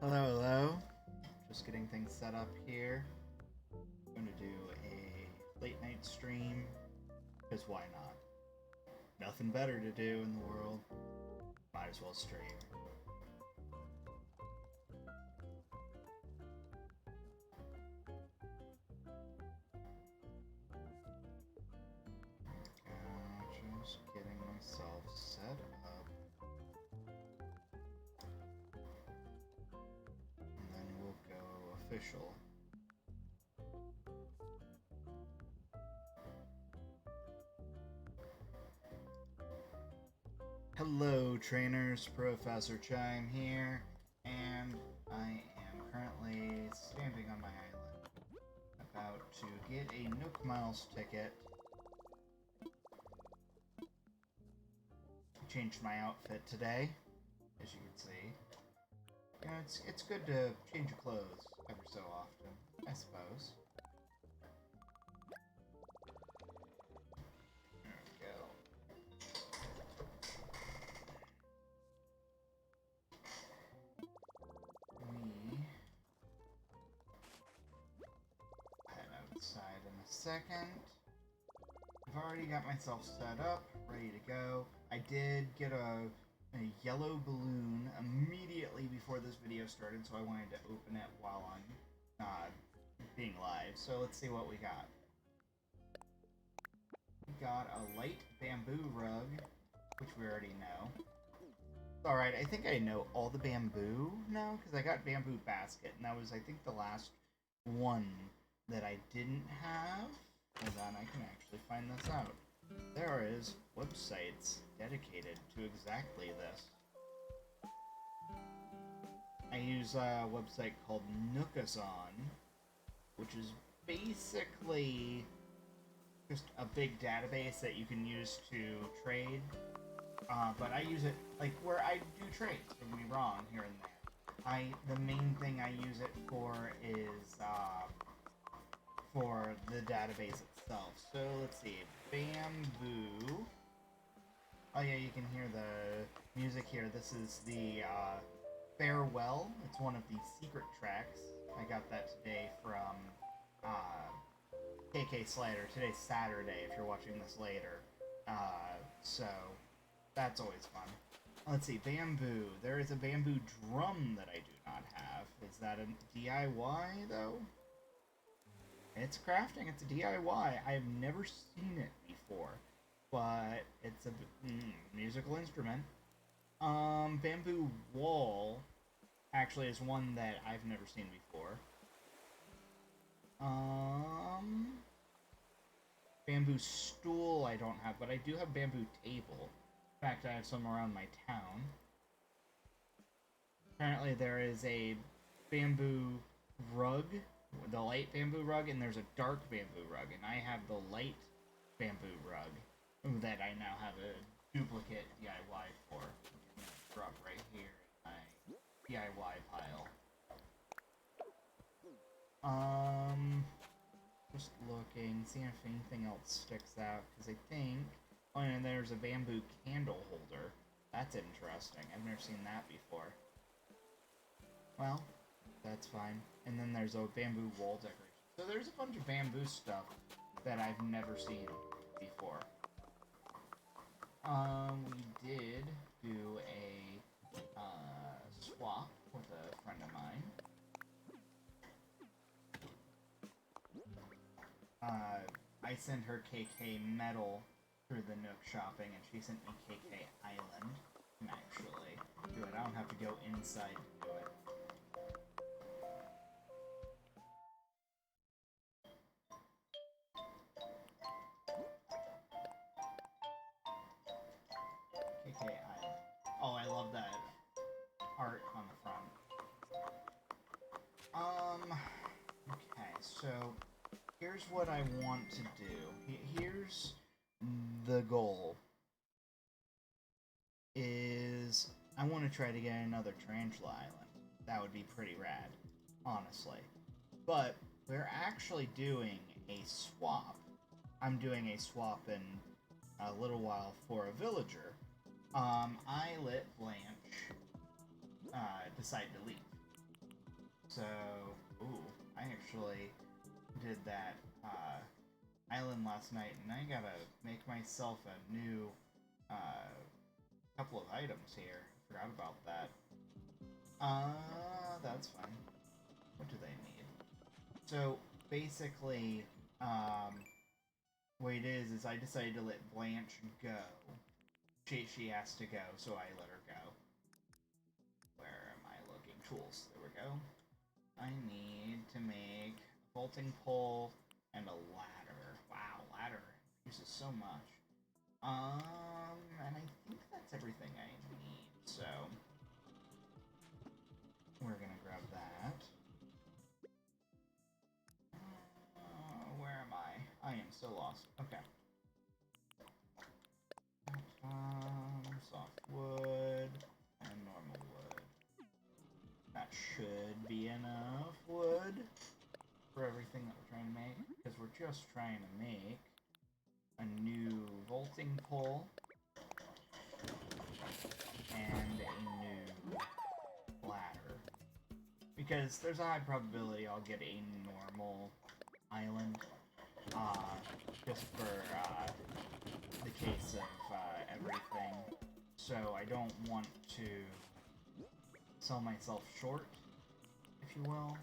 Hello, hello. Just getting things set up here. I'm going to do a late night stream, because why not? Nothing better to do in the world. Might as well stream. Just getting myself set up. And then we'll go official. Hello trainers, Professor Chime here, and I am currently standing on my island, about to get a Nook Miles ticket. Changed my outfit today, as you can see. You know, it's good to change your clothes every so often, I suppose. There we go. We head outside in a second. I've already got myself set up, ready to go. I did get a yellow balloon immediately before this video started, so I wanted to open it while I'm being live. So let's see what we got. We got a light bamboo rug, which we already know. Alright, I think I know all the bamboo now, because I got bamboo basket, and that was, I think, the last one that I didn't have. Hold on, I can actually find this out. There is websites dedicated to exactly this. I use a website called Nookathon, which is basically just a big database that you can use to trade. But I use it, like, where I do trades, don't get me wrong, here and there. The main thing I use it for is, for the database itself. So, let's see, bamboo. Oh yeah, you can hear the music here. This is the, Farewell. It's one of the secret tracks. I got that today from, KK Slider. Today's Saturday, if you're watching this later. So, that's always fun. Let's see, bamboo. There is a bamboo drum that I do not have. Is that a DIY, though? It's crafting, it's a DIY. I've never seen it before, but it's a musical instrument. Bamboo wall actually is one that I've never seen before. Bamboo stool I don't have, but I do have bamboo table. In fact, I have some around my town. Apparently there is a bamboo rug, the light bamboo rug, and there's a dark bamboo rug, and I have the light bamboo rug that I now have a duplicate DIY for, which I'm going to drop right here in my DIY pile. Just looking, seeing if anything else sticks out, because I think, oh, and there's a bamboo candle holder. That's interesting. I've never seen that before. Well, that's fine. And then there's a bamboo wall decoration. So there's a bunch of bamboo stuff that I've never seen before. We did do a swap with a friend of mine. I sent her KK metal through the Nook shopping, and she sent me KK Island. I can actually do it. I don't have to go inside to do it. KK Island. Oh, I love that art on the front. Okay, so here's what I want to do. Here's the goal. Is I want to try to get another tarantula island. That would be pretty rad, honestly. But we're actually doing a swap. I'm doing a swap in a little while for a villager. I let Blanche decide to leave. So, ooh, I actually did that island last night, and I gotta make myself a new couple of items here. Forgot about that. That's fine. What do they need? So, basically, what it is I decided to let Blanche go. She has to go, so I let her go. Where am I looking? Tools. There we go. I need to make a vaulting pole and a ladder. Wow, ladder uses so much. And I think that's everything I need, so we're gonna grab that. Where am I? I am so lost. Okay. Soft wood and normal wood. That should be enough wood for everything that we're trying to make, because we're just trying to make a new vaulting pole and a new ladder. Because there's a high probability I'll get a normal island, just for the case of everything. So I don't want to sell myself short, if you will.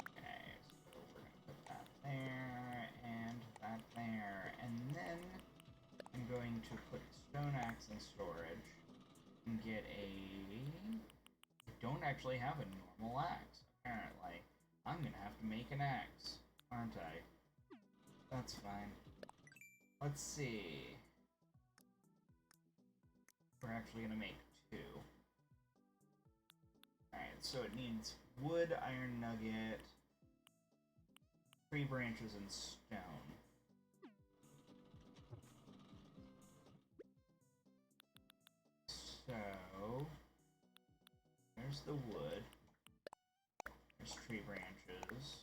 Okay, so we're gonna put that there, and that there, and then I'm going to put stone axe in storage and get I don't actually have a normal axe, apparently. I'm gonna have to make an axe, aren't I? That's fine. Let's see. We're actually gonna make two. Alright, so it needs wood, iron nugget, tree branches, and stone. So, there's the wood. There's tree branches.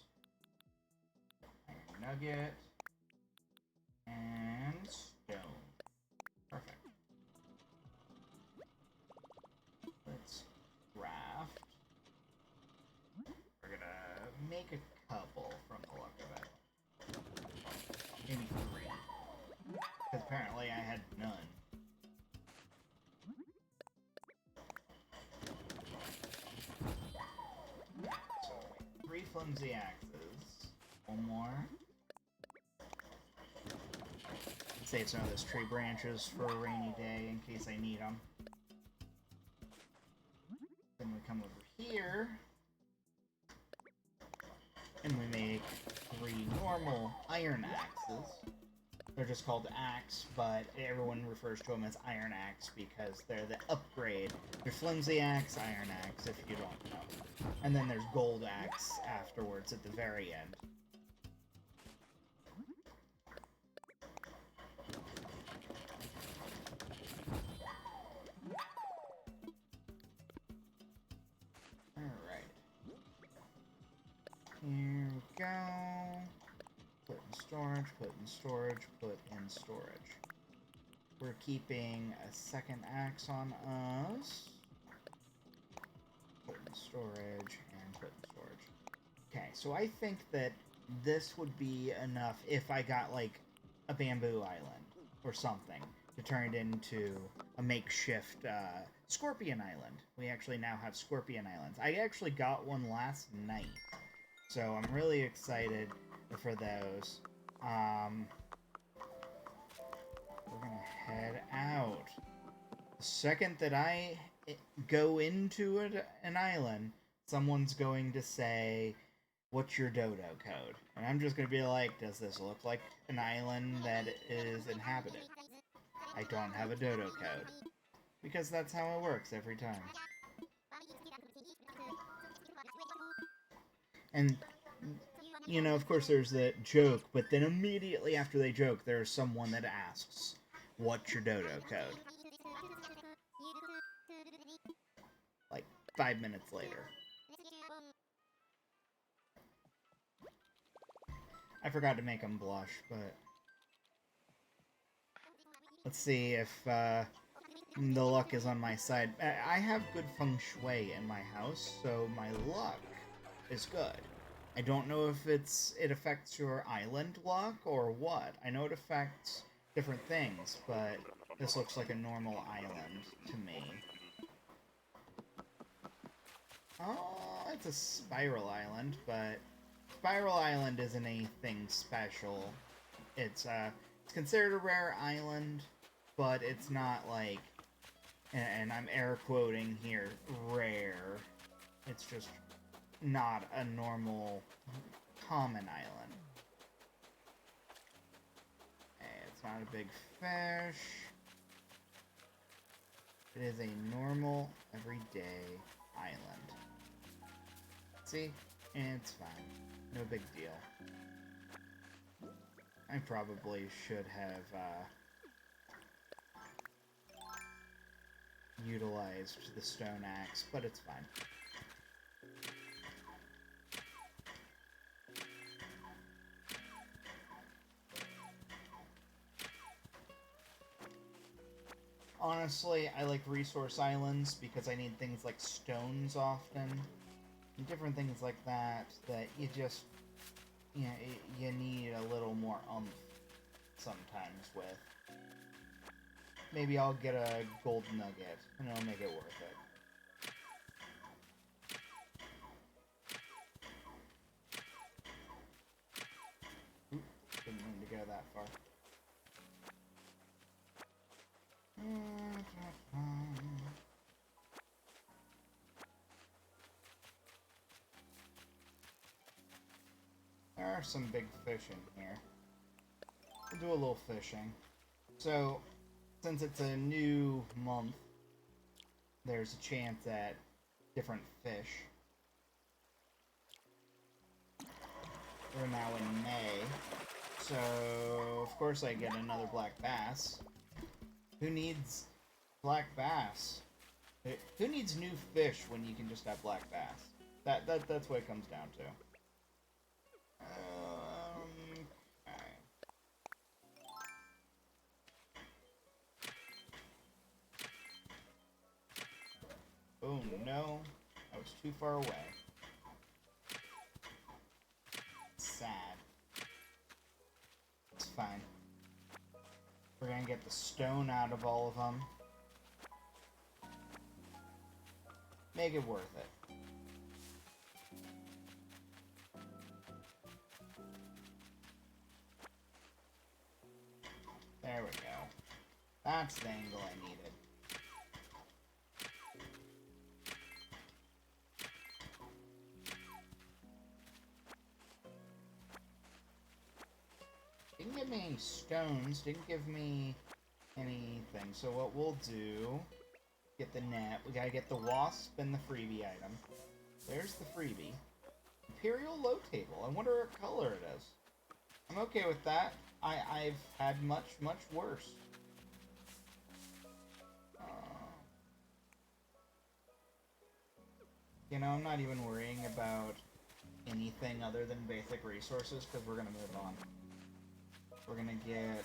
Iron nugget. And stone. Perfect. Let's craft. We're gonna make a couple from the look of it. Maybe 3. Because apparently I had none. So, 3 flimsy axes. 1 more. Save some of those tree branches for a rainy day in case I need them. Then we come over here, and we make 3 normal iron axes. They're just called axe, but everyone refers to them as iron axe because they're the upgrade. There's flimsy axe, iron axe, if you don't know. And then there's gold axe afterwards at the very end. Here we go. Put in storage, put in storage, put in storage. We're keeping a second axe on us. Put in storage and put in storage. Okay, so I think that this would be enough if I got like a bamboo island or something to turn it into a makeshift scorpion island. We actually now have scorpion islands. I actually got one last night. So I'm really excited for those. We're gonna head out. The second that I go into an island, someone's going to say, "What's your Dodo code?" And I'm just gonna be like, "Does this look like an island that is inhabited?" I don't have a Dodo code. Because that's how it works every time. And, you know, of course there's the joke, but then immediately after they joke, there's someone that asks, "What's your Dodo code?" Like, 5 minutes later. I forgot to make them blush, but... Let's see if, the luck is on my side. I have good feng shui in my house, so my luck is good. I don't know if it affects your island luck or what. I know it affects different things, but this looks like a normal island to me. Oh, it's a spiral island, but Spiral Island isn't anything special. It's considered a rare island, but it's not like, and I'm air quoting here, rare. It's just not a normal, common island. It's not a big fish. It is a normal, everyday island. See? And it's fine. No big deal. I probably should have utilized the stone axe, but it's fine. Honestly, I like resource islands because I need things like stones often, and different things like that you just, you need a little more oomph sometimes with. Maybe I'll get a gold nugget, and it'll make it worth it. Oop, didn't mean to go that far. There are some big fish in here. We'll do a little fishing. So, since it's a new month, there's a chance at different fish. We're now in May, so of course I get another black bass. Who needs black bass? Who needs new fish when you can just have black bass? That's what it comes down to. Okay. Oh no, I was too far away. Sad. It's fine. We're gonna get the stone out of all of them. Make it worth it. There we go. That's the angle I needed. Didn't give me any stones, didn't give me anything. So what we'll do, get the net, we gotta get the wasp and the freebie item. There's the freebie. Imperial low table, I wonder what color it is. I'm okay with that. I've had much worse. I'm not even worrying about anything other than basic resources, because we're gonna move on. We're gonna get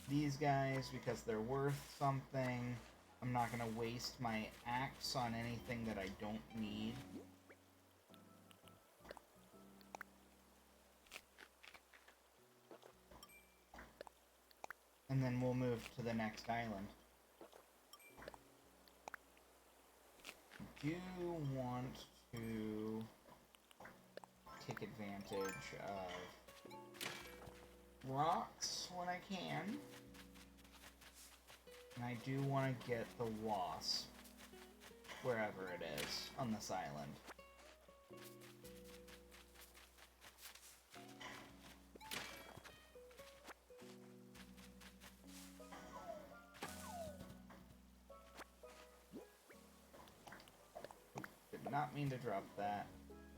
these guys because they're worth something. I'm not gonna waste my axe on anything that I don't need. And then we'll move to the next island. I do want to take advantage of rocks when I can. And I do want to get the wasp wherever it is on this island. Did not mean to drop that.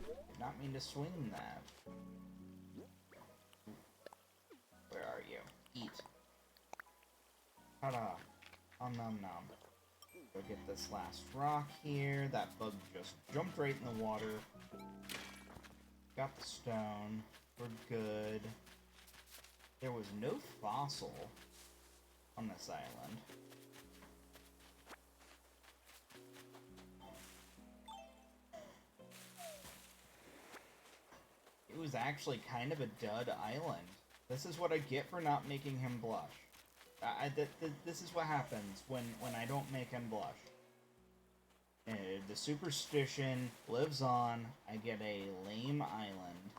Did not mean to swing that. Where are you? Eat. Ta-da. Nom nom nom. Go get this last rock here. That bug just jumped right in the water. Got the stone. We're good. There was no fossil on this island. was actually kind of a dud island. This is what I get for not making him blush. This is what happens when I don't make him blush. The superstition lives on. I get a lame island.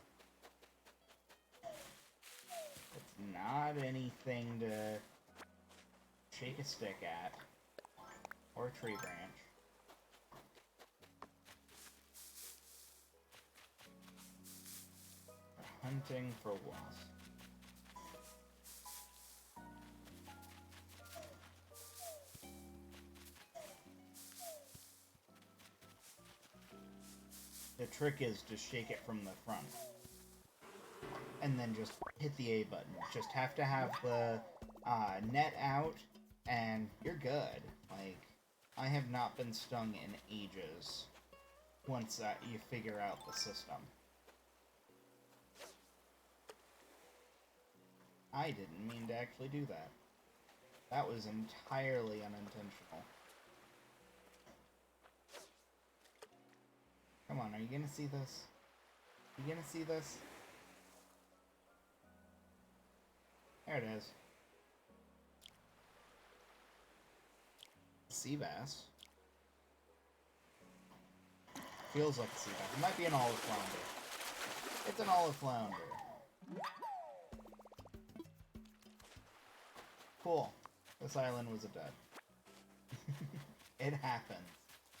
It's not anything to shake a stick at. Or a tree branch. We're hunting for wasps. The trick is to shake it from the front. And then just hit the A button. Just have to have the net out, and you're good. Like, I have not been stung in ages once you figure out the system. I didn't mean to actually do that. That was entirely unintentional. Come on, are you gonna see this? Are you gonna see this? There it is. Sea bass. Feels like a sea bass. It might be an olive flounder. It's an olive flounder. Cool. This island was a dud. It happens.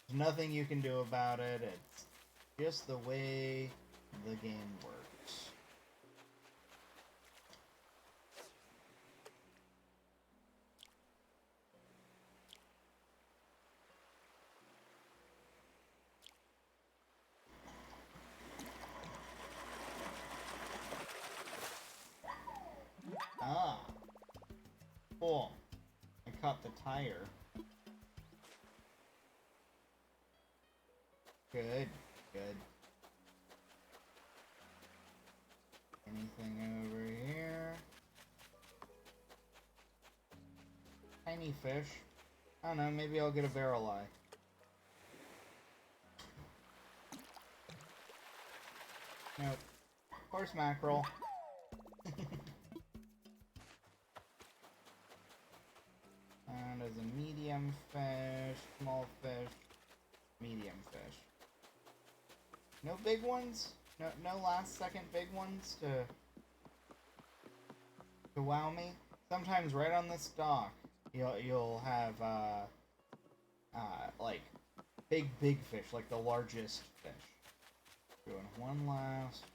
There's nothing you can do about it. It's just the way the game works. Ah. Cool. I caught the tire. Good. Good. Anything over here? Tiny fish. I don't know, maybe I'll get a barrel eye. Nope. Horse mackerel. And there's a medium fish, small fish, medium fish. No big ones? No last second big ones to wow me? Sometimes right on this dock, you'll have like big fish, like the largest fish. Doing one last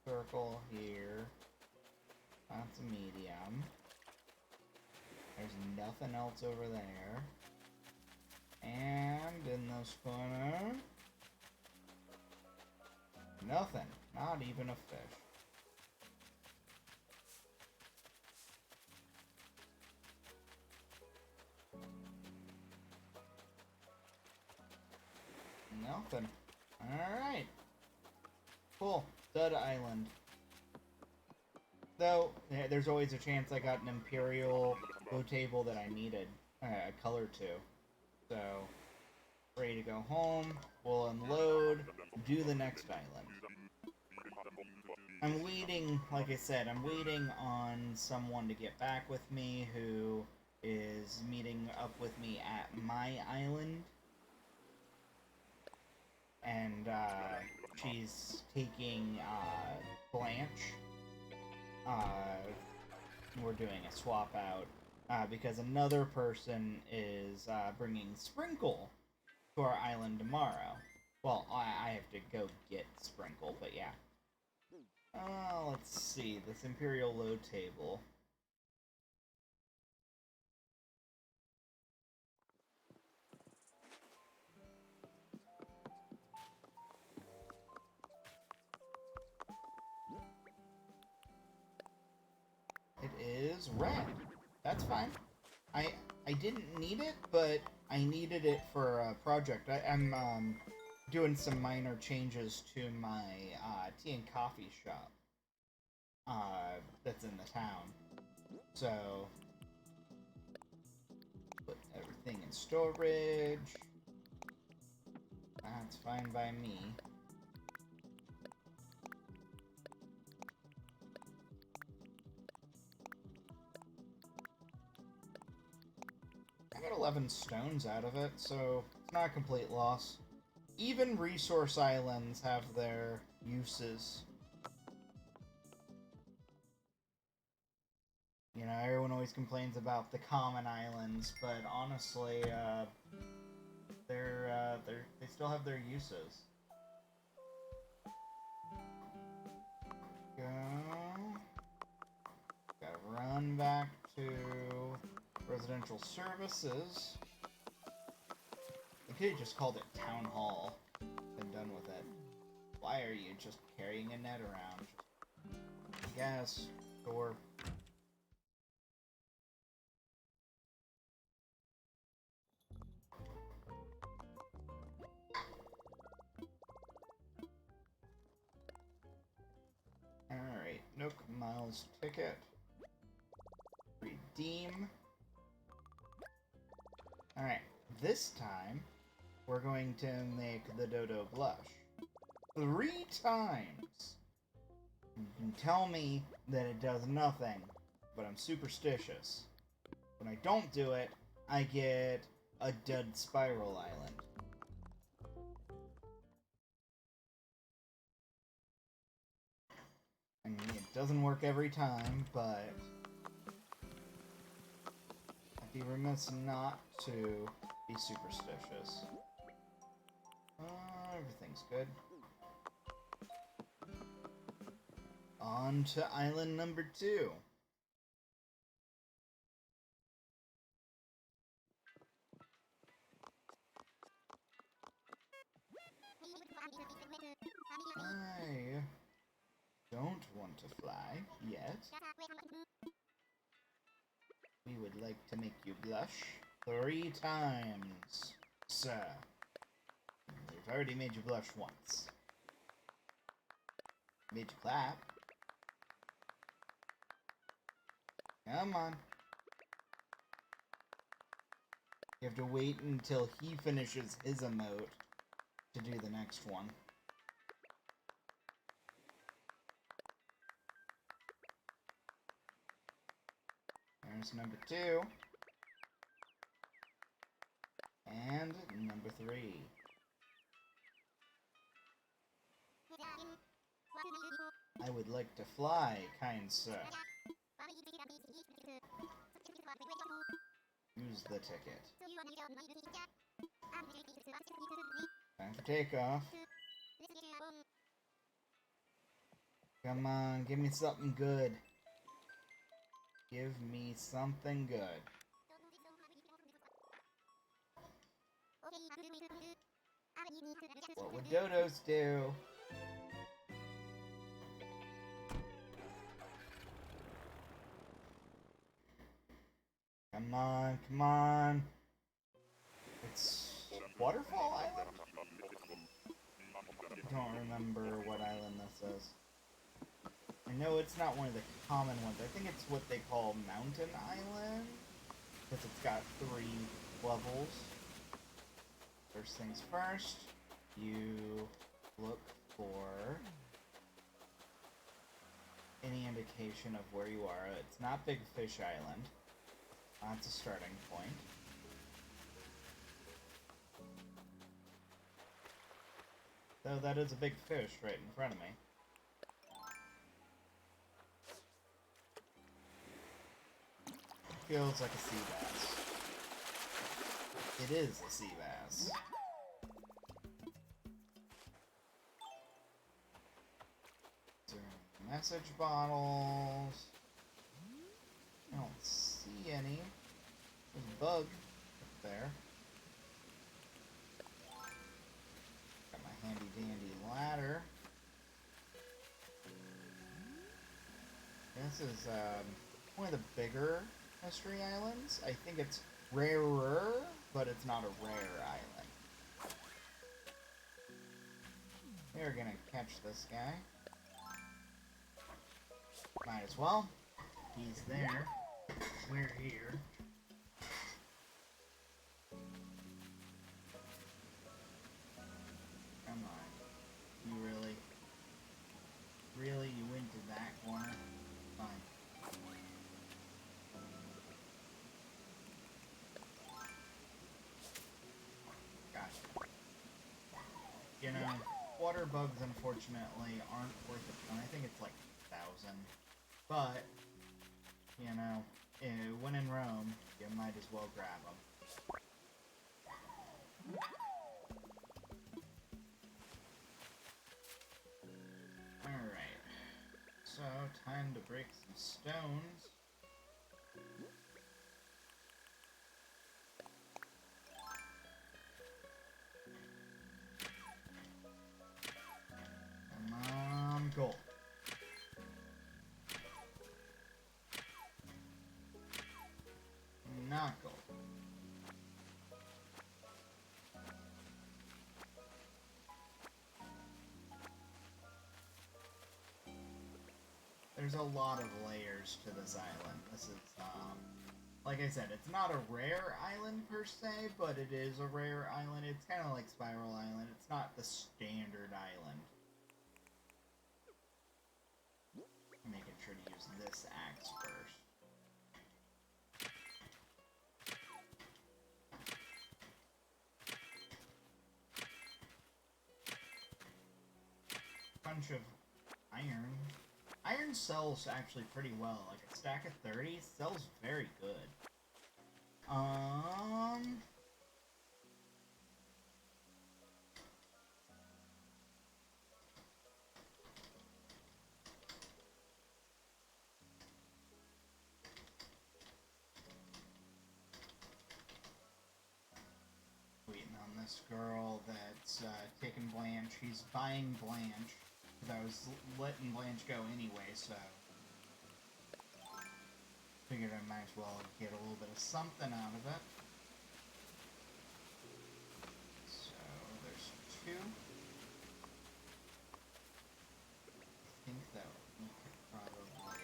circle here. That's a medium. There's nothing else over there. And in this corner, nothing. Not even a fish. Nothing. Alright. Cool. Dud Island. Though, there's always a chance I got an Imperial low table that I needed a color to. So, ready to go home. We'll unload. Do the next island. I'm waiting, like I said, I'm waiting on someone to get back with me who is meeting up with me at my island. And, she's taking, Blanche. We're doing a swap out, because another person is, bringing Sprinkle to our island tomorrow. Well, I have to go get Sprinkle, but yeah. Let's see, this Imperial load table. It is red. That's fine. I didn't need it, but I needed it for a project. I'm doing some minor changes to my tea and coffee shop that's in the town. So, put everything in storage. That's fine by me. 11 stones out of it, so it's not a complete loss. Even resource islands have their uses. You know, everyone always complains about the common islands, but honestly, they still have their uses. Go. Gotta run back to residential services. They could have just called it Town Hall and done with it. Why are you just carrying a net around? I guess. Or... Alright, Nook Miles ticket. Redeem. Alright, this time we're going to make the Dodo blush. 3 times! You can tell me that it does nothing, but I'm superstitious. When I don't do it, I get a dud spiral island. I mean, it doesn't work every time, but I'd be remiss not to be superstitious. Everything's good. On to island number 2. I don't want to fly yet. We would like to make you blush 3 times, sir. We've already made you blush once. Made you clap. Come on. You have to wait until he finishes his emote to do the next one. There's number 2. And number 3. I would like to fly, kind sir. Use the ticket. Time for takeoff. Come on, give me something good. Give me something good. What would dodos do? Come on, come on. It's Waterfall Island? I don't remember what island this is. I know it's not one of the common ones. I think it's what they call Mountain Island, because it's got 3 levels. First things first, you look for any indication of where you are. It's not Big Fish Island. That's a starting point. Though that is a big fish right in front of me. Feels like a sea bass. It is a sea bass. Message bottles. I don't see any. There's a bug up there. Got my handy dandy ladder. This is one of the bigger mystery islands. I think it's rarer, but it's not a rare island. We're gonna catch this guy. Might as well. He's there. We're here. Come on. You really? Really? You went to that corner? Fine. water bugs, unfortunately, aren't worth a ton. I think it's like 1,000. But, you know, when in Rome, you might as well grab them. Alright. So, time to break some stones. Gold. Not gold. There's a lot of layers to this island. This is, like I said, it's not a rare island per se, but it is a rare island. It's kind of like Spiral Island. It's not the standard island. Making sure to use this axe first. Bunch of iron. Iron sells actually pretty well. Like a stack of 30 sells very good. Waiting on this girl that's taking Blanche. He's buying Blanche. Because I was letting Blanche go anyway, so figured I might as well get a little bit of something out of it. So there's 2. I think that we could probably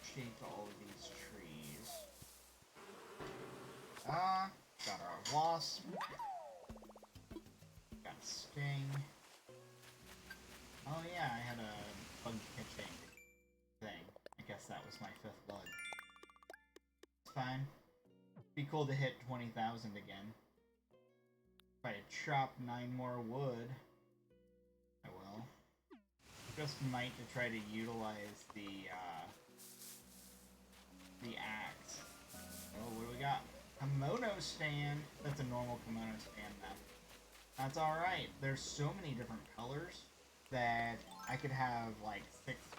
shake all of these trees. Got our wasp. Got a sting. Oh yeah, I had a bug catching thing. I guess that was my 5th bug. It's fine. Be cool to hit 20,000 again. If I chop 9 more wood, I will. Just might to try to utilize the axe. Oh, what do we got? Kimono stand. That's a normal kimono stand now. That's alright. There's so many different colors that I could have like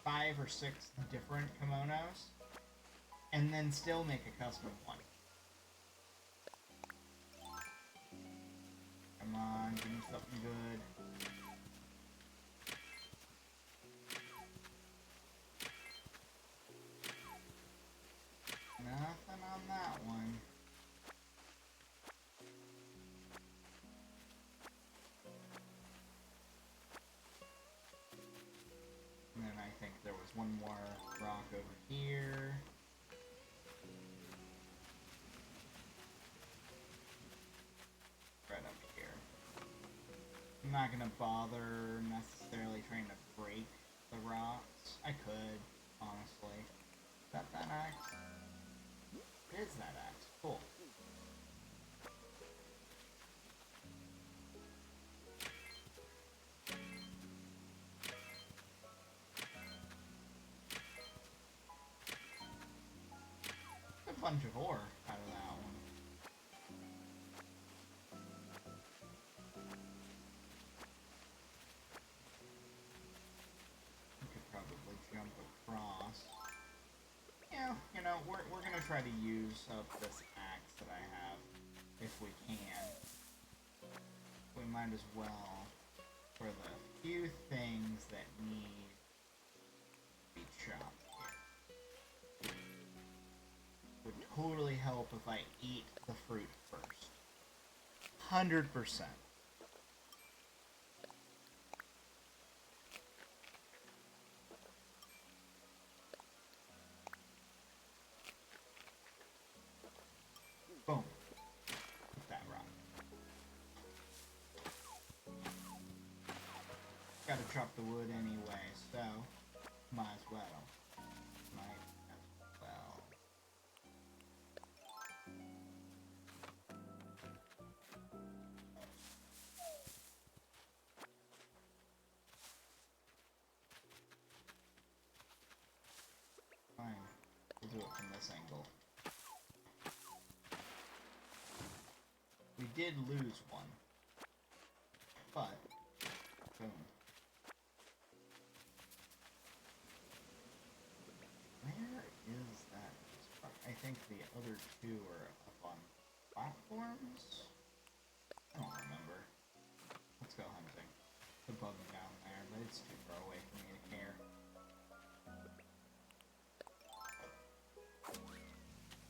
5 or 6 different kimonos and then still make a custom one. Come on, give me something good. Nothing on that one. And then I think there was one more rock over here. Right up here. I'm not gonna bother necessarily trying to break the rocks. I could, honestly. Is that axe? It is that axe. Cool. A bunch of ore out of that one. We could probably jump across. Yeah, you know, we're gonna try to use up this axe that I have, if we can. We might as well, for the few things that need to be chopped here. Would totally help if I eat the fruit first. 100%. Boom. Hit that rock. Gotta chop the wood anyway, so might as well. Might as well. did lose one. But, boom. Where is that? I think the other two are up on platforms? I don't remember. Let's go hunting. The bug down there, but it's too far away for me to care.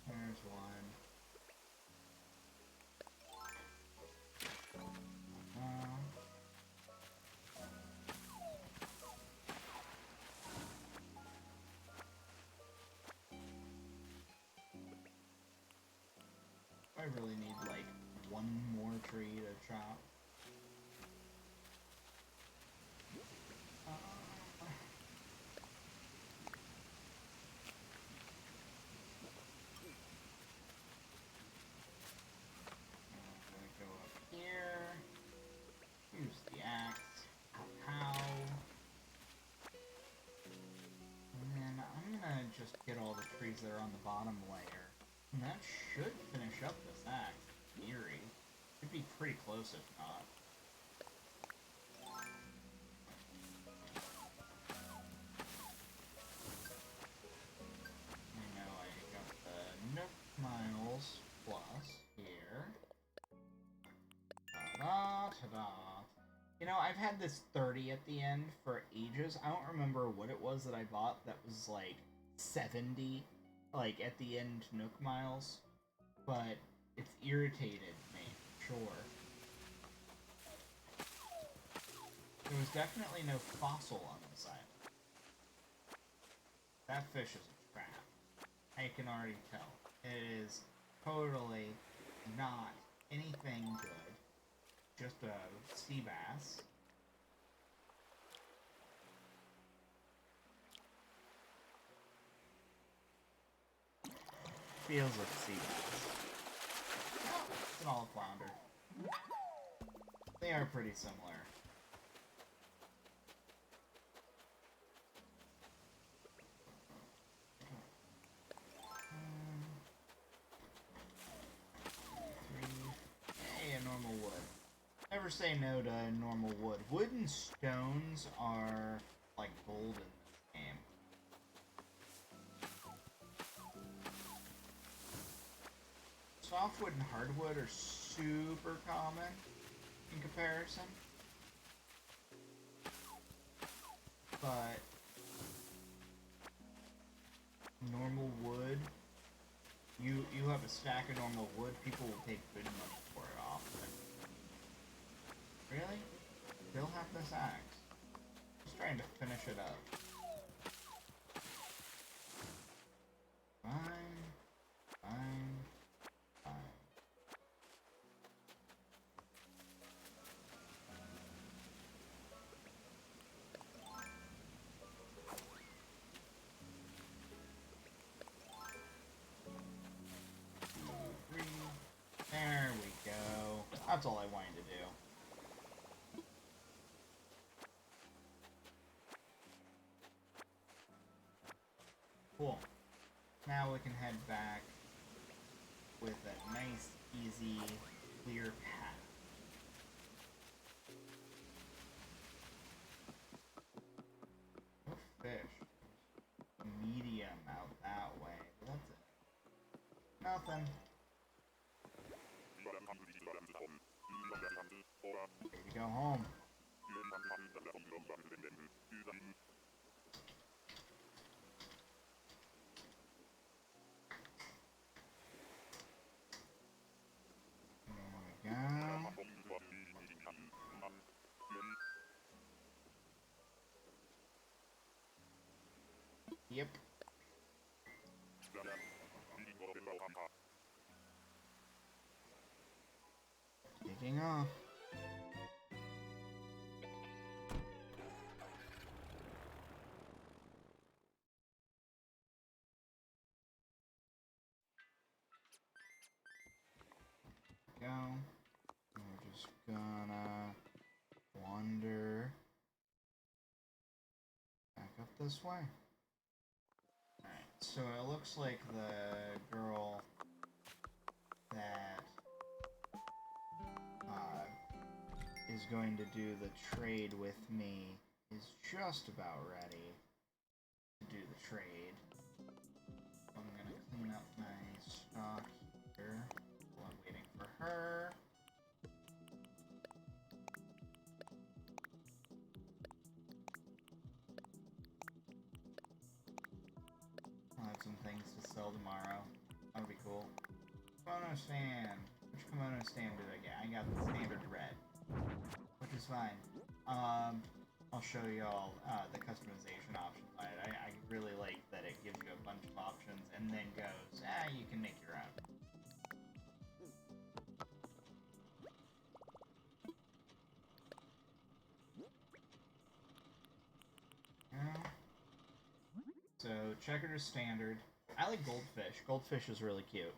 There's one. I really need like one more tree to chop. Just get all the trees that are on the bottom layer. And that should finish up this axe, in theory. Should be pretty close if not. I know I got the Nook Miles plus here. Ta-da, ta-da. You know, I've had this 30 at the end for ages. I don't remember what it was that I bought that was like 70, like, at the end Nook Miles, but it's irritated me, sure. There was definitely no fossil on this island. That fish is a trap. I can already tell. It is totally not anything good. Just a sea bass. Feels like sea bass. Oh, it's an olive flounder. They are pretty similar. Hey, a normal wood. Never say no to normal wood. Wood and stones are like gold in this game. Softwood and hardwood are super common in comparison. But normal wood, you have a stack of normal wood, people will take good money for it often. Really? Still have this axe. Just trying to finish it up. Fine. Fine. Fine. There we go. That's all I wanted to do. Cool. Now we can head back with a nice, easy, clear path. No fish. Medium out that way. What's it? Nothing. Maybe go home. There we go. Yep. Taking off. Go. We're just gonna wander back up this way. Alright, so it looks like the girl that is going to do the trade with me is just about ready to do the trade. I'm gonna clean up my stock here while I'm waiting for her. I'll have some things to sell tomorrow. That would be cool. Kimono stand. Which kimono stand did I get? I got the standard red, which is fine. I'll show you all the customization options. I really like that it gives you a bunch of options and then goes, you can make your own. So, checkered is standard. I like goldfish. Goldfish is really cute.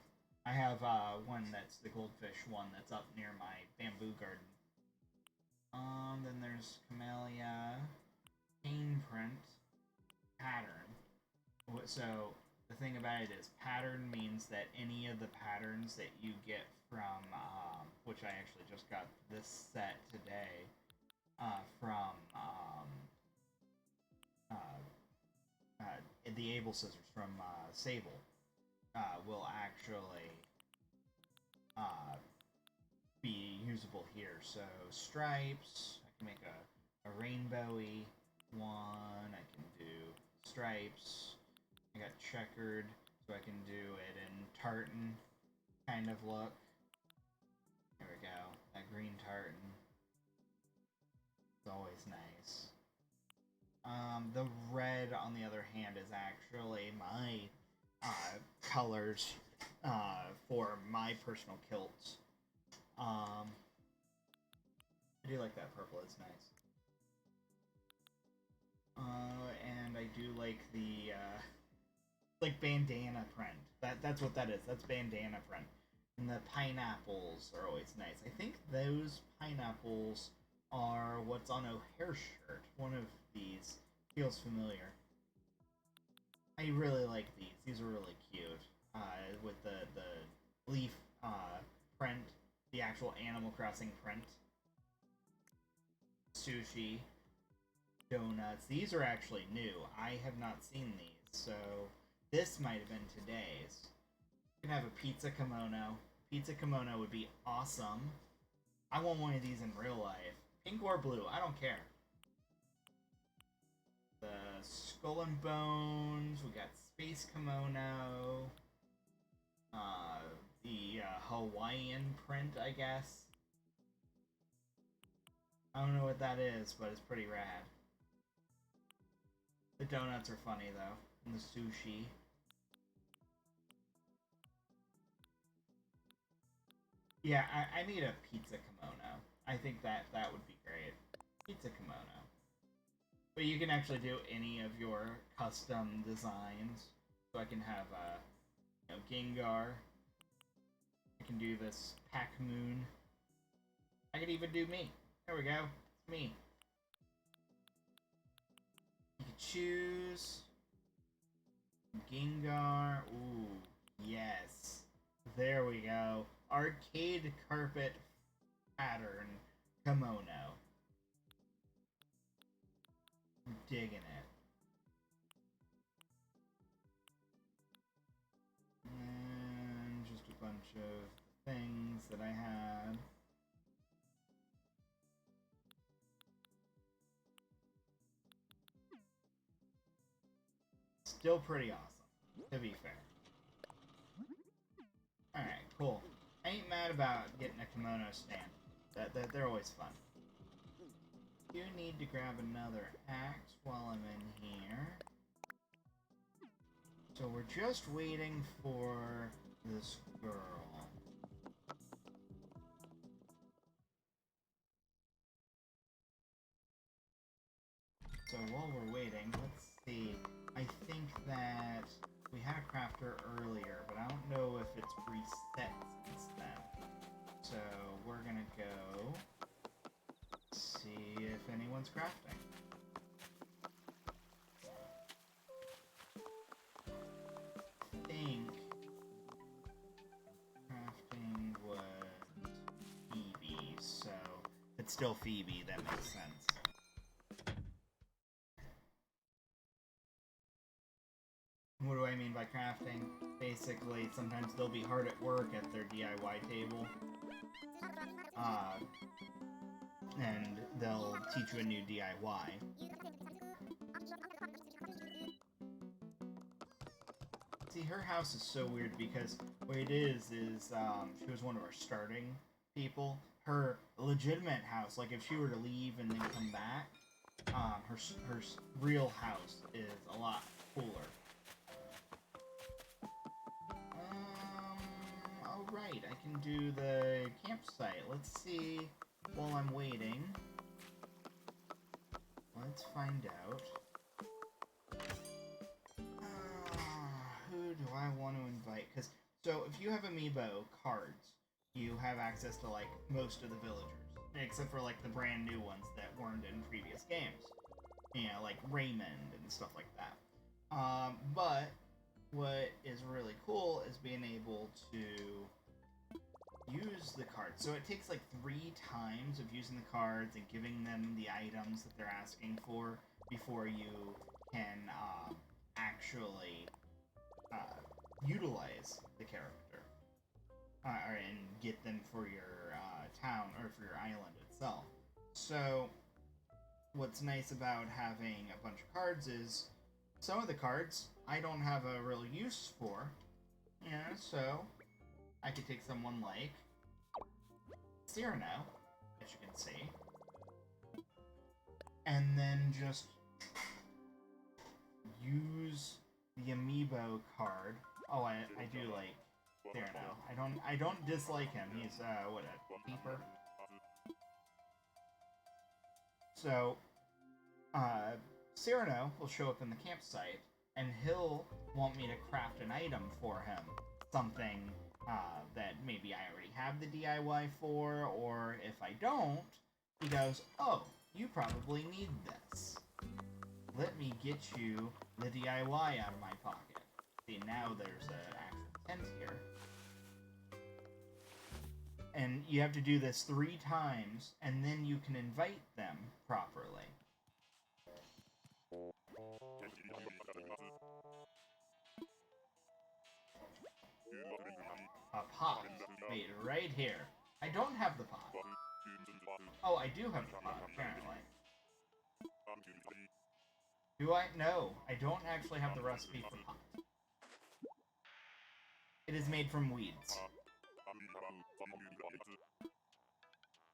I have one that's the goldfish one that's up near my bamboo garden. Then there's camellia, chain print, pattern. So the thing about it is pattern means that any of the patterns that you get from, which I actually just got this set today, from the Able Scissors from Sable, will actually be usable here. So stripes, I can make a rainbowy one. I can do stripes. I got checkered, so I can do it in tartan kind of look. There we go. That green tartan. It's always nice. The red, on the other hand, is actually my colors for my personal kilts. I do like that purple, it's nice. And I do like the like bandana print. That's what that is. That's bandana print. And the pineapples are always nice. I think those pineapples are what's on O'Hare's shirt. One of these feels familiar. I really like these. These are really cute. With the leaf print, the actual Animal Crossing print. Sushi, donuts. These are actually new. I have not seen these, so this might have been today's. You can have a pizza kimono. Pizza kimono would be awesome. I want one of these in real life. Pink or blue, I don't care. The skull and bones. We got space kimono. The Hawaiian print, I guess. I don't know what that is, but it's pretty rad. The donuts are funny, though. And the sushi. Yeah, I need a pizza kimono. I think that would be great. Pizza kimono. But you can actually do any of your custom designs. So I can have, Gengar. I can do this Pac-Moon. I could even do me. There we go. It's me. You can choose Gengar. Ooh, yes. There we go. Arcade carpet pattern kimono. I'm digging it. And just a bunch of things that I had. Still pretty awesome, to be fair. Alright, cool. I ain't mad about getting a kimono stand. They're always fun. You need to grab another axe while I'm in here. So we're just waiting for this girl. So while we're waiting, let's see. I think that we had a crafter earlier, but I don't know if it's reset since then. So we're gonna go see if anyone's crafting. I think crafting was Evie, so it's still Phoebe, that makes sense. What do I mean by crafting? Basically, sometimes they'll be hard at work at their DIY table. And they'll teach you a new DIY. See, her house is so weird because what it is she was one of our starting people. Her legitimate house, like if she were to leave and then come back, her real house is a lot cooler. Alright, I can do the campsite. Let's see while I'm waiting. Let's find out. Who do I want to invite? Because, so if you have amiibo cards, you have access to, like, most of the villagers. Except for, like, the brand new ones that weren't in previous games. You know, like Raymond and stuff like that. But what is really cool is being able to use the cards. So it takes like 3 times of using the cards and giving them the items that they're asking for before you can actually utilize the character and get them for your town or for your island itself. So what's nice about having a bunch of cards is some of the cards I don't have a real use for. Yeah, so I could take someone like Cyrano, as you can see, and then just use the amiibo card. Oh, I do like Cyrano. I don't dislike him. He's what, a keeper. So Cyrano will show up in the campsite, and he'll want me to craft an item for him. Something that maybe I already have the DIY for, or if I don't, he goes, oh, you probably need this. Let me get you the DIY out of my pocket. See, now there's an actual tent here. And you have to do this 3 times, and then you can invite them properly. A pot. Wait, right here. I don't have the pot. Oh, I do have the pot, apparently. Do I? No, I don't actually have the recipe for pot. It is made from weeds.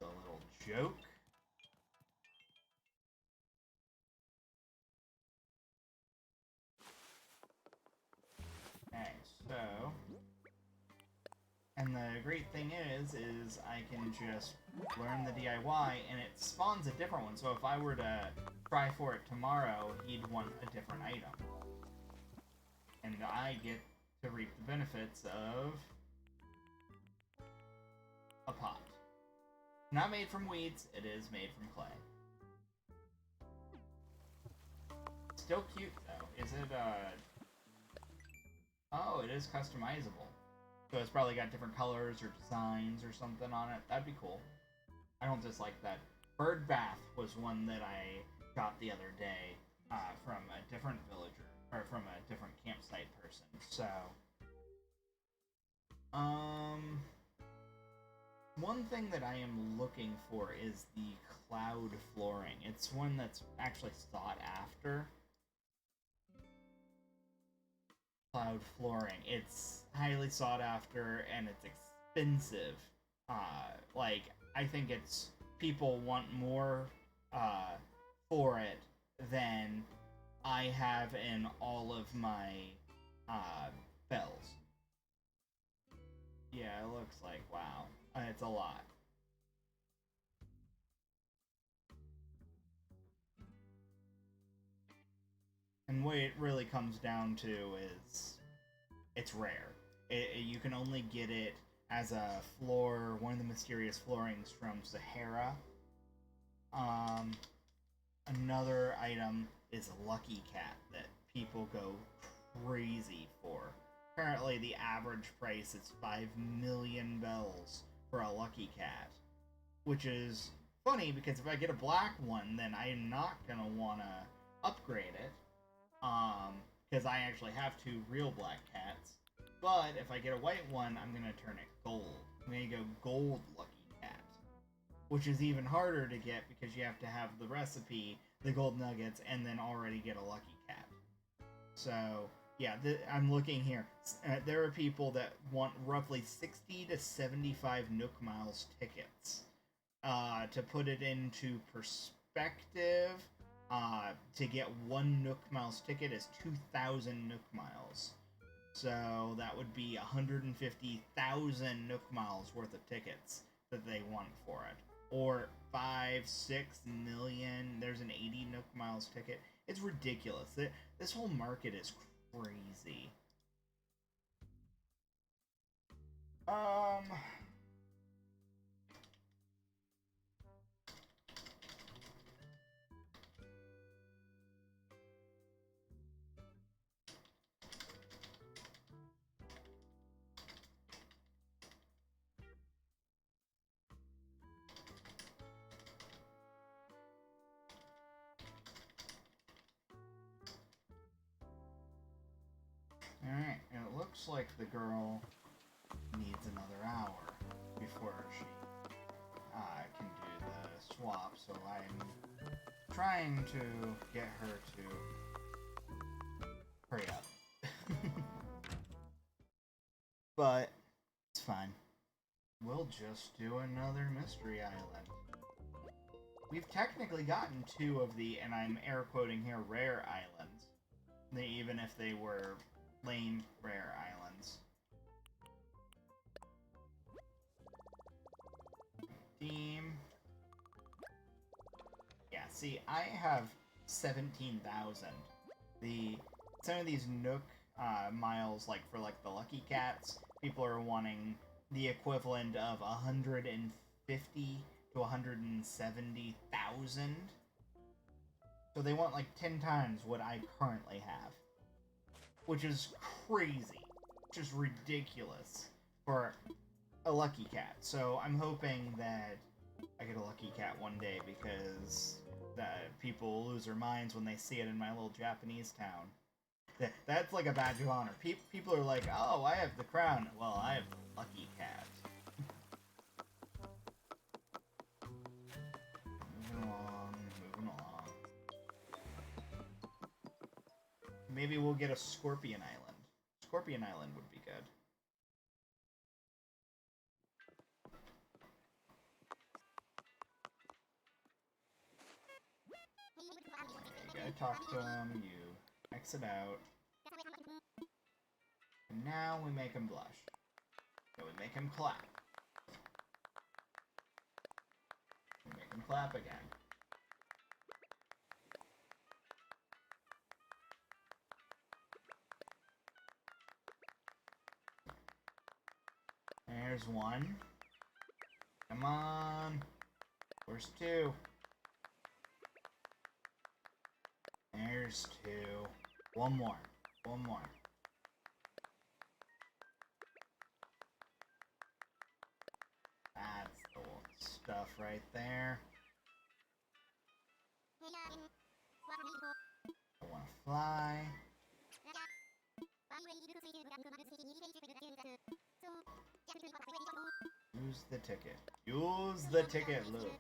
A little joke. Okay, so... And the great thing is I can just learn the DIY, and it spawns a different one. So if I were to try for it tomorrow, he'd want a different item. And I get to reap the benefits of a pot. Not made from weeds, it is made from clay. Still cute, though. Is it, Oh, it is customizable. So it's probably got different colors or designs or something on it. That'd be cool. I don't dislike that. Bird Bath was one that I got the other day from a different villager, or from a different campsite person. So, one thing that I am looking for is the cloud flooring. It's one that's actually sought after. Cloud flooring. It's highly sought after and it's expensive. Like, I think it's people want more for it than I have in all of my bells. Yeah, it looks like, wow. It's a lot. And what it really comes down to is it's rare. You can only get it as a floor, one of the mysterious floorings from Sahara. Another item is a Lucky Cat that people go crazy for. Apparently the average price is 5 million bells for a Lucky Cat, which is funny because if I get a black one, then I'm not gonna want to upgrade it. Because I actually have 2 real black cats. But if I get a white one, I'm gonna turn it gold. I'm gonna go gold lucky cat. Which is even harder to get because you have to have the recipe, the gold nuggets, and then already get a lucky cat. So, yeah, I'm looking here. There are people that want roughly 60 to 75 Nook Miles tickets. To put it into perspective, to get 1 Nook Miles ticket is 2,000 Nook Miles. So that would be 150,000 Nook Miles worth of tickets that they want for it. Or 5-6 million. There's an 80 Nook Miles ticket. It's ridiculous. This whole market is crazy. Alright, and it looks like the girl needs another hour before she can do the swap, so I'm trying to get her to hurry up. But it's fine. We'll just do another mystery island. We've technically gotten 2 of the, and I'm air quoting here, rare islands. Even if they were lame rare islands. Team. Yeah, see, I have 17,000. Some of these Nook miles, like for like the Lucky Cats, people are wanting the equivalent of 150 to 170,000. So they want like 10 times what I currently have. Which is crazy. Just ridiculous for a Lucky Cat. So I'm hoping that I get a Lucky Cat one day because people lose their minds when they see it in my little Japanese town. That's like a badge of honor. People are like, oh, I have the crown. Well, I have the Lucky Cat. Moving along. Maybe we'll get a Scorpion Island. Scorpion Island would be good. You gotta talk to him, you exit out. And now we make him blush. Then we make him clap. We make him clap again. There's 1. Come on. Where's 2? There's 2. 1 more. 1 more. That's the stuff right there. I want to fly. Use the ticket. Use the ticket, Luke.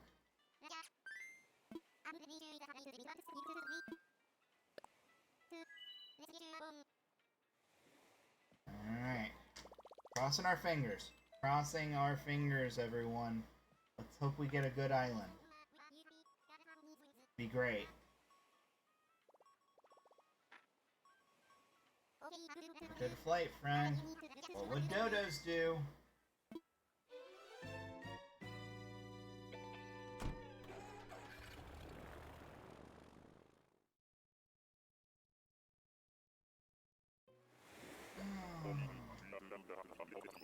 Alright. Crossing our fingers. Crossing our fingers, everyone. Let's hope we get a good island. Be great. Good flight, friend. What would dodos do?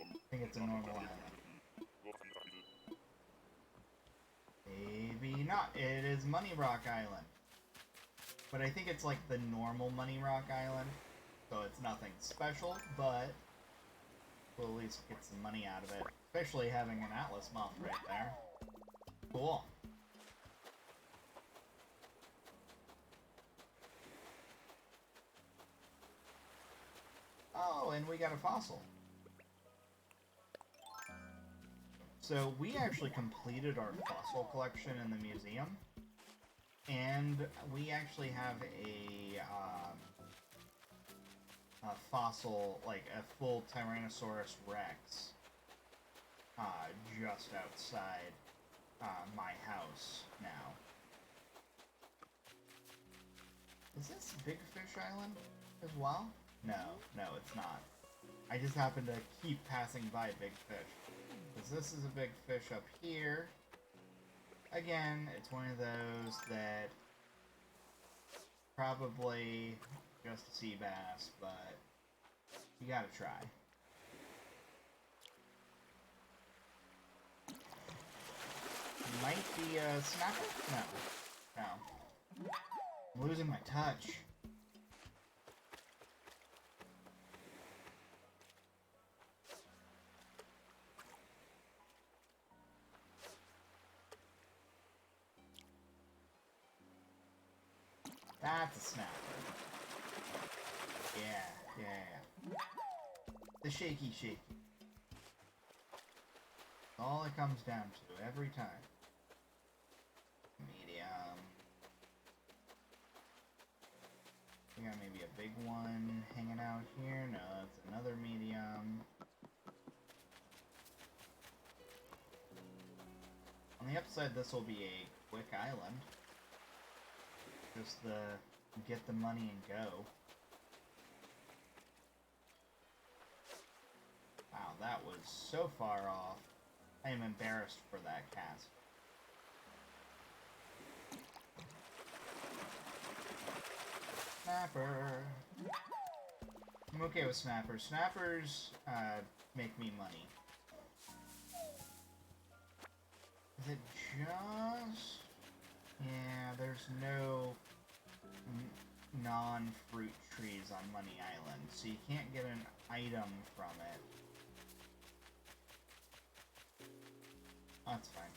I think it's a normal island. Maybe not. It is Money Rock Island. But I think it's like the normal Money Rock Island. So it's nothing special, but we'll at least get some money out of it. Especially having an Atlas moth right there. Cool. and we got a fossil. So we actually completed our fossil collection in the museum, and we actually have a fossil, like a full Tyrannosaurus Rex, just outside my house now. Is this Big Fish Island as well? No, it's not. I just happen to keep passing by Big Fish. Because this is a big fish up here. Again, it's one of those that probably just a sea bass, but you gotta try. Might be a snapper? No. I'm losing my touch. That's a snapper. Yeah. The shaky. All it comes down to every time. Medium. We got maybe a big one hanging out here. No, it's another medium. On the upside, this will be a quick island. Just get the money and go. Wow, that was so far off. I am embarrassed for that cast. Snapper. I'm okay with snappers. Snappers make me money. Is it just... Yeah, there's no non-fruit trees on Money Island, so you can't get an item from it. That's fine.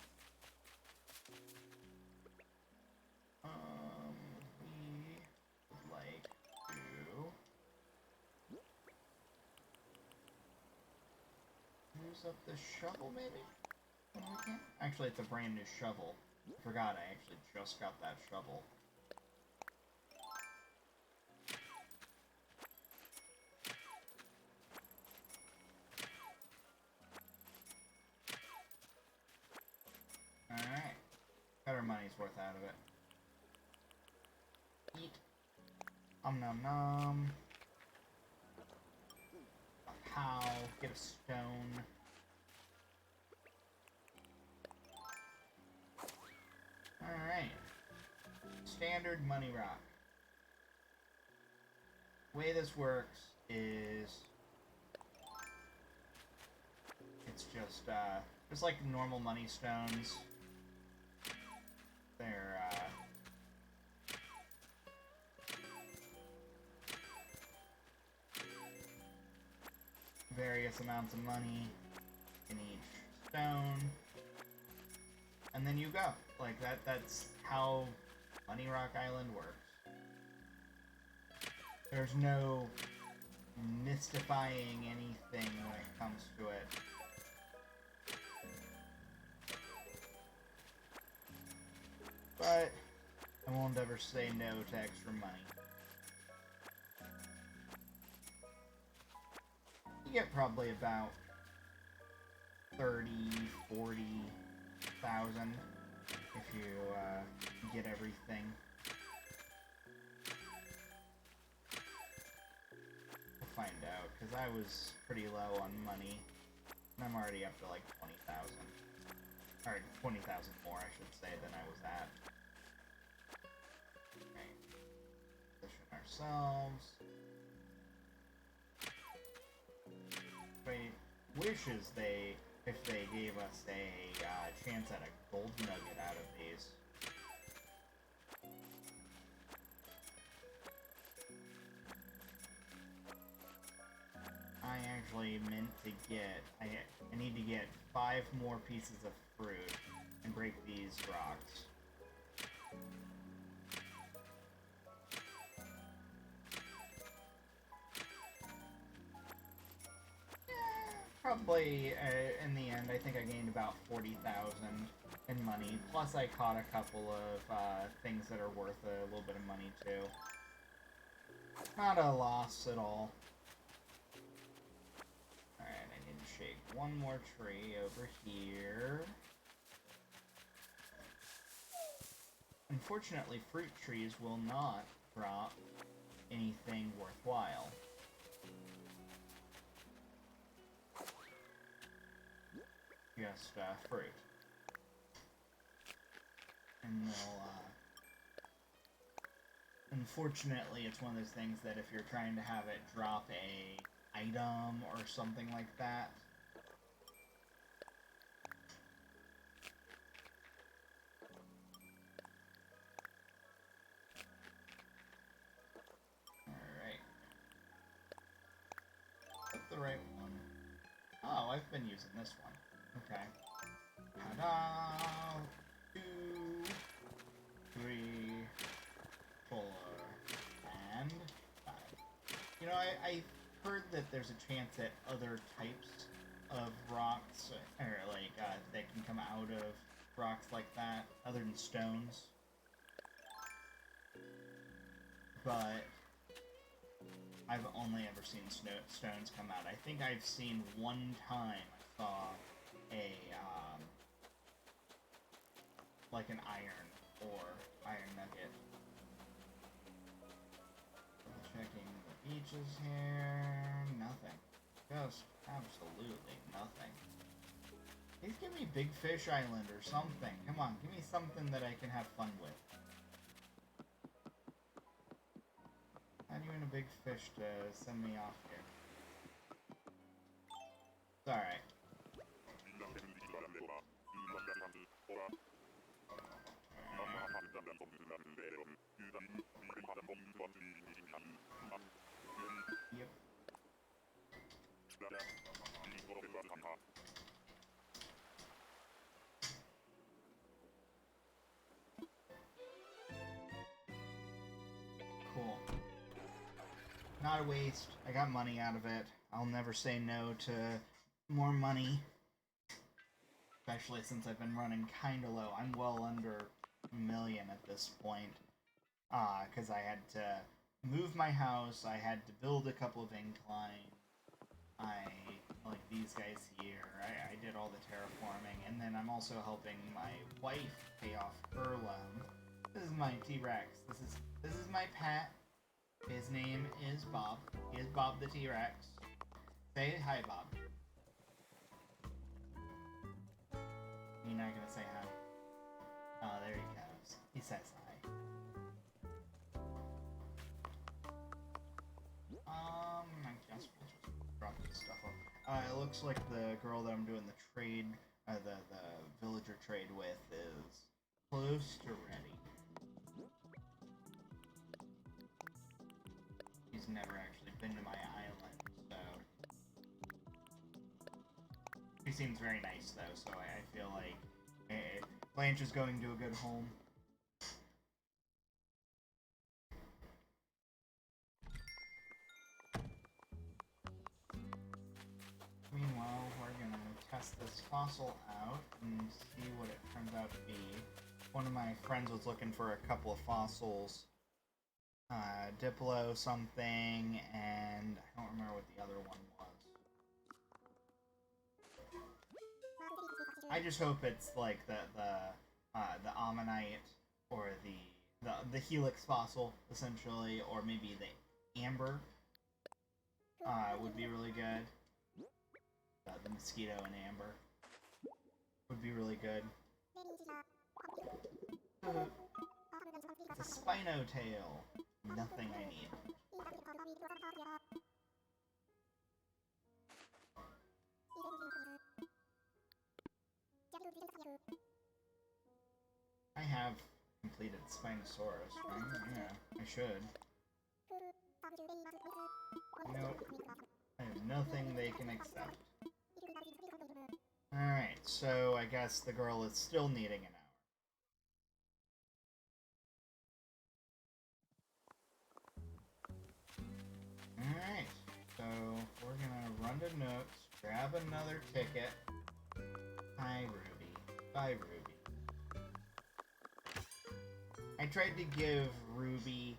We would like to use up the shovel, maybe? When we can? Actually, it's a brand new shovel. I forgot I actually just got that shovel. Alright. Got our money's worth out of it. Eat. Nom nom. A cow. Get a stone. Alright. Standard money rock. The way this works is it's just like normal money stones. They're various amounts of money in each stone. And then you go. Like, that's how Money Rock Island works. There's no mystifying anything when it comes to it. But I won't ever say no to extra money. You get probably about 30, 40,000 if you get everything. We'll find out, because I was pretty low on money, and I'm already up to like 20,000. Or 20,000 more, I should say, than I was at. Okay. Position ourselves. Wait, wishes if they gave us a chance at a gold nugget out of these. I actually meant to get, I need to get 5 more pieces of fruit and break these rocks. Probably, in the end, I think I gained about 40,000 in money. Plus, I caught a couple of things that are worth a little bit of money, too. Not a loss at all. Alright, I need to shake one more tree over here. Unfortunately, fruit trees will not drop anything worthwhile. Just fruit. And they'll, unfortunately, it's one of those things that if you're trying to have it drop a item or something like that, alright. That's the right one. Oh, I've been using this one. Okay. Ta-da! 2, 3, 4, and 5. You know, I heard that there's a chance that other types of rocks, or like, that can come out of rocks like that, other than stones. But I've only ever seen stones come out. I think I've seen one time I saw a, like an iron or iron nugget. Checking the beaches here. Nothing. Just absolutely nothing. Please give me Big Fish Island or something. Come on, give me something that I can have fun with. Not even a big fish to send me off here. It's alright. Yep. Cool. Not a waste. I got money out of it. I'll never say no to more money. Especially since I've been running kinda low. I'm well under a million at this point. Because I had to move my house, I had to build a couple of inclines. Like these guys here, I did all the terraforming, and then I'm also helping my wife pay off her loan. This is my T-Rex. This is my pet. His name is Bob. He is Bob the T-Rex. Say hi, Bob. You're not gonna say hi? Oh, there he goes. He says hi. I guess we'll just drop this stuff off. It looks like the girl that I'm doing the trade, the villager trade with is close to ready. He's never actually been to my island, so... He seems very nice, though, so I feel like Blanche is going to a good home. Meanwhile, we're gonna test this fossil out and see what it turns out to be. One of my friends was looking for a couple of fossils. Diplo something, and I don't remember what the other one was. I just hope it's like the ammonite or the helix fossil, essentially, or maybe the amber would be really good. The mosquito and amber would be really good. It's a Spinotail. Nothing I need. I have completed Spinosaurus, right? Yeah, I should. Nope. I have nothing they can accept. Alright, so I guess the girl is still needing an hour. Alright, so we're gonna run to notes, Grab another ticket. Hi, Ruby. Bye, Ruby. I tried to give Ruby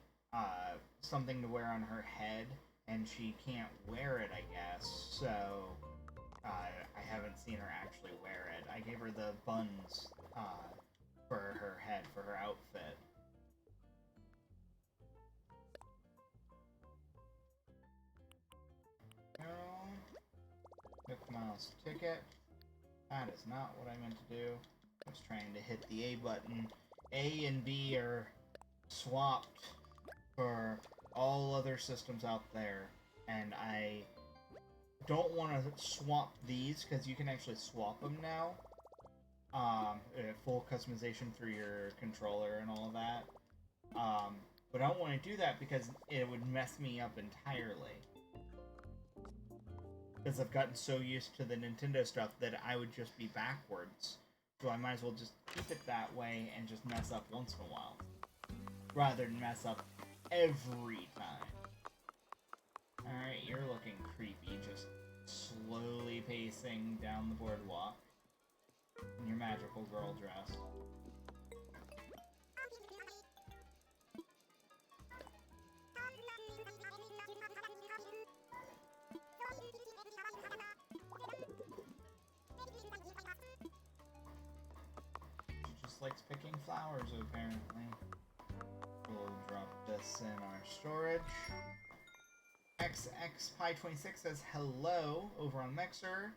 something to wear on her head, and she can't wear it, I guess, so I haven't seen her actually wear it. I gave her the buns for her head, for her outfit. Quick mouse ticket. That is not what I meant to do. I was trying to hit the A button. A and B are swapped for all other systems out there, and I don't want to swap these because you can actually swap them now. Full customization for your controller and all of that. But I don't want to do that because it would mess me up entirely. Because I've gotten so used to the Nintendo stuff that I would just be backwards. So I might as well just keep it that way and just mess up once in a while. Rather than mess up every time. Alright, you're looking creepy, just slowly pacing down the boardwalk in your magical girl dress. Likes picking flowers, apparently. We'll drop this in our storage. XXPie26 says hello over on Mixer.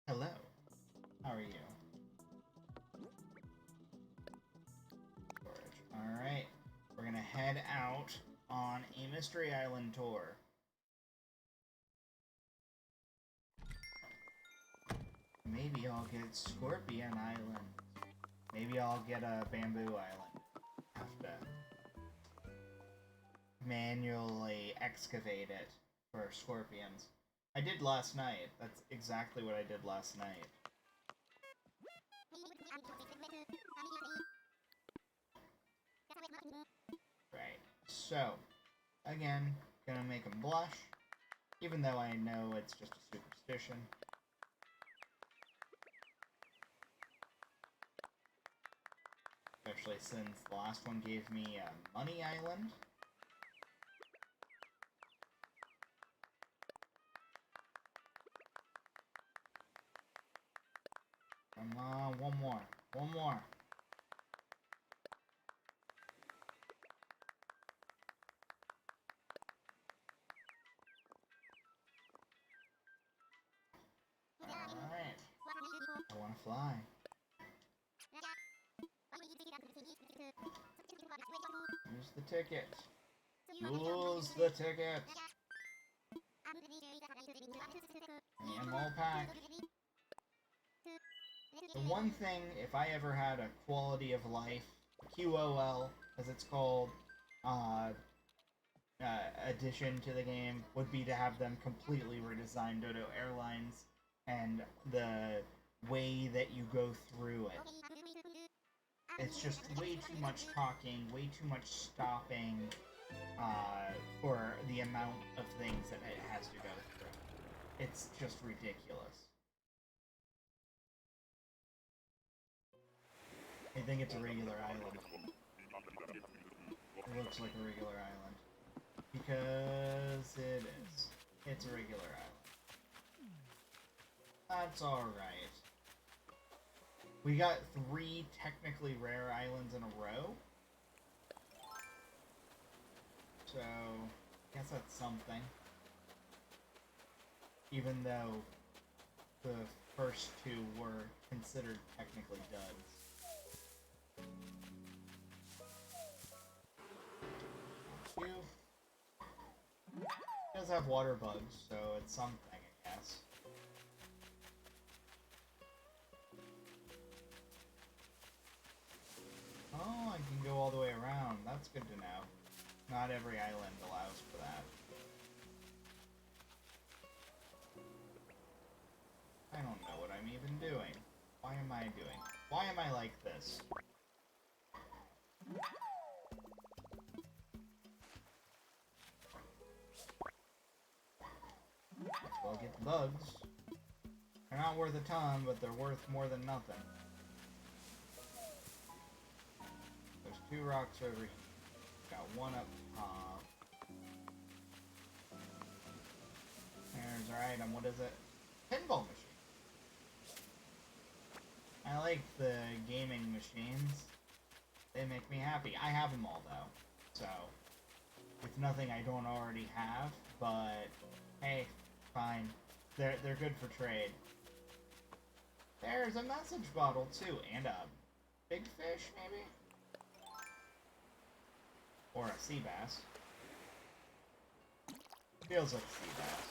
Hello. How are you? Storage. Alright. We're gonna head out on a Mystery Island tour. Maybe I'll get Scorpion Island. Maybe I'll get a Bamboo Island. Have to manually excavate it for scorpions. I did last night. That's exactly what I did last night. Right. So, again, gonna make them blush. Even though I know it's just a superstition. Especially since the last one gave me a Money Island. Come on, one more. One more. Alright. I wanna fly. Use the ticket. Use the ticket. And all pack. The one thing, if I ever had a quality of life, QOL, as it's called, addition to the game, would be to have them completely redesign Dodo Airlines and the way that you go through it. It's just way too much talking, way too much stopping, for the amount of things that it has to go through. It's just ridiculous. I think it's a regular island. It looks like a regular island. Because it is. It's a regular island. That's alright. We got 3 technically rare islands in a row. So, I guess that's something. Even though the first 2 were considered technically duds. Thank you. It does have water bugs, so it's something, I guess. Oh, I can go all the way around. That's good to know. Not every island allows for that. I don't know what I'm even doing. Why am I doing? Why am I like this? well get the bugs. They're not worth a ton, but they're worth more than nothing. There's 2 rocks over here. Got 1 up top. There's our item. What is it? Pinball machine. I like the gaming machines. They make me happy. I have them all though, so it's nothing I don't already have. But hey, fine. They're good for trade. There's a message bottle too, and a big fish maybe, or a sea bass. Feels like a sea bass.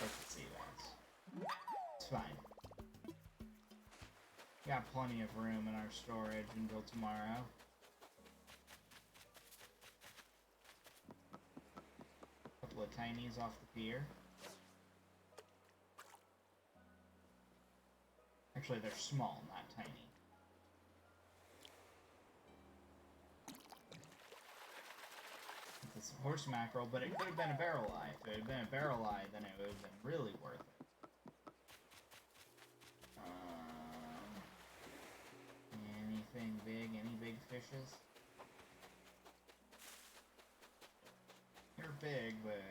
It's a sea bass. It's fine. Got plenty of room in our storage until tomorrow. Couple of tinies off the pier. Actually, they're small, not tiny. It's a horse mackerel, but it could have been a barrel eye. If it had been a barrel eye, then it would have been really worth it. Anything big? Any big fishes? You're big, but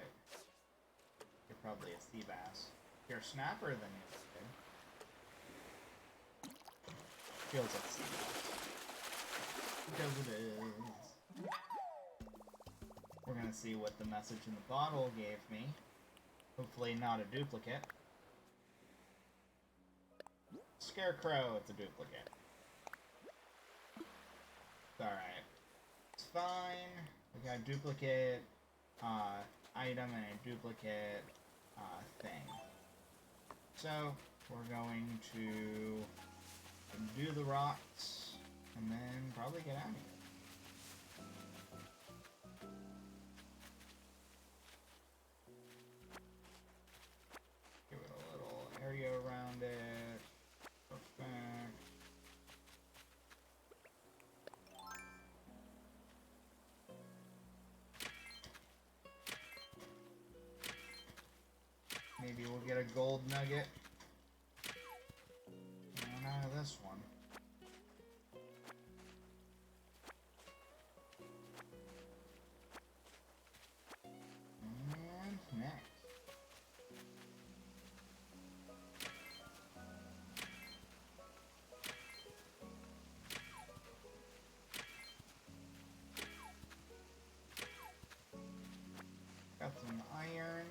you're probably a sea bass. If you're a snapper, then you're big. Feels like sea bass. Because it is. We're gonna see what the message in the bottle gave me. Hopefully not a duplicate. Scarecrow, it's a duplicate. Alright. It's fine. We got a duplicate item and a duplicate thing. So, we're going to do the rocks and then probably get out of here. Give it a little area around it. Perfect. Maybe we'll get a gold nugget. And out of this one. And next. Got some iron.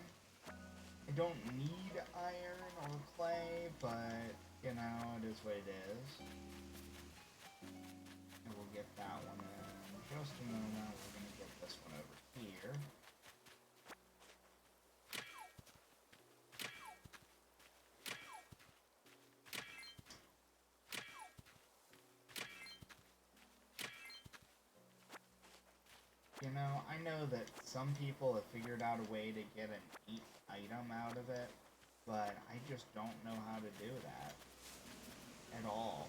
I don't need iron or clay, but, you know, it is what it is. And we'll get that one in just a moment. We're going to get this one over here. You know, I know that some people have figured out a way to get an neat item out of it, but I just don't know how to do that at all.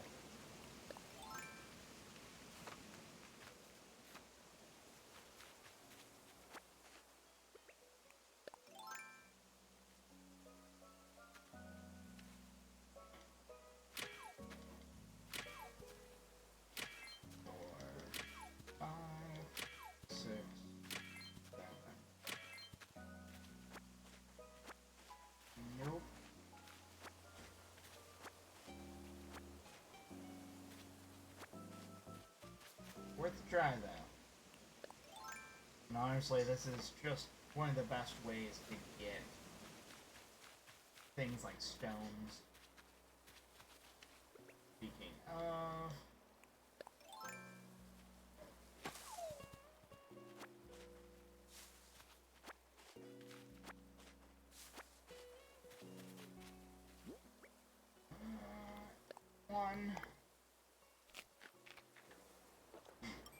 Worth a try, though. And honestly, this is just one of the best ways to get things like stones. Speaking of...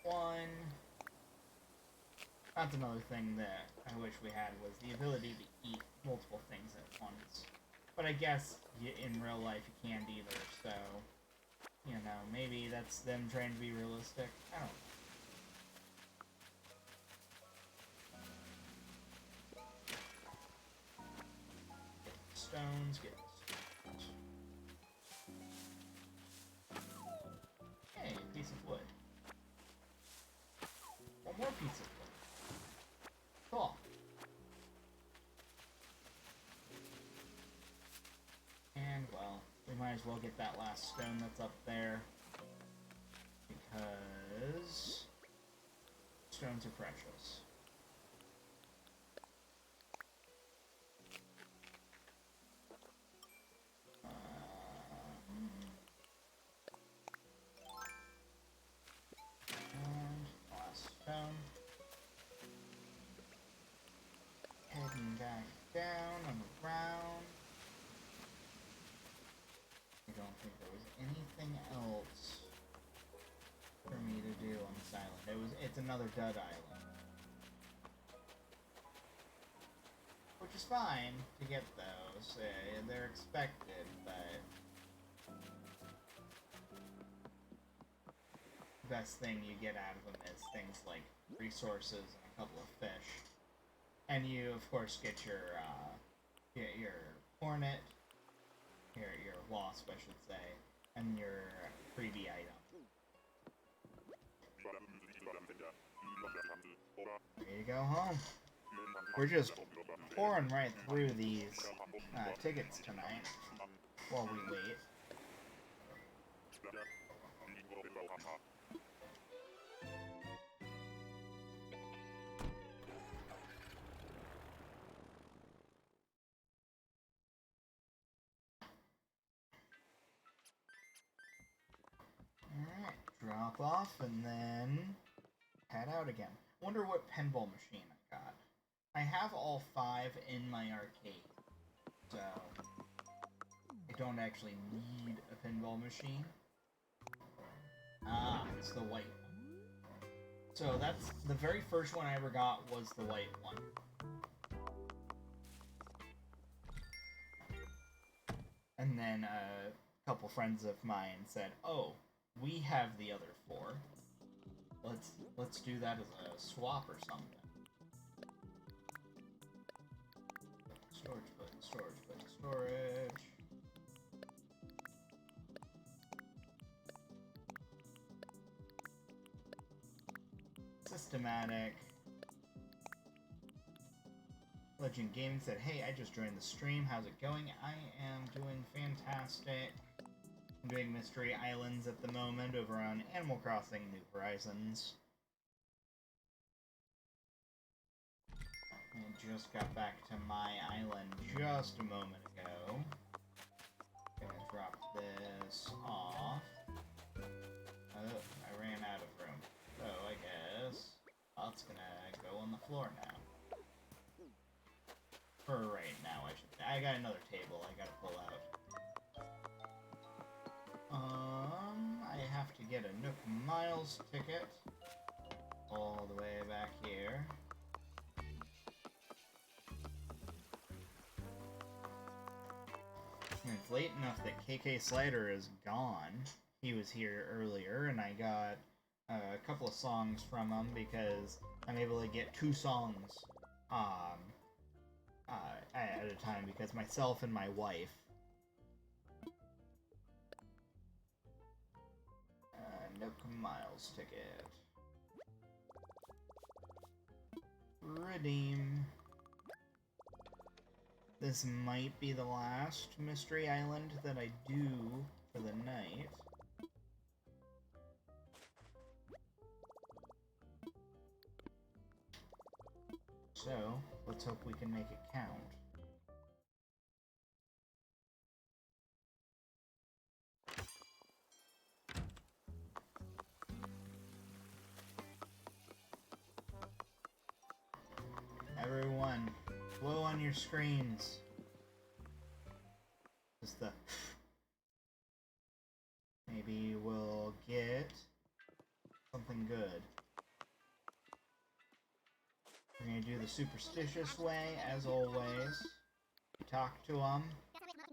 One. That's another thing that I wish we had, was the ability to eat multiple things at once. But I guess in real life you can't either, so... You know, maybe that's them trying to be realistic. I don't know. stones, get stones. Hey, piece of wood. One more piece of wood. Cool. And, well, we might as well get that last stone that's up there. Because stones are precious. And last stone. Heading back down on the ground. I don't think there was anything else for me to do on this island. It's another dud island. Which is fine to get those. They're expected, but the best thing you get out of them is things like resources and a couple of fish. And you, of course, get your hornet, your wasp, I should say, and your freebie item. There you go home. We're just pouring right through these tickets tonight while we wait. Alright, drop off and then head out again. Wonder what pinball machine I got. I have all 5 in my arcade, so I don't actually need a pinball machine. Ah, it's the white one. So that's the very first one I ever got was the white one. And then a couple friends of mine said, "Oh, we have the other 4. Let's do that as a swap or something." Storage. Systematic. Legend Gaming said, "Hey, I just joined the stream. How's it going?" I am doing fantastic. I'm doing Mystery Islands at the moment over on Animal Crossing New Horizons. I just got back to my island just a moment ago. Gonna drop this off. Oh, I ran out of room. So I guess that's gonna go on the floor now. For right now, I should say. I got another table I gotta pull out. I have to get a Nook Miles ticket all the way back here. And it's late enough that KK Slider is gone. He was here earlier, and I got a couple of songs from him because I'm able to get 2 songs at a time because myself and my wife. Nook Miles ticket. Redeem. This might be the last Mystery Island that I do for the night. So, let's hope we can make it count. Everyone, blow on your screens. Just the... Maybe we'll get something good. We're gonna do the superstitious way, as always. You talk to them,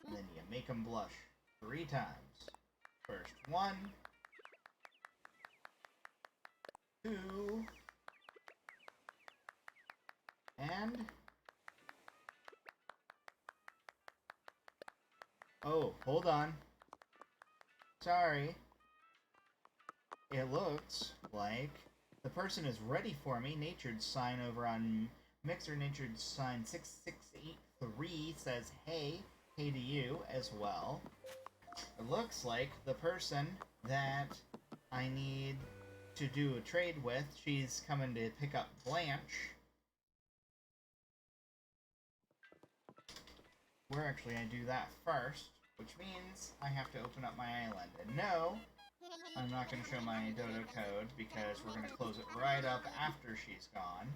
and then you make them blush 3 times. First 1, 2, and Oh, hold on. Sorry. It looks like the person is ready for me. Natured sign over on Mixer. Natured sign 6683 says hey. Hey to you as well. It looks like the person that I need to do a trade with, she's coming to pick up Blanche. We're actually going to do that first, which means I have to open up my island. And no, I'm not going to show my Dodo Code because we're going to close it right up after she's gone.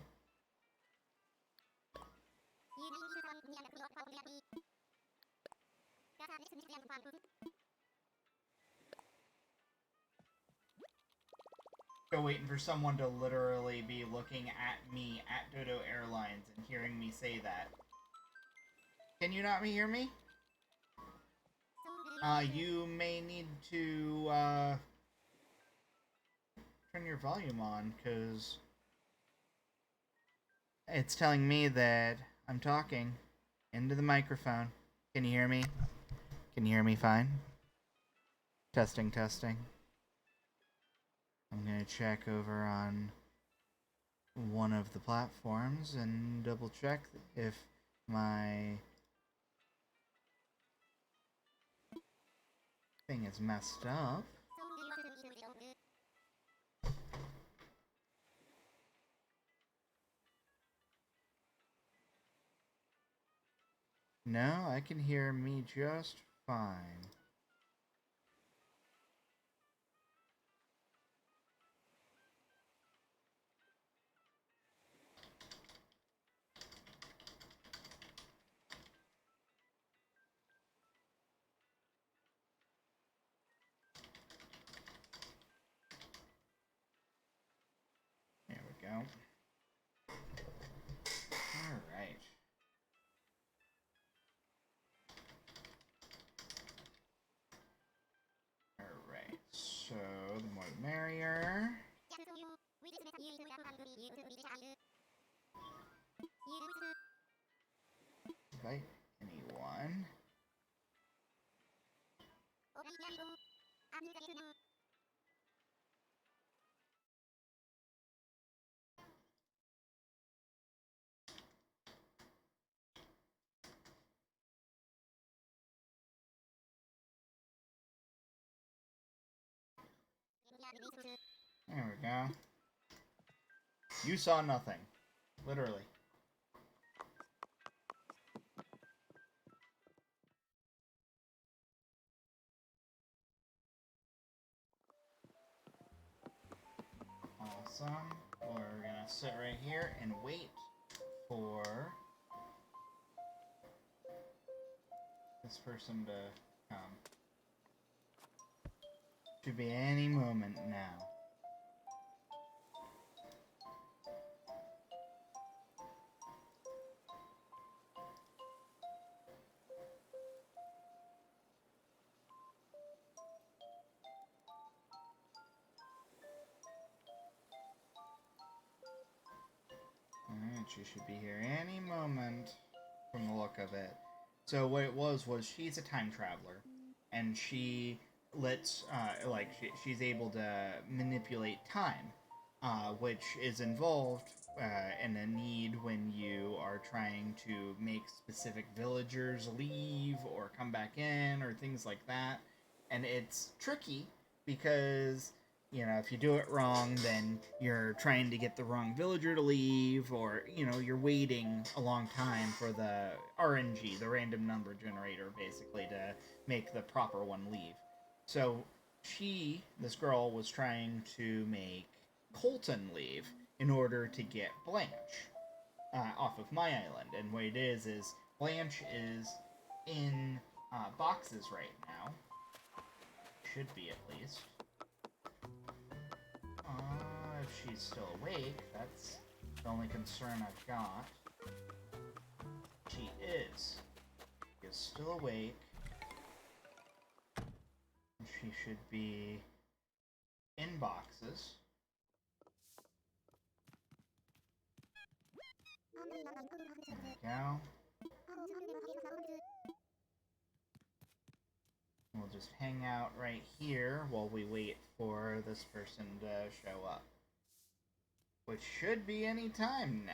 Still waiting for someone to literally be looking at me at Dodo Airlines and hearing me say that. Can you not hear me? You may need to, turn your volume on, because it's telling me that I'm talking into the microphone. Can you hear me? Can you hear me fine? Testing, testing. I'm gonna check over on one of the platforms and double check if my thing is messed up. No, I can hear me just fine. There we go. Alright. Alright, so the more the merrier. Invite anyone. There we go. You saw nothing. Literally. Awesome. We're gonna sit right here and wait for this person to come. Should be any moment now. Alright, she should be here any moment from the look of it. So what it was she's a time traveler, and she lets, she's able to manipulate time, which is involved in a need when you are trying to make specific villagers leave or come back in or things like that. And it's tricky because, you know, if you do it wrong, then you're trying to get the wrong villager to leave, or, you know, you're waiting a long time for the RNG, the random number generator, basically, to make the proper one leave. So this girl, was trying to make Colton leave in order to get Blanche off of my island. And what it is Blanche is in boxes right now. Should be, at least. If she's still awake, that's the only concern I've got. She is. She is still awake. And she should be in boxes. There we go. just hang out right here while we wait for this person to show up. Which should be any time now.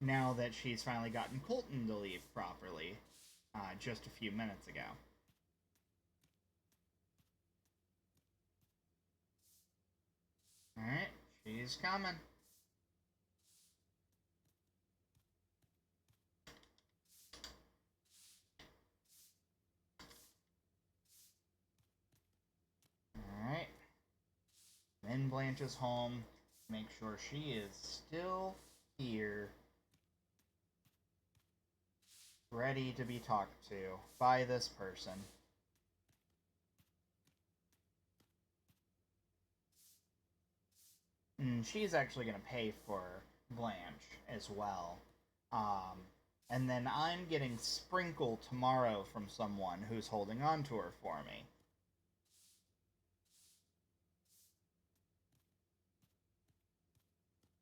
Now that she's finally gotten Colton to leave properly, just a few minutes ago. Alright, she's coming. Alright. Then Blanche is home. Make sure she is still here. Ready to be talked to by this person. And she's actually going to pay for Blanche as well. And then I'm getting Sprinkle tomorrow from someone who's holding on to her for me.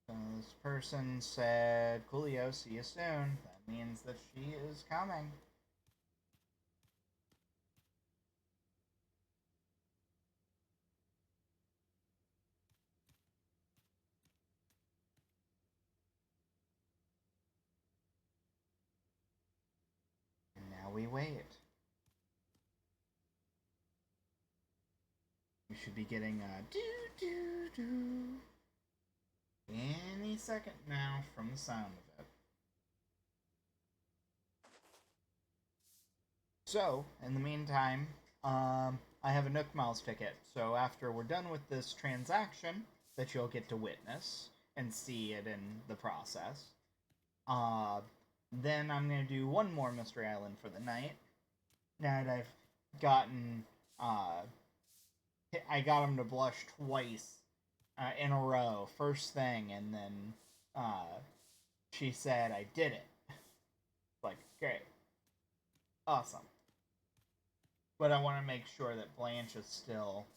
So this person said, Coolio, see you soon. That means that she is coming. And now we wait. We should be getting a do-do-do any second now from the sound of it. So, in the meantime, I have a Nook Miles ticket. So after we're done with this transaction that you'll get to witness and see it in the process, then I'm going to do one more Mystery Island for the night. Now that I've gotten, I got him to blush twice in a row, first thing, and then she said I did it. Like, great. Awesome. But I want to make sure that Blanche is still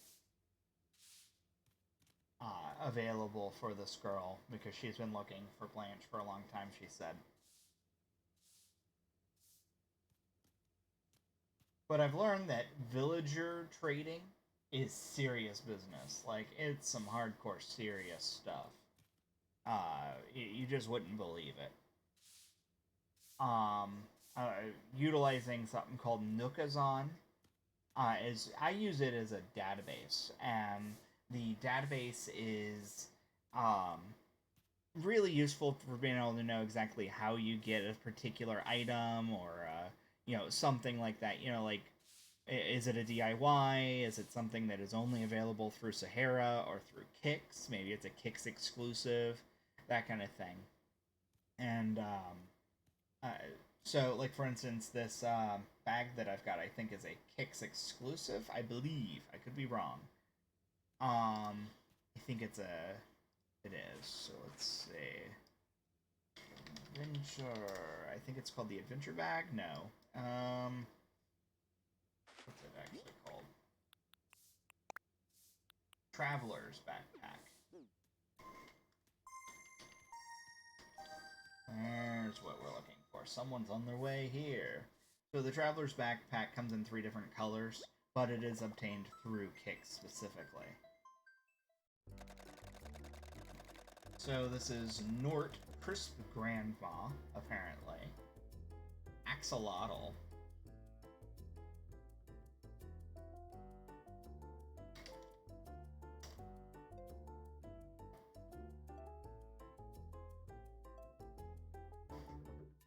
available for this girl, because she's been looking for Blanche for a long time, she said. But I've learned that villager trading is serious business. Like, it's some hardcore serious stuff. You just wouldn't believe it. Utilizing something called Nookazon is, I use it as a database, and the database is really useful for being able to know exactly how you get a particular item, or something like that. Like, is it a DIY? Is it something that is only available through Sahara or through Kix? Maybe it's a Kix exclusive, that kind of thing. And so, like, for instance, this bag that I've got, I think, is a Kix exclusive, I believe. I could be wrong. I think it is. So let's see. Adventure. I think it's called the Adventure Bag? No. What's it actually called? Traveler's Backpack. There's what we're looking for. Someone's on their way here. So the Traveler's Backpack comes in 3 different colors, but it is obtained through Kix specifically. So this is Nort Crisp Grandma, apparently. Axolotl.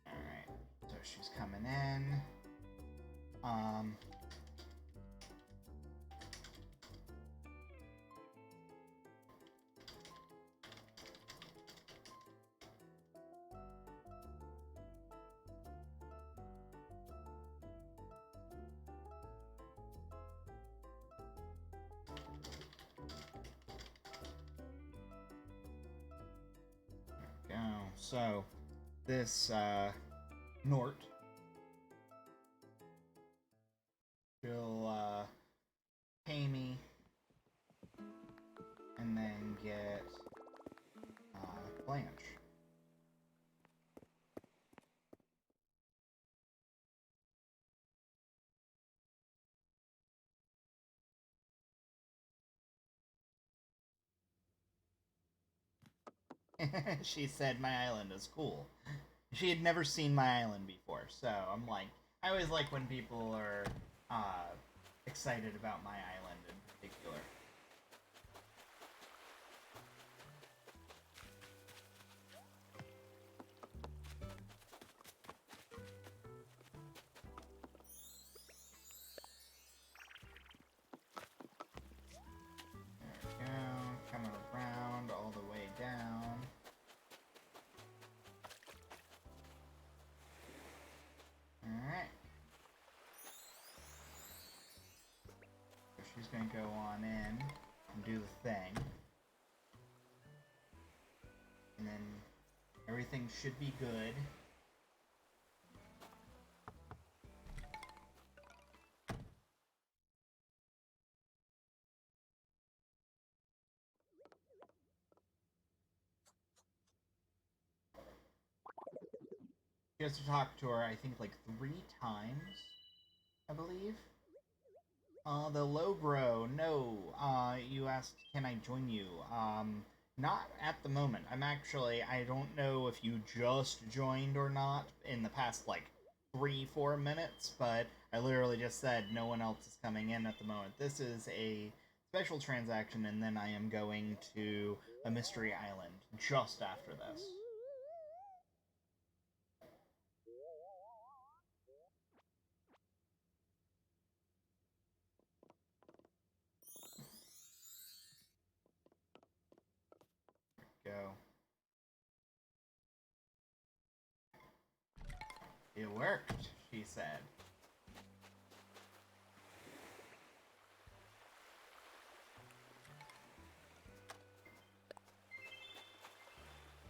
Alright, so she's coming in. So, this Nort will pay me and then get Blanche. She said my island is cool. She had never seen my island before, so I'm like, I always like when people are excited about my island in particular. There we go, coming around all the way down. Alright. So she's gonna go on in and do the thing. And then everything should be good. She has to talk to her, I think, like 3 times, I believe. The low bro, no. You asked, can I join you? Not at the moment. I don't know if you just joined or not in the past, like, 3-4 minutes, but I literally just said no one else is coming in at the moment. This is a special transaction, and then I am going to a mystery island just after this. Go. It worked, she said.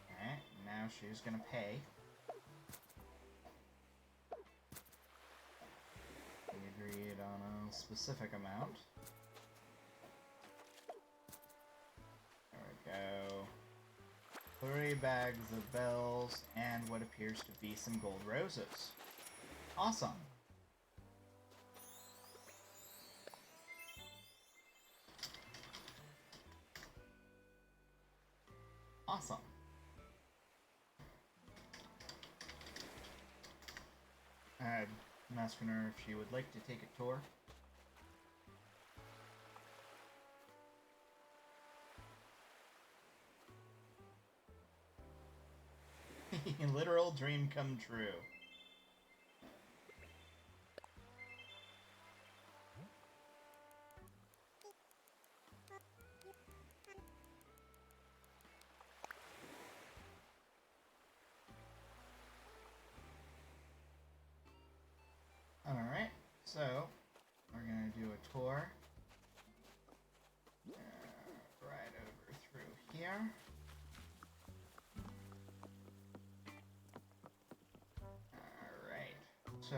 Alright, now she's gonna pay. We agreed on a specific amount. There we go. 3 bags of bells, and what appears to be some gold roses. Awesome! Awesome. I'm asking her if she would like to take a tour. Literal dream come true. Alright, so we're gonna do a tour. Right over through here. Alright, so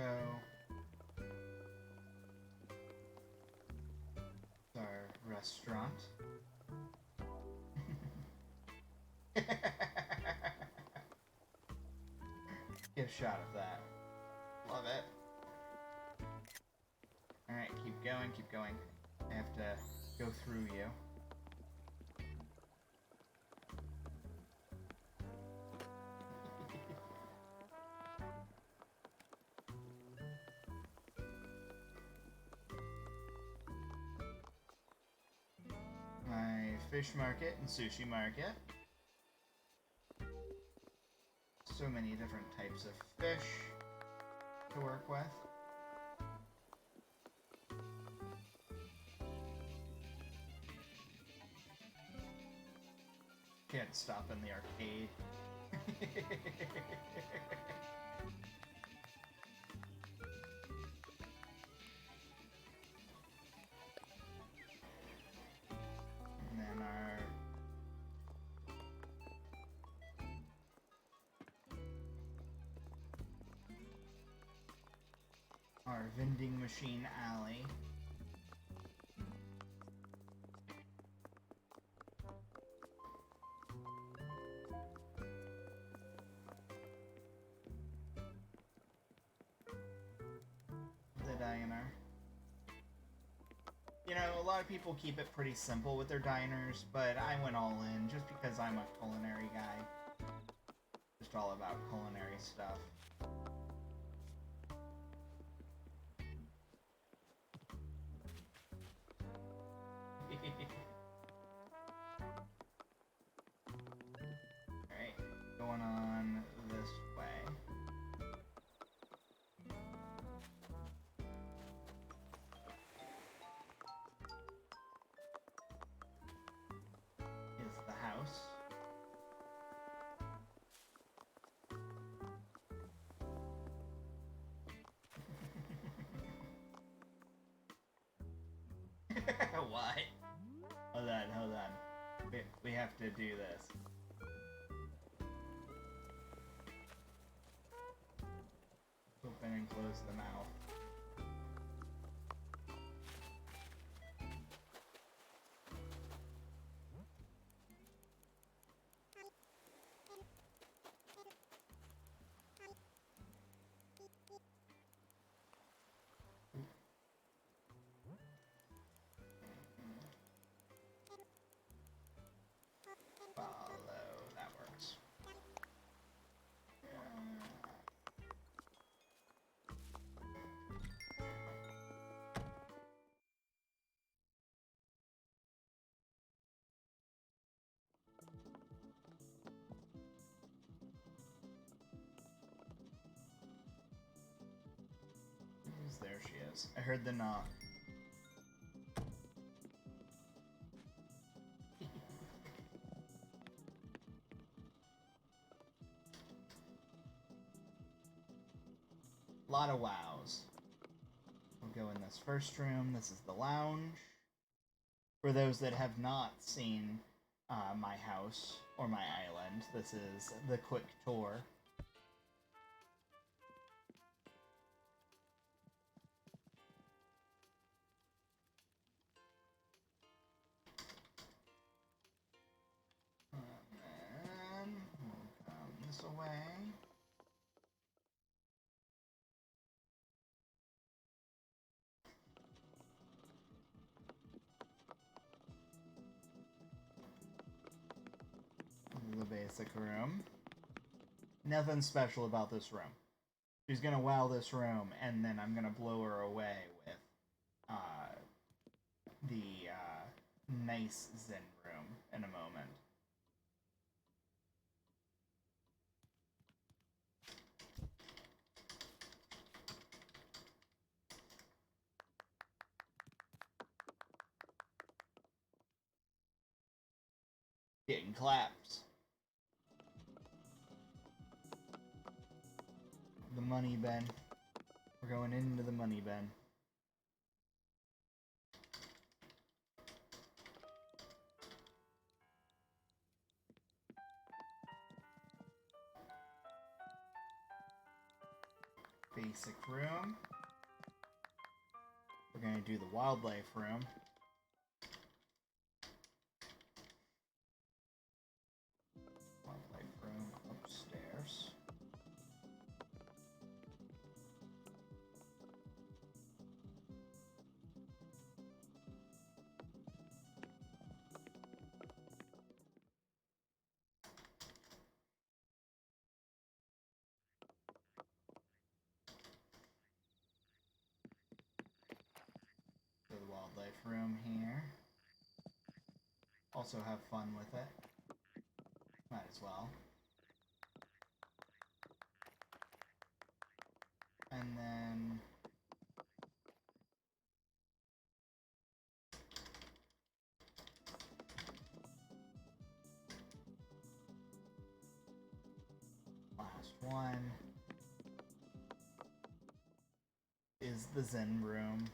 it's our restaurant. Get a shot of that. Love it. Alright, keep going, keep going. I have to go through you. My fish market and sushi market. So many different types of fish to work with. Can't stop in the arcade. And then our vending machine alley. The diner. You know, a lot of people keep it pretty simple with their diners, but I went all in just because I'm a culinary guy. Just all about culinary stuff. Alright, going on this way. Is the house. What? Hold on. We have to do this. Open and close the mouth. Follow. That works. There she is. I heard the knock. Lot of wows. We'll go in this first room. This is the lounge. For those that have not seen my house or my island, this is the quick tour. And then we'll come this away. The basic room. Nothing special about this room. She's gonna wow this room, and then I'm gonna blow her away with the nice Zen room in a moment. Getting claps. The money bin. We're going into the money bin. Basic room. We're going to do the wildlife room. Wildlife room upstairs. The wildlife room here. Also have fun with it. Might as well. And then last one is the Zen room.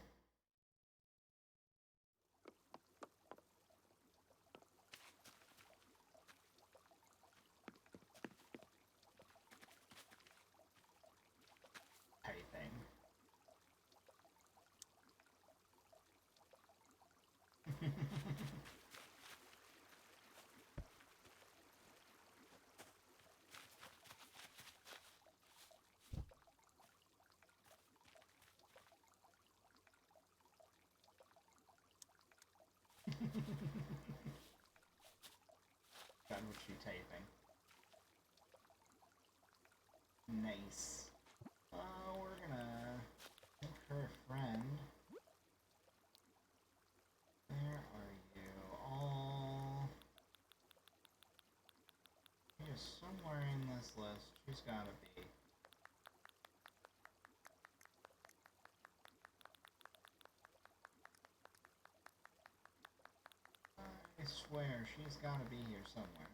Typing. God, what you typing? Nice. We're gonna make her a friend. Where are you? All... She's somewhere in this list. She's gotta be. I swear, she's gotta be here somewhere.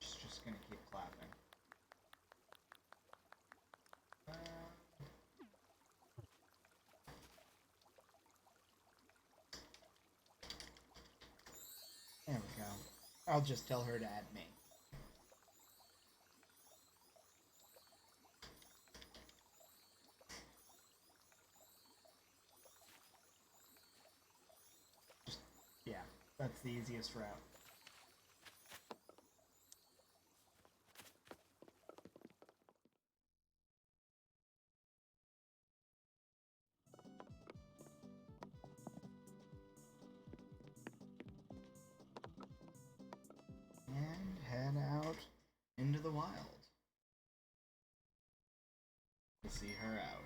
She's just gonna keep clapping. There we go. I'll just tell her to add me. Yeah, that's the easiest route. And head out into the wild to see her out.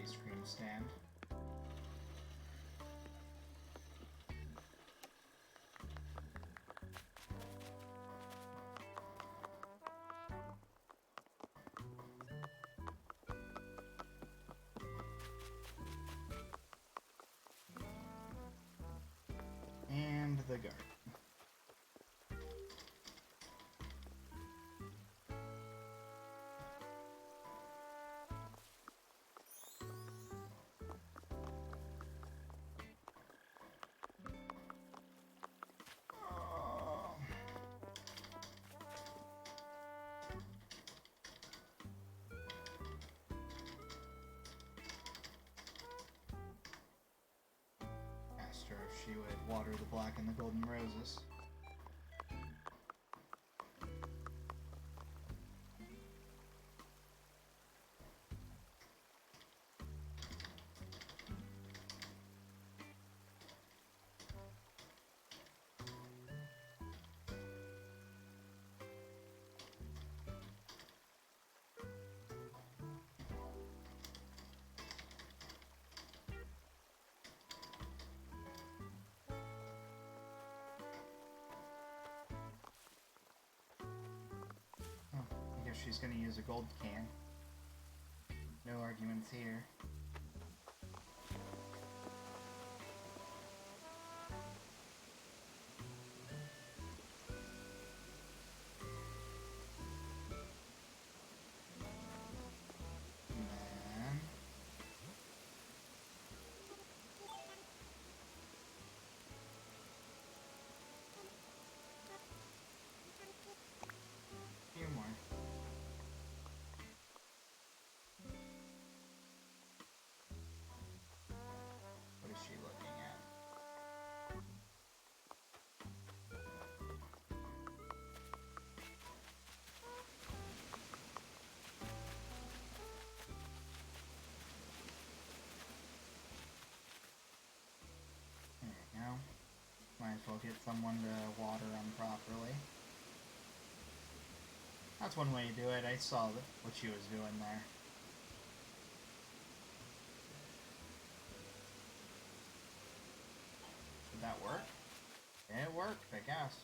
Ice cream stand. And the garden. Asked her if she would water the black and the golden roses. She's gonna use a gold can. No arguments here. And a few more. What is she looking at? There we go. Might as well get someone to water them properly. That's one way to do it. I saw what she was doing there. Did that work? It worked, I guess.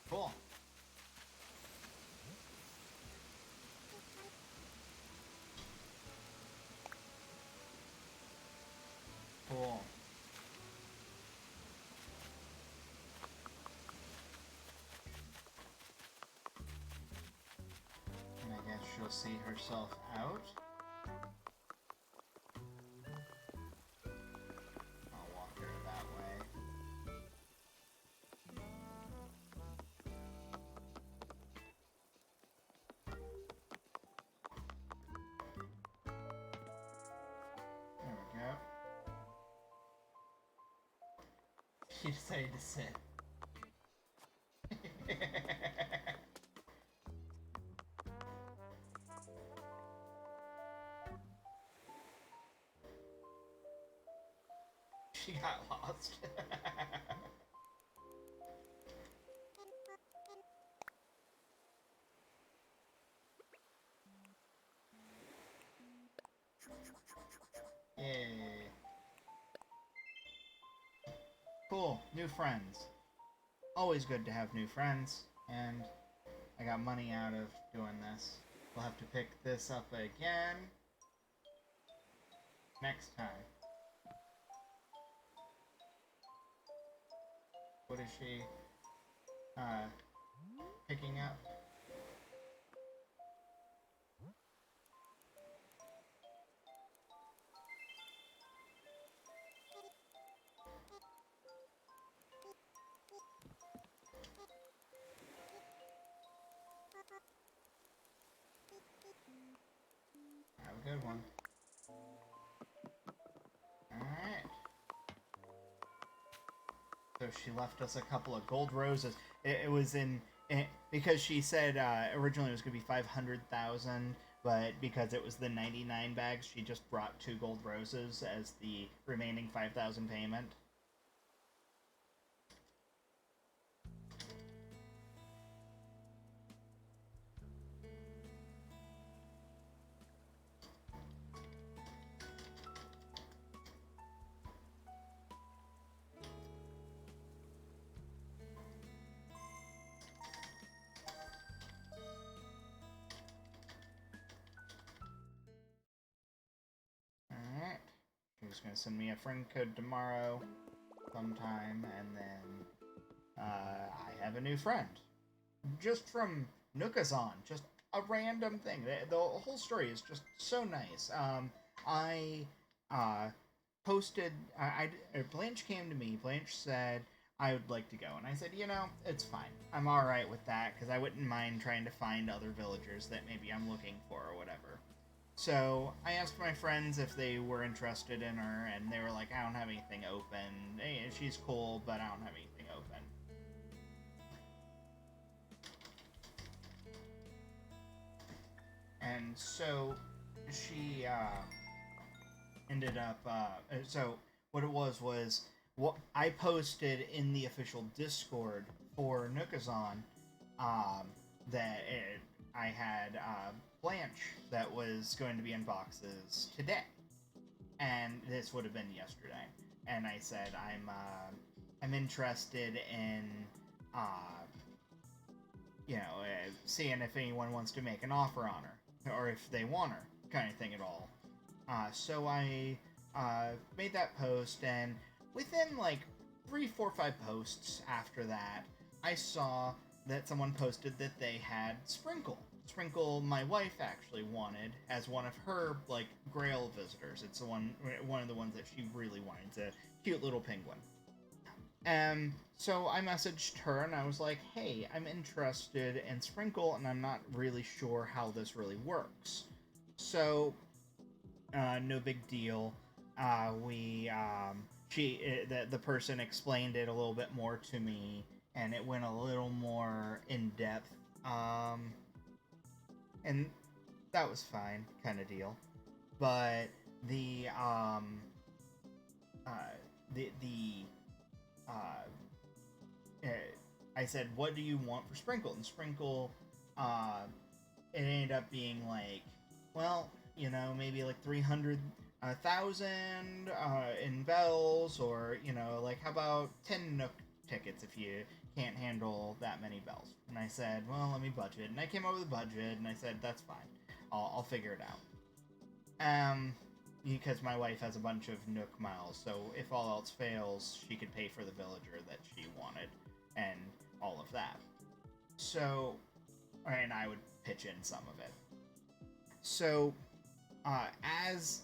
Cool. Cool. And I guess she'll see herself out. I'll walk her that way. You decided to sit. She got lost. Yay. Cool, new friends. Always good to have new friends, and I got money out of doing this. We'll have to pick this up again next time. What is she picking up? Have a good one. Alright. So she left us a couple of gold roses. It was because she said originally it was going to be 500,000, but because it was the 99 bags, she just brought 2 gold roses as the remaining 5,000 payment. She's gonna send me a friend code tomorrow sometime, and then I have a new friend. Just from Nookazon, just a random thing. The whole story is just so nice. I posted, Blanche came to me, Blanche said, I would like to go, and I said, you know, it's fine. I'm alright with that, because I wouldn't mind trying to find other villagers that maybe I'm looking for or whatever. So I asked my friends if they were interested in her, and they were like, I don't have anything open. Hey, she's cool, but I don't have anything open. And so she ended up, so what it was what I posted in the official Discord for Nookazon that I had Blanche that was going to be in boxes today, and this would have been yesterday. And I said I'm interested in seeing if anyone wants to make an offer on her, or if they want her, kind of thing at all. So I made that post, and within like 3, 4, 5 posts after that, I saw that someone posted that they had Sprinkle. Sprinkle, my wife actually wanted as one of her like Grail visitors. It's one of the ones that she really wanted. It's a cute little penguin. So I messaged her and I was like, hey, I'm interested in Sprinkle and I'm not really sure how this really works. So, no big deal. The person explained it a little bit more to me, and it went a little more in depth. And that was fine, kind of deal. But I said, what do you want for Sprinkle? And Sprinkle, it ended up being like, well, you know, maybe like 300,000 in bells, or, you know, like, how about 10 Nook tickets if you can't handle that many bells? And I said, well, let me budget. And I came up with a budget, and I said, that's fine. I'll figure it out. Because my wife has a bunch of Nook miles, so if all else fails, she could pay for the villager that she wanted, and all of that. So, and I would pitch in some of it. So, as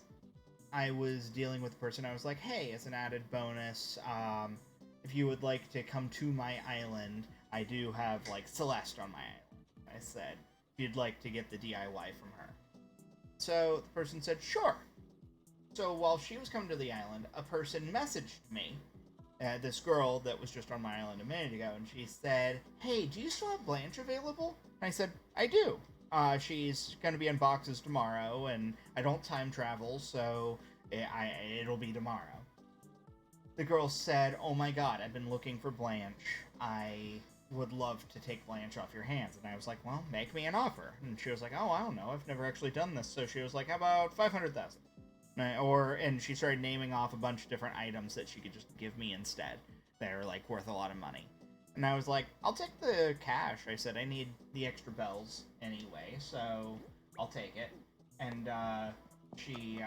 I was dealing with the person, I was like, hey, as an added bonus, if you would like to come to my island, I do have, like, Celeste on my island. I said, if you'd like to get the DIY from her. So, the person said, sure. So, while she was coming to the island, a person messaged me this girl that was just on my island a minute ago, and she said, "Hey, do you still have Blanche available?" And I said, "I do. She's going to be in boxes tomorrow, and I don't time travel, so it'll be tomorrow." The girl said, "Oh my god, I've been looking for Blanche. I would love to take Blanche off your hands." And I was like, "Well, make me an offer." And she was like, "Oh, I don't know. I've never actually done this." So she was like, "How about 500,000?" And she started naming off a bunch of different items that she could just give me instead. They're like worth a lot of money. And I was like, "I'll take the cash." I said, "I need the extra bells anyway, so I'll take it." And she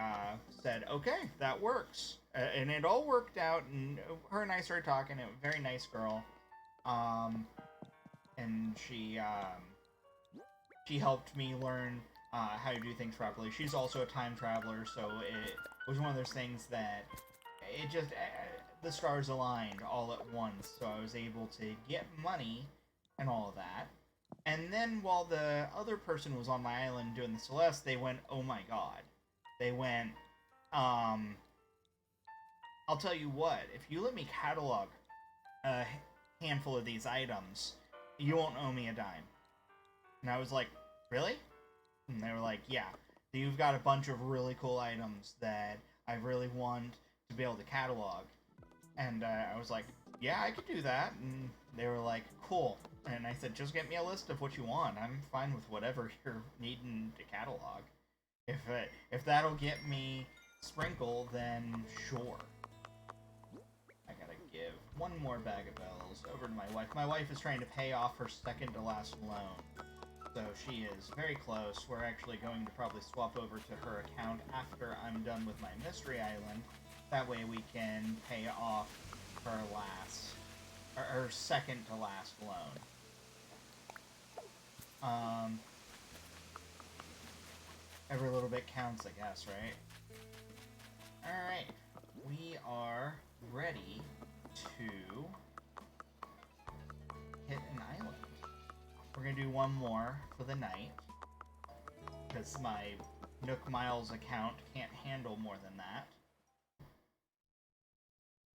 said, "Okay, that works." And it all worked out, and her and I started talking. It was a very nice girl. And she helped me learn how to do things properly. She's also a time traveler, so it was one of those things that it just the stars aligned all at once. So I was able to get money and all of that. And then while the other person was on my island doing the Celeste, they went, "Oh my god." They went, I'll tell you what, if you let me catalog a handful of these items, you won't owe me a dime. And I was like, "Really?" And they were like, "Yeah, you've got a bunch of really cool items that I really want to be able to catalog." And I was like, "Yeah, I could do that." And they were like, "Cool." And I said, "Just get me a list of what you want. I'm fine with whatever you're needing to catalog. If that'll get me Sprinkle, then sure." I gotta give one more bag of bells over to my wife. My wife is trying to pay off her second to last loan. So she is very close. We're actually going to probably swap over to her account after I'm done with my Mystery Island. That way we can pay off her second to last loan. Every little bit counts, I guess, right? Alright. We are ready to hit an island. We're going to do one more for the night, because my Nook Miles account can't handle more than that.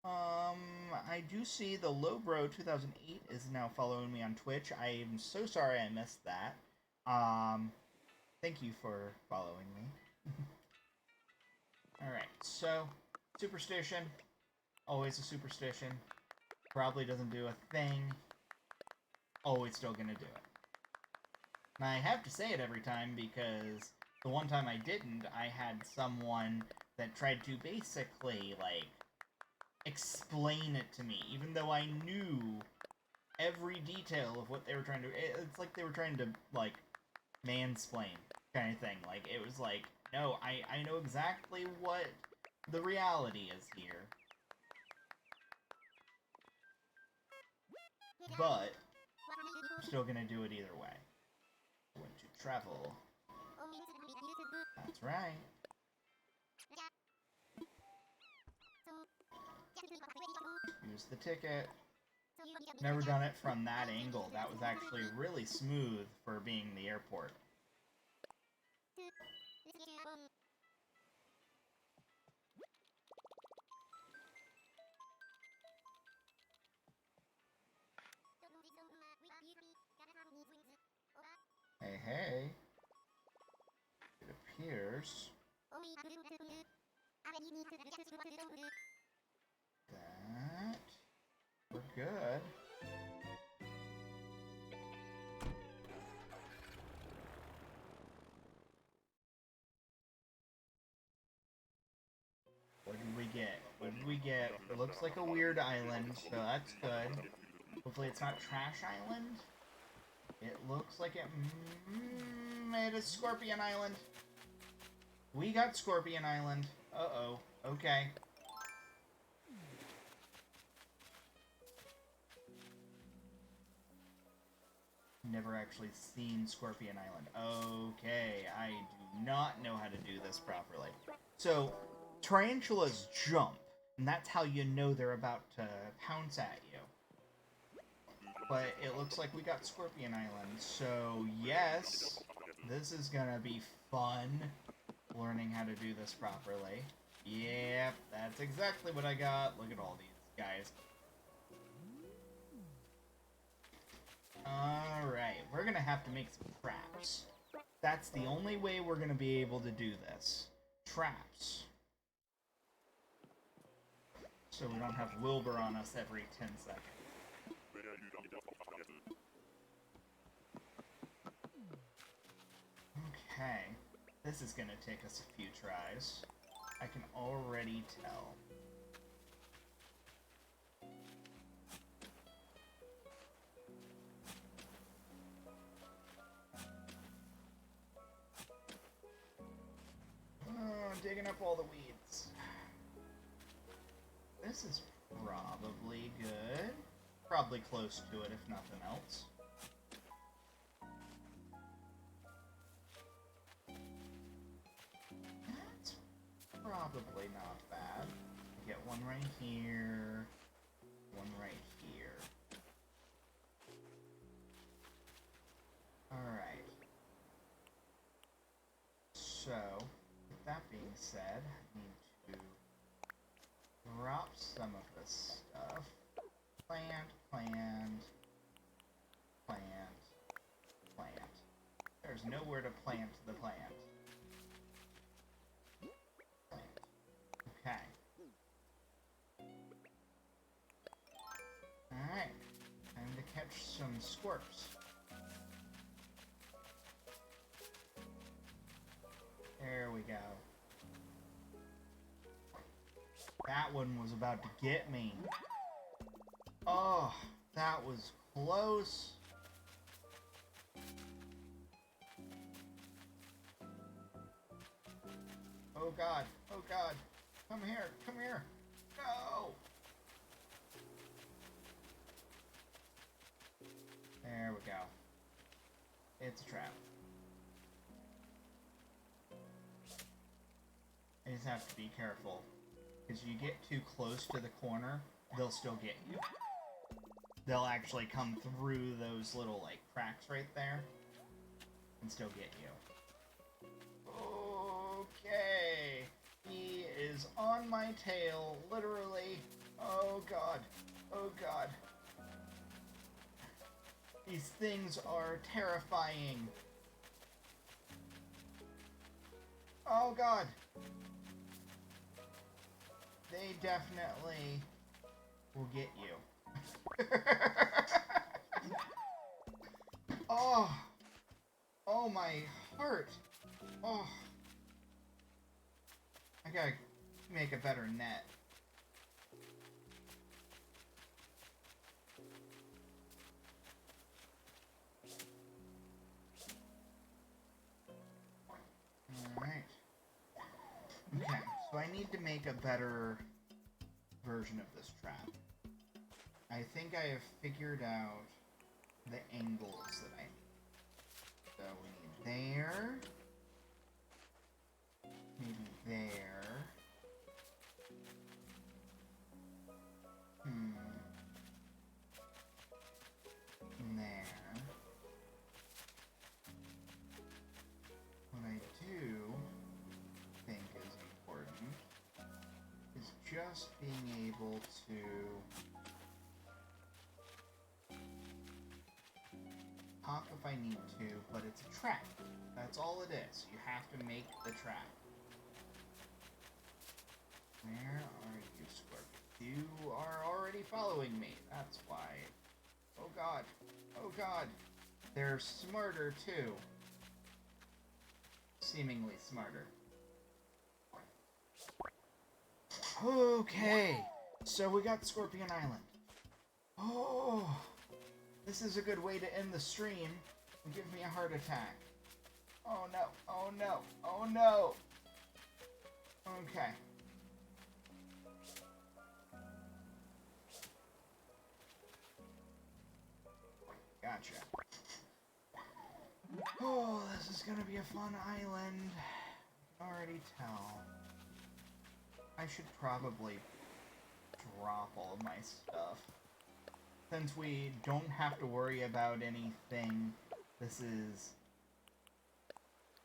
I do see the Lowbro 2008 is now following me on Twitch. I am so sorry I missed that. Thank you for following me. Alright, so, superstition. Always a superstition. Probably doesn't do a thing. Always still gonna do it. And I have to say it every time because the one time I didn't, I had someone that tried to basically, like, explain it to me, even though I knew every detail of what they were trying to... It's like they were trying to, like, mansplain kind of thing. Like, it was like, no, I know exactly what the reality is here. But I'm still gonna do it either way. Going to travel. That's right. Use the ticket. Never done it from that angle. That was actually really smooth for being the airport. Hey, hey. It appears that we're good. What did we get? What did we get? It looks like a weird island, so that's good. Hopefully it's not Trash Island. It looks like it is Scorpion Island. We got Scorpion Island. Uh-oh. Okay. Never actually seen Scorpion Island. Okay, I do not know how to do this properly. So, tarantulas jump, and that's how you know they're about to pounce at you. But it looks like we got Scorpion Island, so yes, this is gonna be fun, learning how to do this properly. Yep, that's exactly what I got. Look at all these guys. Alright, we're gonna have to make some traps. That's the only way we're gonna be able to do this. Traps. So we don't have Wilbur on us every 10 seconds. Okay. This is gonna take us a few tries. I can already tell. Oh, digging up all the weeds. This is probably good. Probably close to it, if nothing else. That's probably not bad. Get one right here. One right here. Alright. So, with that being said, I need to drop some of this stuff. Plant, plant, plant, plant. There's nowhere to plant the plant. Plant. Okay. Alright. Time to catch some squirps. There we go. That one was about to get me. Oh, that was close. Oh god, oh god. Come here, come here. No! There we go. It's a trap. I just have to be careful. Because you get too close to the corner, they'll still get you. They'll actually come through those little, like, cracks right there and still get you. Okay. He is on my tail, literally. Oh god. Oh god. These things are terrifying. Oh god. They definitely will get you. Oh. Oh, my heart. Oh. I gotta make a better net. Alright. Okay, so I need to make a better version of this trap. I think I have figured out the angles that I need. So we need there. Maybe there. And there. What I do think is important is just being able to hop if I need to, but it's a trap. That's all it is. You have to make the trap. Where are you, Scorpion? You are already following me. That's why. Oh god. Oh god. They're smarter too. Seemingly smarter. Okay. So we got Scorpion Island. Oh. This is a good way to end the stream and give me a heart attack. Oh no. Oh no. Oh no. Okay. Gotcha. Oh, this is gonna be a fun island. I can already tell. I should probably drop all of my stuff. Since we don't have to worry about anything, this is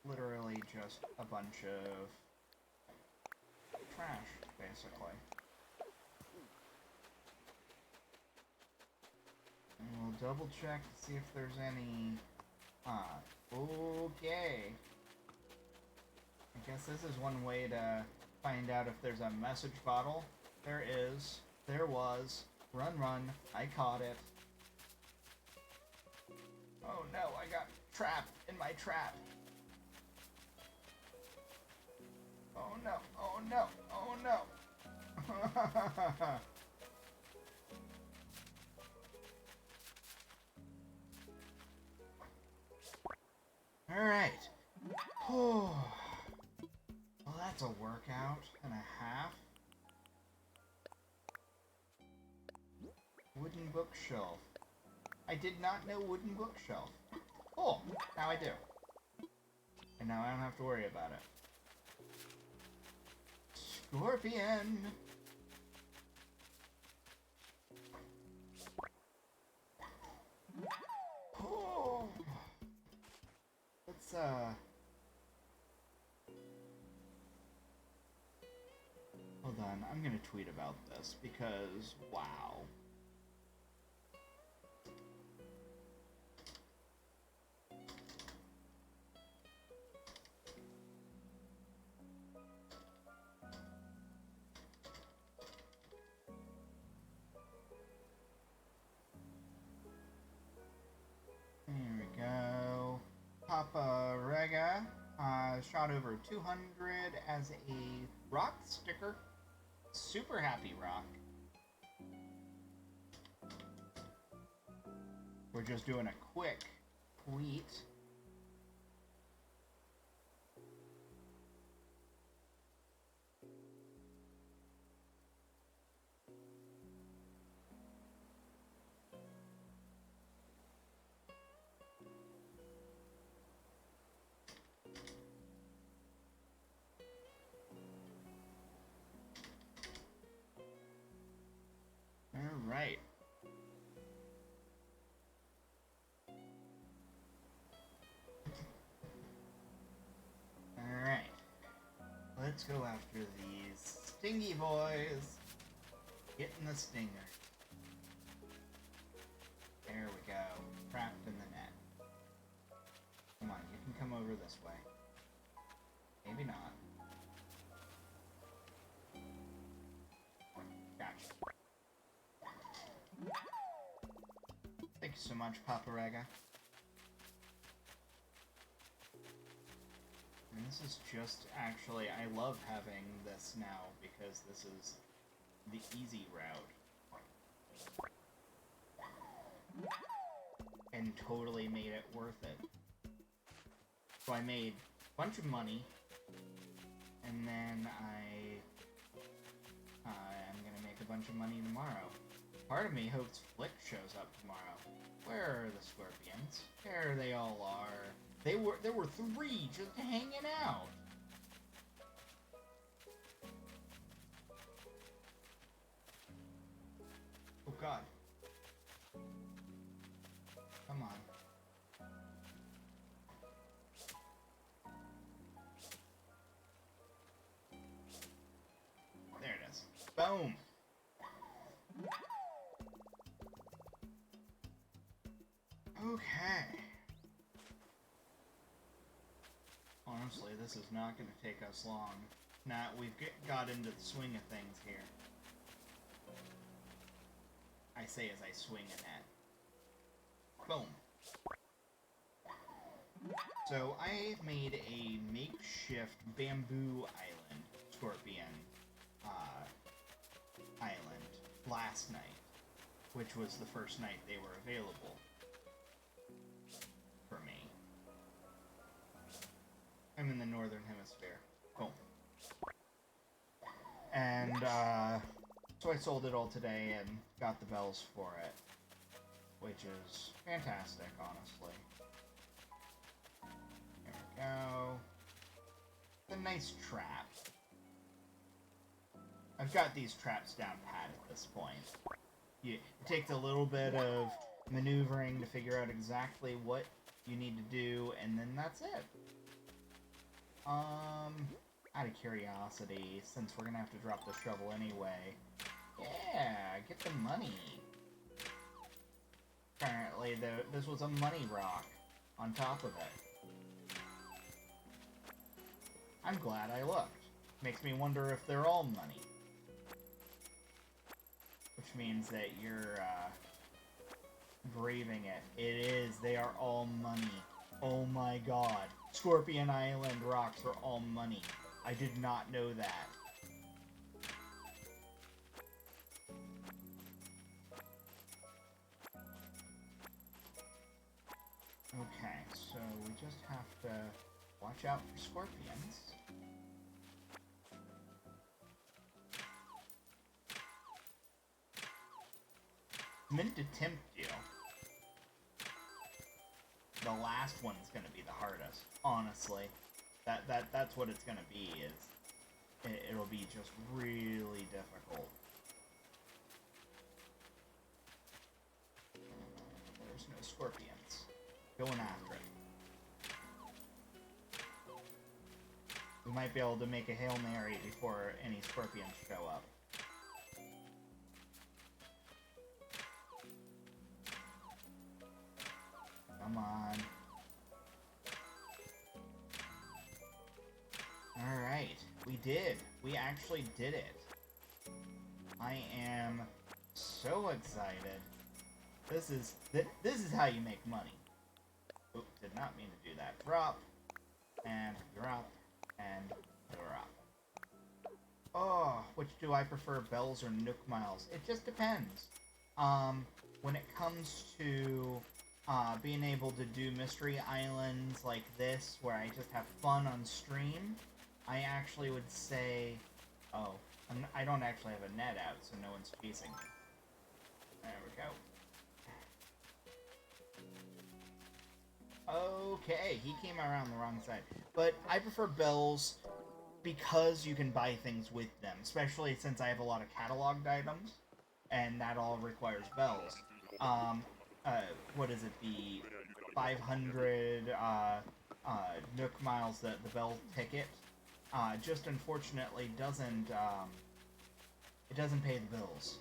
literally just a bunch of trash, basically. double check to see if there's any... okay. I guess this is one way to find out if there's a message bottle. There is. There was. Run, run. I caught it. Oh no, I got trapped in my trap. Oh no, oh no, oh no. Alright. Oh. Well, that's a workout and a half. Wooden bookshelf. I did not know wooden bookshelf. Cool. Now I do. And now I don't have to worry about it. Scorpion! Oh. Let's, hold on, I'm gonna tweet about this, because, wow. There we go. Papa Rega shot over 200 as a rock sticker. Super happy rock. We're just doing a quick tweet. Alright. Alright. Let's go after these stingy boys. Get in the stinger. There we go. Trapped in the net. Come on, you can come over this way. Maybe not. Gotcha. Thank you so much, Papa Rega. And this is just, actually, I love having this now, because this is the easy route. And totally made it worth it. So I made a bunch of money, and then I'm gonna make a bunch of money tomorrow. Part of me hopes Flick shows up tomorrow. Where are the scorpions? There they all are. There were 3 just hanging out. Oh god. Come on. There it is. Boom. Okay. Honestly, this is not going to take us long. Now we've got into the swing of things here. I say as I swing a net. Boom. So I made a makeshift bamboo island, scorpion island, last night, which was the first night they were available for me. I'm in the northern hemisphere. Boom. And so I sold it all today and got the bells for it, which is fantastic, honestly. There we go. It's a nice trap. I've got these traps down pat at this point. It takes a little bit of maneuvering to figure out exactly what you need to do, and then that's it. Out of curiosity, since we're gonna have to drop the shovel anyway, yeah, get the money. Apparently, this was a money rock on top of it. I'm glad I looked. Makes me wonder if they're all money. Which means that you're, braving it. It is. They are all money. Oh my god. Scorpion Island rocks are all money. I did not know that. Okay, so we just have to watch out for scorpions. Meant to tempt you. The last one's gonna be the hardest, honestly. That's what it's gonna be, is it'll be just really difficult. There's no scorpions. Going after it. We might be able to make a Hail Mary before any scorpions show up. Come on. Alright, we did. We actually did it. I am so excited. This is how you make money. Oop, did not mean to do that. Drop, and drop, and drop. Oh, which do I prefer, bells or Nook Miles? It just depends. When it comes to being able to do mystery islands like this, where I just have fun on stream, I actually would say, oh, I don't actually have a net out, so no one's chasing me. There we go. Okay, he came around the wrong side. But I prefer bells because you can buy things with them, especially since I have a lot of cataloged items, and that all requires bells. What is it, the 500 Nook Miles, the bell ticket, just unfortunately doesn't, it doesn't pay the bills.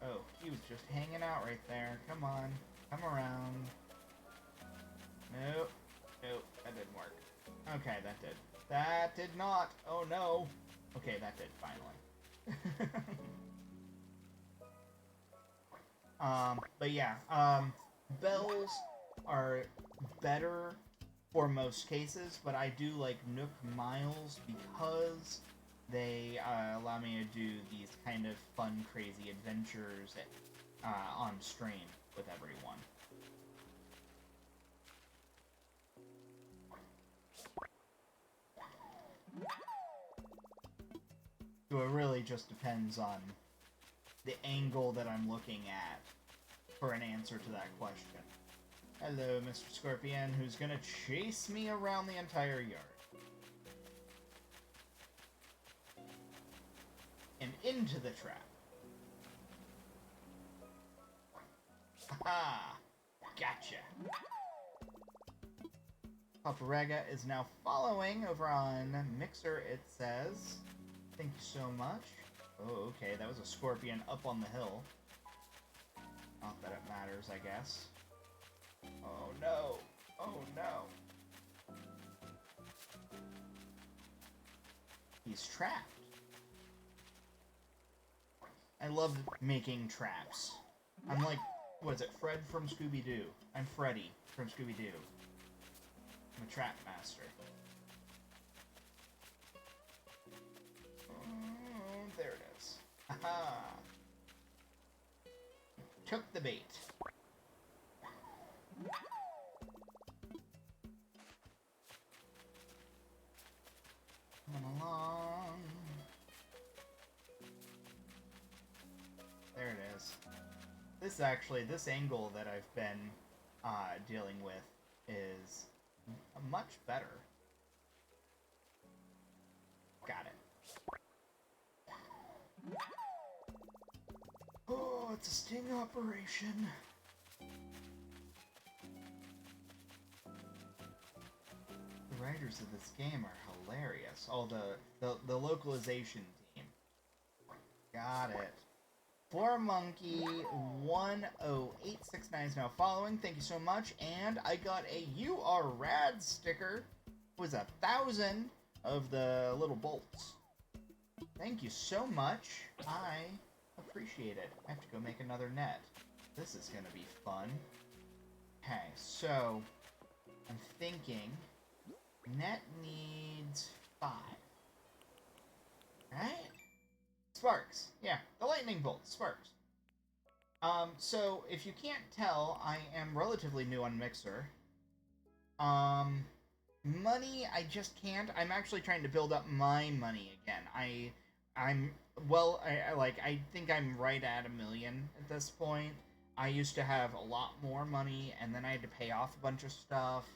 Oh, he was just hanging out right there. Come on. Come around. Nope. Nope. That didn't work. Okay, that did. That did not. Oh, no. Okay, that did, finally. But yeah, bells are better for most cases, but I do like Nook Miles because they allow me to do these kind of fun, crazy adventures on stream with everyone. So it really just depends on the angle that I'm looking at for an answer to that question. Hello, Mr. Scorpion, who's gonna chase me around the entire yard. And into the trap. Haha! Gotcha! Paparega is now following over on Mixer, it says. Thank you so much. Oh, okay, that was a scorpion up on the hill. Not that it matters, I guess. Oh no! Oh no! He's trapped. I love making traps. I'm like, what is it, Fred from Scooby-Doo? I'm Freddy from Scooby-Doo. I'm a trap master. Oh, there it is. Aha! Took the bait. Coming along. There it is. This angle that I've been dealing with is much better. Got it. Oh, it's a sting operation. The writers of this game are hilarious. Oh, the localization team. Got it. For Monkey 10869 is now following. Thank you so much. And I got a "You Are Rad" sticker. It was 1,000 of the little bolts. Thank you so much. I appreciate it. I have to go make another net. This is gonna be fun. Okay, so I'm thinking net needs 5. Right? Sparks. Yeah, the lightning bolt. Sparks. So if you can't tell, I am relatively new on Mixer. Money, I just can't. I'm actually trying to build up my money again. I think I'm right at 1 million at this point. I used to have a lot more money, and then I had to pay off a bunch of stuff,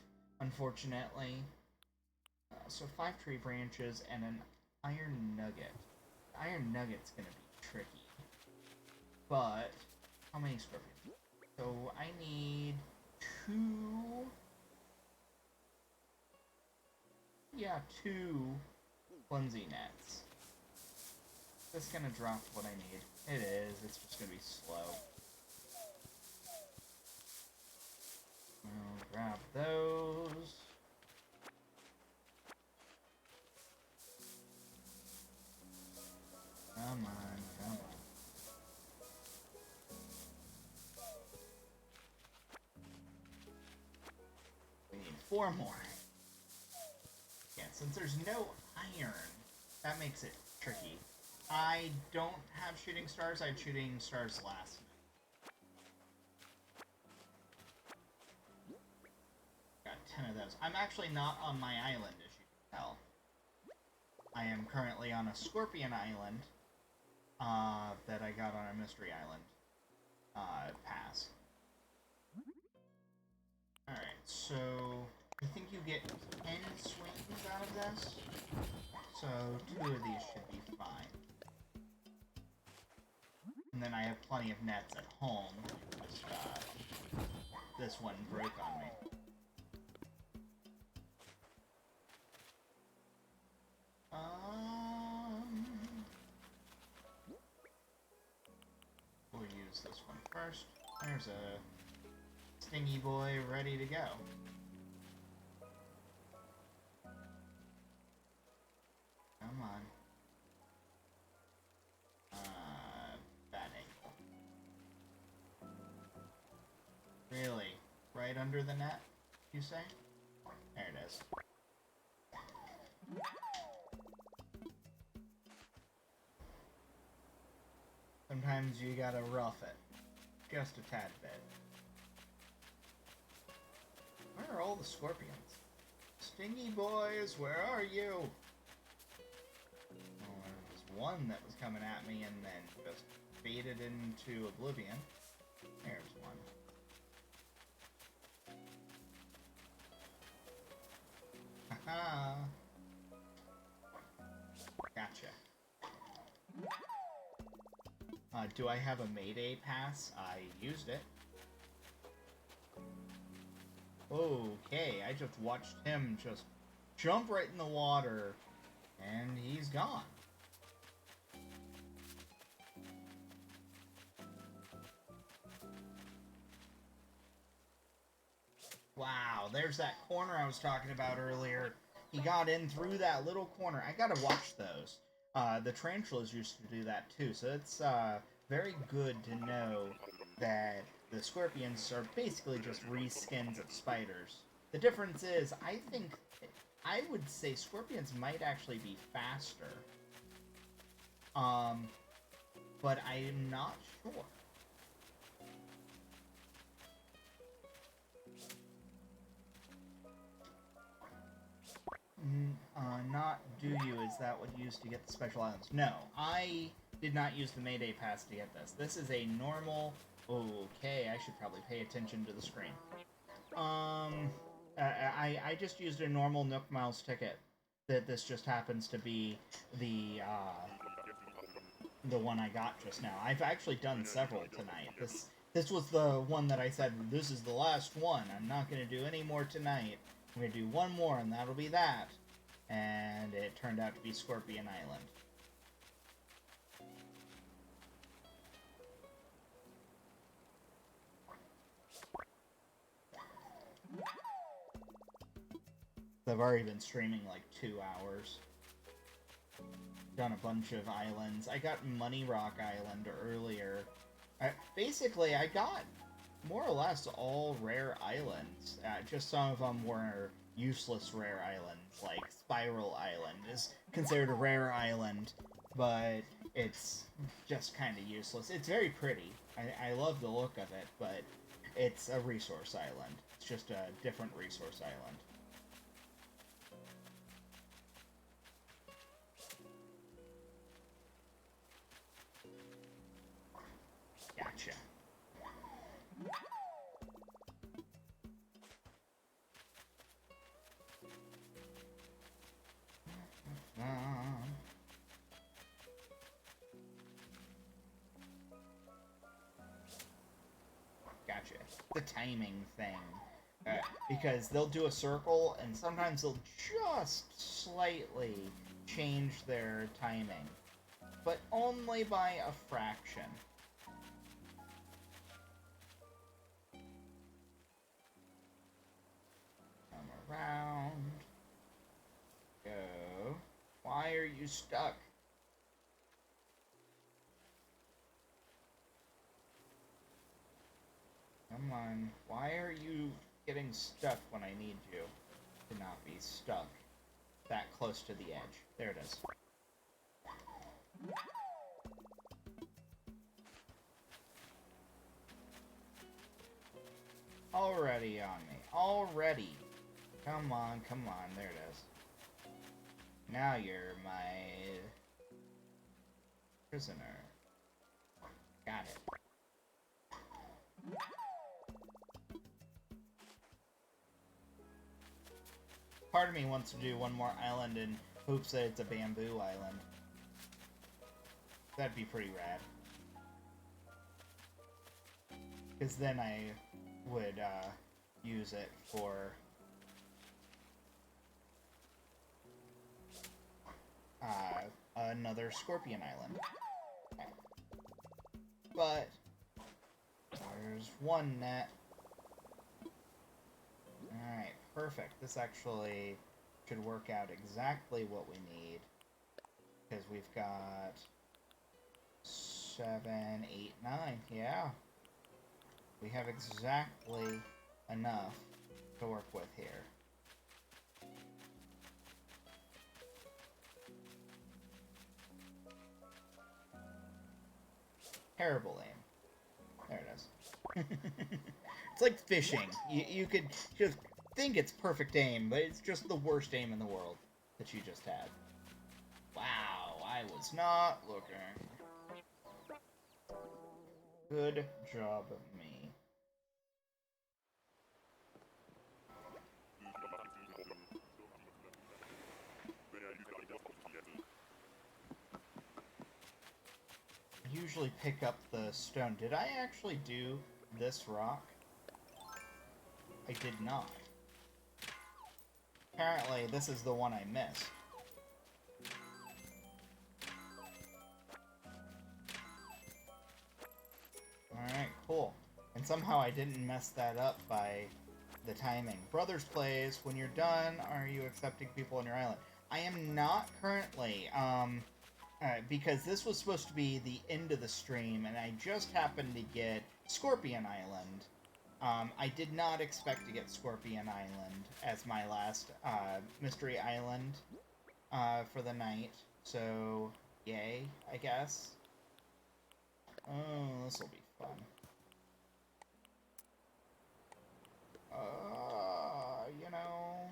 unfortunately. So 5 tree branches and an iron nugget. The iron nugget's gonna be tricky. But, how many scorpions? So I need 2... Yeah, 2 flimsy nets. Is this gonna drop what I need? It is. It's just gonna be slow. I'll grab those. Come on, come on. We need 4 more. Yeah, since there's no iron, that makes it tricky. I don't have shooting stars. I had shooting stars last night. Got 10 of those. I'm actually not on my island, as you can tell. I am currently on a scorpion island that I got on a mystery island pass. Alright, so I think you get 10 swings out of this. So 2 of these should be fine. And then I have plenty of nets at home. Just, this one broke on me. We'll use this one first. There's a stingy boy ready to go. Come on. Bad angle. Really? Right under the net, you say? There it is. Sometimes you gotta rough it. Just a tad bit. Where are all the scorpions? Stingy boys, where are you? Oh, there was one that was coming at me and then just faded into oblivion. There's one. Haha! Gotcha. Do I have a Mayday pass? I used it. Okay, I just watched him just jump right in the water, and he's gone. Wow, there's that corner I was talking about earlier. He got in through that little corner. I gotta watch those. The tarantulas used to do that too, so it's very good to know that the scorpions are basically just reskins of spiders. The difference is, I would say scorpions might actually be faster. But I'm not sure. Not do you, is that what you used to get the special items? No, I did not use the Mayday Pass to get this. This is a normal... Okay, I should probably pay attention to the screen. I just used a normal Nook Miles ticket. That this just happens to be the one I got just now. I've actually done several tonight. This was the one that I said, this is the last one. I'm not going to do any more tonight. I'm going to do one more, and that'll be that. And it turned out to be Scorpion Island. I've already been streaming like 2 hours. Done a bunch of islands. I got Money Rock Island earlier. Basically, I got more or less all rare islands. Just some of them were useless rare islands, like Spiral Island is considered a rare island, but it's just kind of useless. It's very pretty. I love the look of it, but it's a resource island. It's just a different resource island. Gotcha. Gotcha. The timing thing. Because they'll do a circle, and sometimes they'll just slightly change their timing. But only by a fraction. Come around. Go. Why are you stuck? Come on. Why are you getting stuck when I need you to not be stuck that close to the edge? There it is. Already on me. Already. Come on, come on. There it is. Now you're my prisoner. Got it. Part of me wants to do one more island and hopes that it's a bamboo island. That'd be pretty rad. Because then I would use it for another scorpion island. But there's one net. Alright, perfect. This actually should work out exactly what we need. Because we've got 7, 8, 9. Yeah. We have exactly enough to work with here. Terrible aim. There it is. It's like fishing. You could just think it's perfect aim, but it's just the worst aim in the world that you just had. Wow, I was not looking. Good job, me. I usually pick up the stone. Did I actually do this rock? I did not. Apparently, this is the one I missed. Alright, cool. And somehow I didn't mess that up by the timing. Brothers plays, when you're done, are you accepting people on your island? I am not currently, because this was supposed to be the end of the stream, and I just happened to get Scorpion Island. I did not expect to get Scorpion Island as my last mystery island for the night. So, yay, I guess. Oh, this will be fun. You know...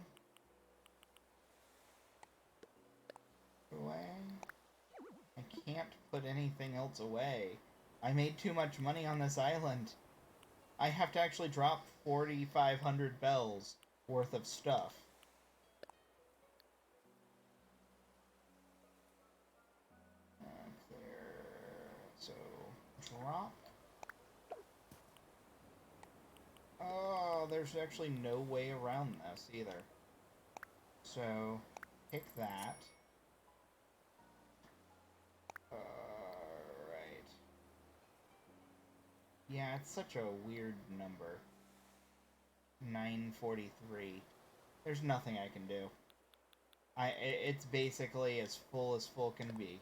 Away? I can't put anything else away. I made too much money on this island. I have to actually drop 4,500 bells worth of stuff. Clear. So, drop. Oh, there's actually no way around this either. So, pick that. Alright. Yeah, it's such a weird number. 943. There's nothing I can do. It's basically as full can be.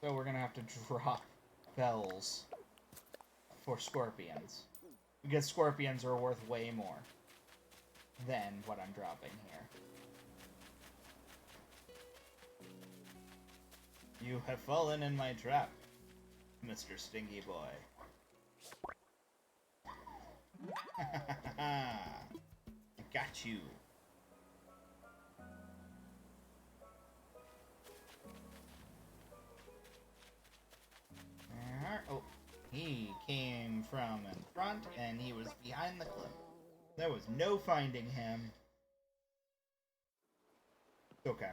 So we're gonna have to drop bells for scorpions. Because scorpions are worth way more than what I'm dropping here. You have fallen in my trap, Mr. Stingy Boy. I got you. Oh, he came from in front, and he was behind the cliff. There was no finding him. Okay.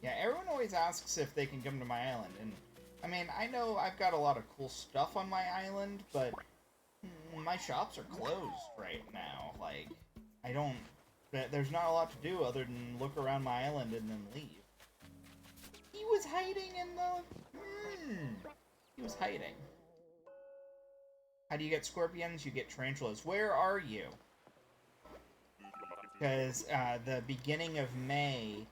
Yeah, everyone always asks if they can come to my island, and I mean, I know I've got a lot of cool stuff on my island, but my shops are closed right now. Like, I don't... There's not a lot to do other than look around my island and then leave. He was hiding in the... He was hiding. How do you get scorpions? You get tarantulas. Where are you? Because the beginning of May,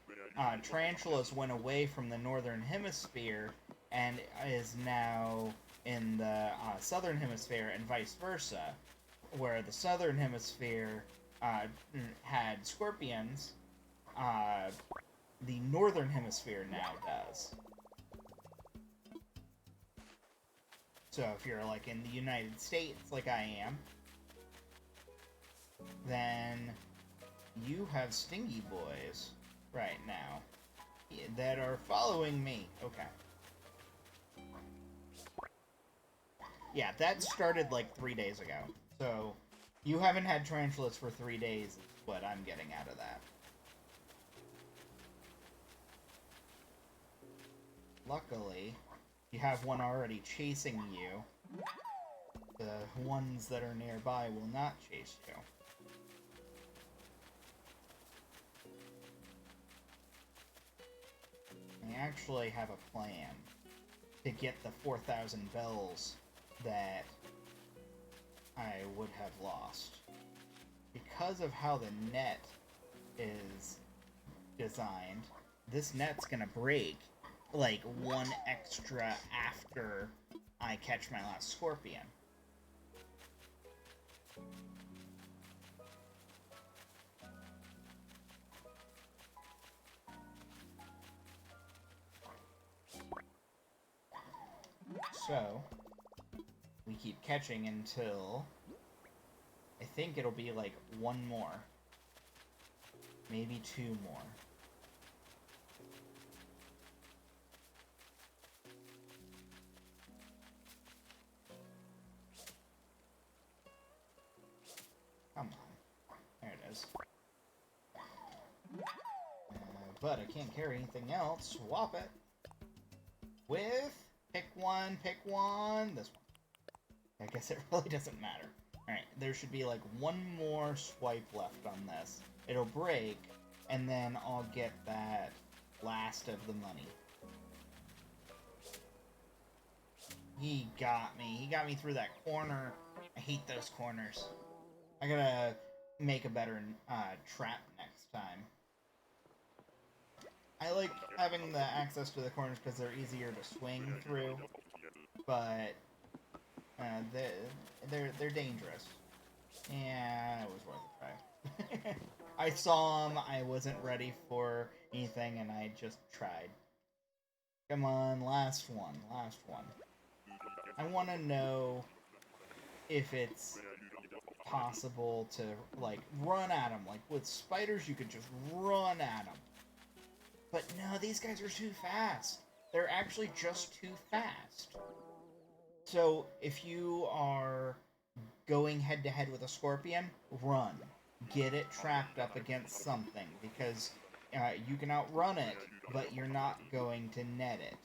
tarantulas went away from the northern hemisphere and is now in the southern hemisphere and vice versa, where the southern hemisphere had scorpions, the northern hemisphere now does. So if you're like in the United States, like I am, then you have stingy boys right now that are following me. Okay. Yeah, that started like 3 days ago. So you haven't had tarantulas for 3 days is what I'm getting out of that. Luckily, you have one already chasing you. The ones that are nearby will not chase you. I actually have a plan to get the 4,000 bells that I would have lost. Because of how the net is designed, this net's gonna break like one extra after I catch my last scorpion. So, we keep catching until I think it'll be like one more. Maybe two more. Come on. There it is. But I can't carry anything else. Swap it. With... Pick one. This one. I guess it really doesn't matter. Alright, there should be like one more swipe left on this. It'll break, and then I'll get that last of the money. He got me. He got me through that corner. I hate those corners. I gotta make a better trap next time. I like having the access to the corners because they're easier to swing through, but they're dangerous. Yeah, it was worth a try. I saw them, I wasn't ready for anything, and I just tried. Come on, last one. I want to know if it's possible to, like, run at them. Like, with spiders, you could just run at them. But no, these guys are too fast. They're actually just too fast. So, if you are going head-to-head with a scorpion, run. Get it trapped up against something, because you can outrun it, but you're not going to net it.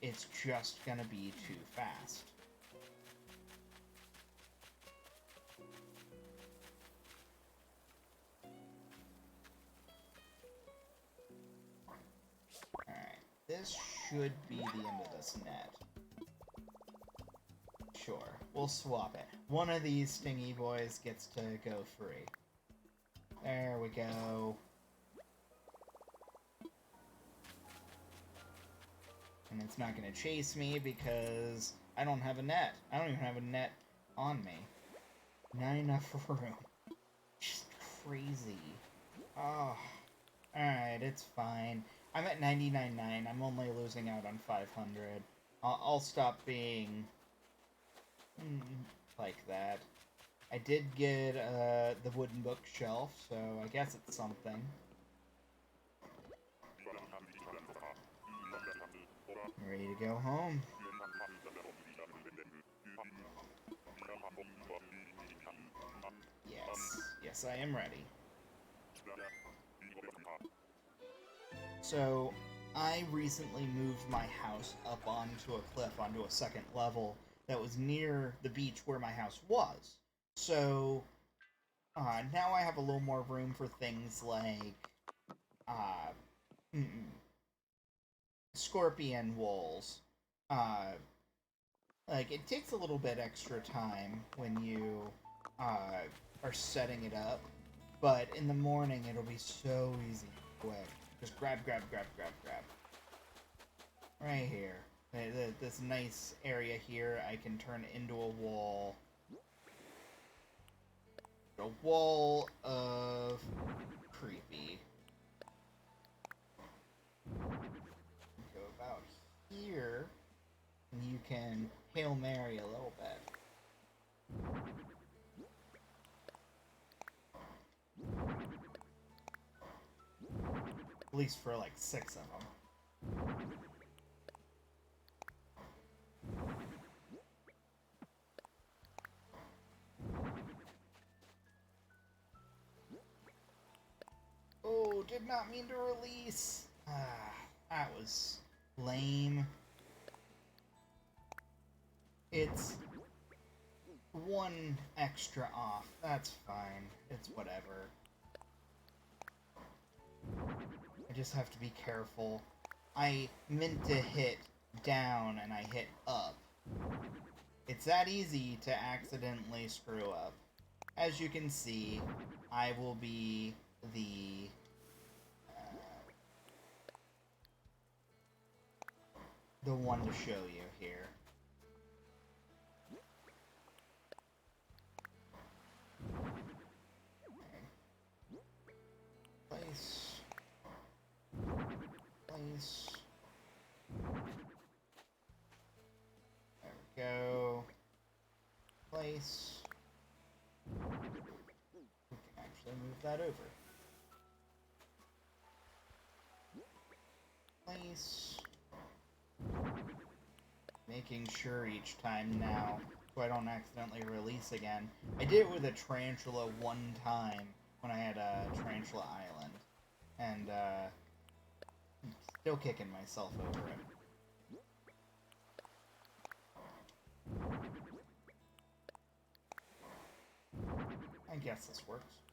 It's just gonna be too fast. this should be the end of this net. Sure, we'll swap it. One of these stingy boys gets to go free. There we go. And it's not going to chase me because I don't have a net. I don't even have a net on me. Not enough room. Just crazy. Oh. Alright, it's fine. I'm at 99.9. I'm only losing out on 500. I'll stop being like that. I did get the wooden bookshelf, so I guess it's something. Ready to go home. Yes, I am ready. So, I recently moved my house up onto a cliff, onto a second level that was near the beach where my house was. So, now I have a little more room for things like, scorpion wool. Like, it takes a little bit extra time when you, are setting it up, but in the morning it'll be so easy and quick. Just grab. Right here. This nice area here I can turn into a wall. A wall of creepy. Go about here, and you can Hail Mary a little bit. At least for like 6 of them. Oh, did not mean to release. That was lame. It's 1 extra off. That's fine. It's whatever. I just have to be careful. I meant to hit down and I hit up. It's that easy to accidentally screw up. As you can see, I will be the one to show you here. Okay. Place. There we go. Place. We can actually move that over. Place. Making sure each time now so I don't accidentally release again. I did it with a tarantula 1 time when I had a tarantula island. And, still kicking myself over it. I guess this works.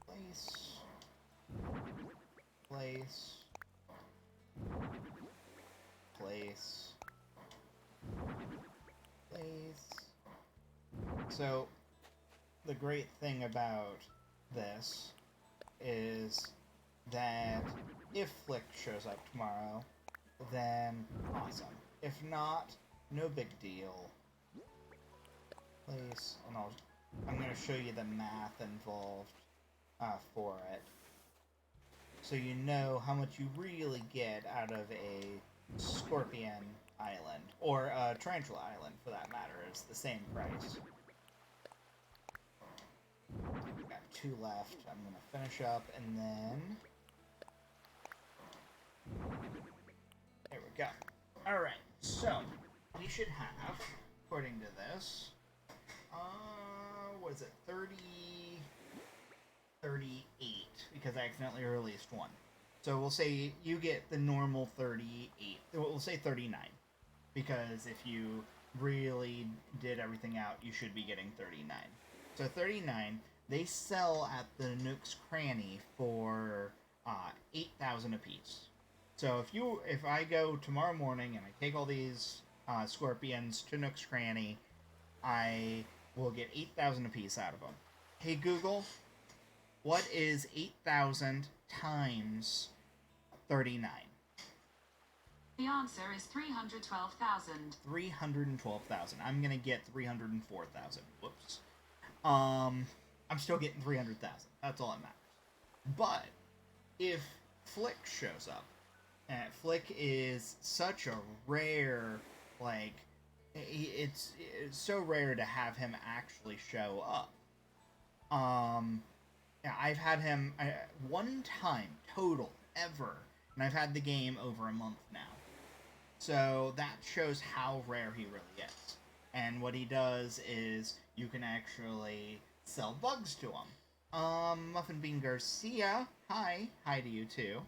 Place. Place. Place. Place. So, the great thing about this is that if Flick shows up tomorrow, then awesome. If not, no big deal. Place, and I'm going to show you the math involved for it, so you know how much you really get out of a scorpion island, or a tarantula island for that matter. It's the same price. Got 2 left. I'm going to finish up, and then there we go. Alright, so we should have, according to this, what is it, 38, because I accidentally released 1. So we'll say you get the normal 38, we'll say 39, because if you really did everything out, you should be getting 39. So 39, They sell at the Nook's Cranny for 8,000 apiece. So if I go tomorrow morning and I take all these scorpions to Nook's Cranny, I will get 8,000 apiece out of them. Hey Google, what is 8,000 times 39? The answer is 312,000. 312,000. I'm gonna get 304,000. Whoops. I'm still getting 300,000. That's all that matters. But if Flick shows up, and Flick is such a rare, like, it's so rare to have him actually show up. I've had him one time total ever, and I've had the game over a month now. So that shows how rare he really is. And what he does is you can actually sell bugs to him. Muffin Bean Garcia, hi to you too.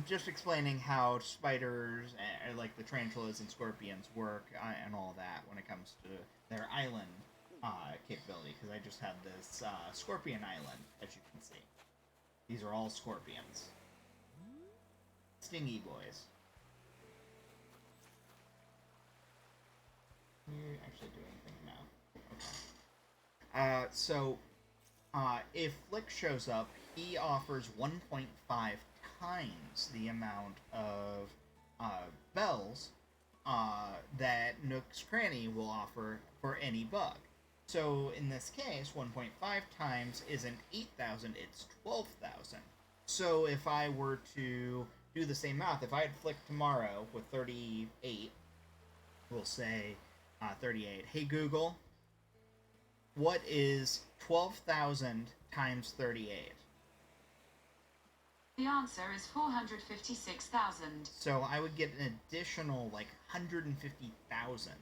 Just explaining how spiders, like the tarantulas and scorpions, work and all that when it comes to their island capability. Because I just had this scorpion island, as you can see. These are all scorpions. Stingy boys. Can you actually do anything now? Okay. If Flick shows up, he offers 1.5 times the amount of bells that Nook's Cranny will offer for any bug. So in this case, 1.5 times isn't 8,000, it's 12,000. So if I were to do the same math, if I had Flick tomorrow with 38, we'll say 38. Hey Google, what is 12,000 times 38? The answer is 456,000. So I would get an additional, like, 150,000,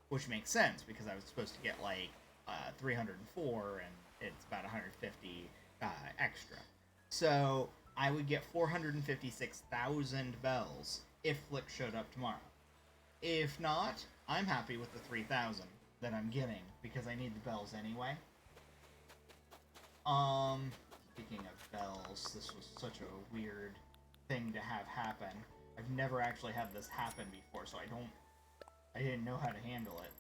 which makes sense, because I was supposed to get, like, 304, and it's about 150 extra. So I would get 456,000 bells if Flick showed up tomorrow. If not, I'm happy with the 3,000 that I'm getting, because I need the bells anyway. Speaking of bells, this was such a weird thing to have happen. I've never actually had this happen before, so I didn't know how to handle it.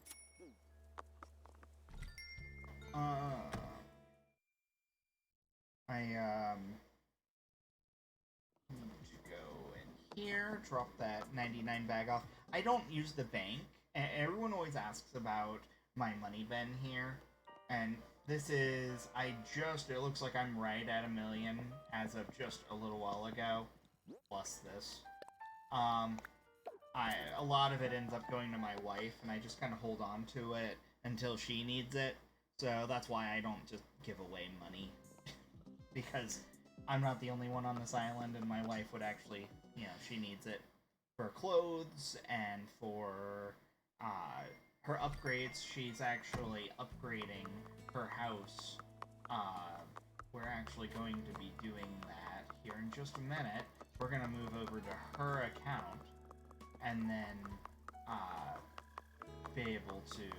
Need to go in here, drop that 99 bag off. I don't use the bank, and everyone always asks about my money bin here, and this is, it looks like I'm right at 1 million as of just a little while ago, plus this. A lot of it ends up going to my wife, and I just kind of hold on to it until she needs it, so that's why I don't just give away money, because I'm not the only one on this island, and my wife would actually, she needs it for clothes and for her upgrades. She's actually upgrading her house. We're actually going to be doing that here in just a minute. We're going to move over to her account and then be able to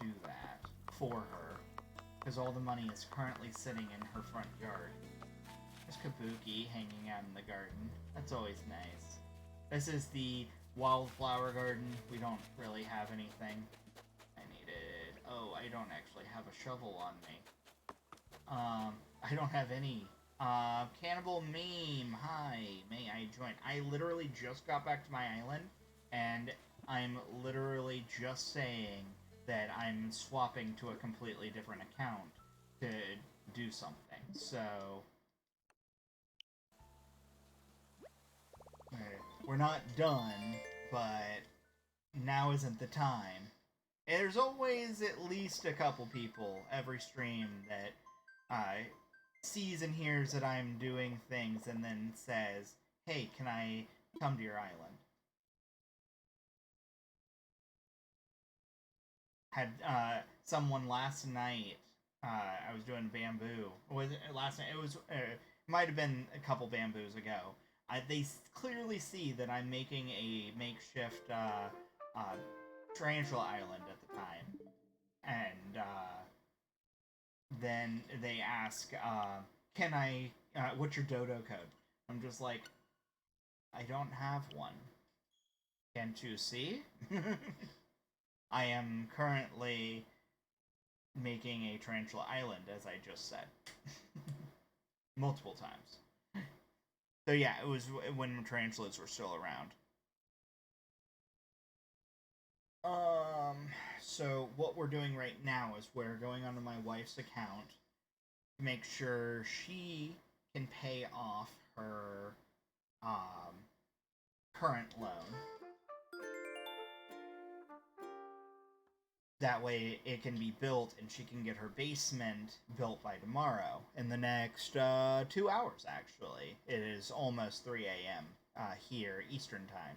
do that for her, because all the money is currently sitting in her front yard. There's Kabuki hanging out in the garden. That's always nice. This is the wildflower garden. We don't really have anything. I don't actually have a shovel on me. I don't have any. Cannibal Meme, hi, may I join? I literally just got back to my island, and I'm literally just saying that I'm swapping to a completely different account to do something, so... We're not done, but now isn't the time. There's always at least a couple people every stream that sees and hears that I'm doing things and then says, hey, can I come to your island? Had someone last night, I was doing bamboo. Was it last night? It was, might have been a couple bamboos ago. They clearly see that I'm making a makeshift tarantula island at the time. And then they ask, can I, what's your Dodo code? I'm just like, I don't have one. Can't you see? I am currently making a tarantula island, as I just said. Multiple times. So yeah, it was when tarantulas were still around. So what we're doing right now is we're going onto my wife's account to make sure she can pay off her current loan. That way it can be built and she can get her basement built by tomorrow. In the next 2 hours, actually. It is almost 3 a.m. Here, Eastern Time.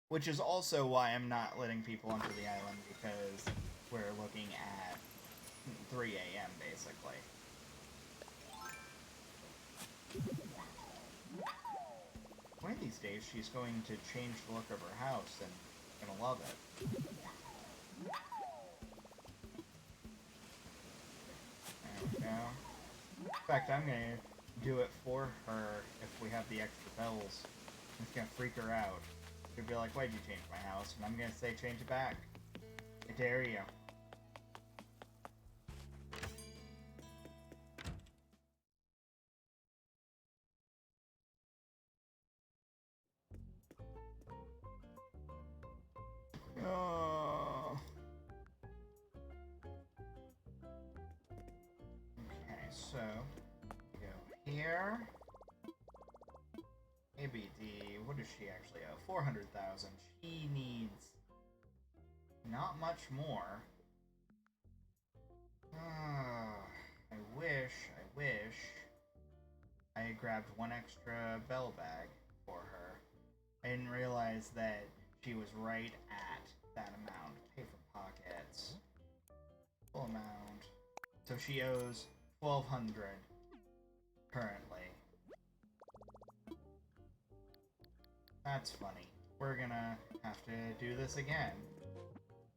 Which is also why I'm not letting people onto the island, because we're looking at 3 a.m. basically. One of these days she's going to change the look of her house and gonna love it. There we go. In fact, I'm gonna do it for her if we have the extra bells. It's gonna freak her out. She'll be like, why'd you change my house? And I'm gonna say, change it back. I dare you. Oh. Okay, so we go here. ABD, what does she actually owe? 400,000. She needs not much more. I wish I had grabbed one extra bell bag for her. I didn't realize that she was right at that amount. Pay from pockets. Full amount. So she owes 1,200 currently. That's funny. We're gonna have to do this again.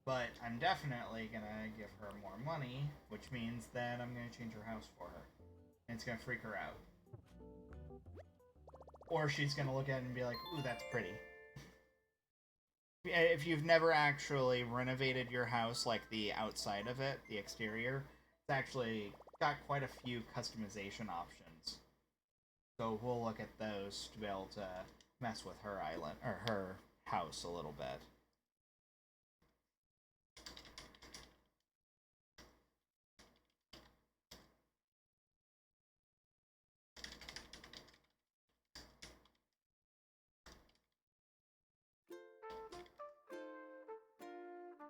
But I'm definitely gonna give her more money, which means that I'm gonna change her house for her. And it's gonna freak her out. Or she's gonna look at it and be like, ooh, that's pretty. If you've never actually renovated your house, like the outside of it, the exterior, it's actually got quite a few customization options. So we'll look at those to be able to mess with her island, or her house a little bit.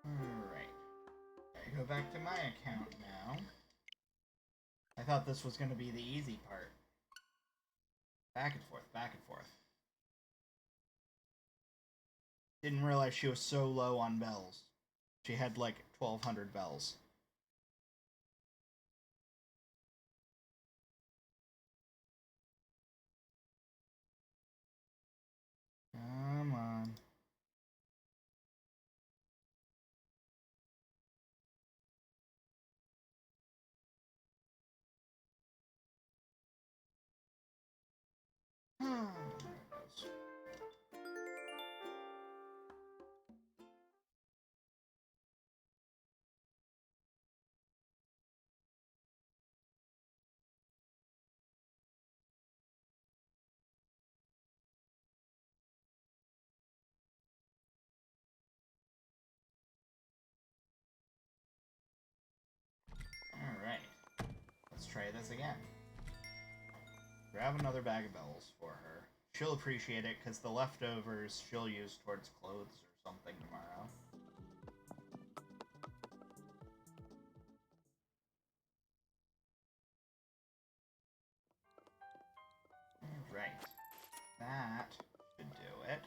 Alright. Go back to my account now. I thought this was going to be the easy part. Back and forth, back and forth. Didn't realize she was so low on bells. She had like 1,200 bells. Come on. Alright. Let's try this again. Grab another bag of bells for her. She'll appreciate it, because the leftovers she'll use towards clothes or something tomorrow. Alright. That should do it.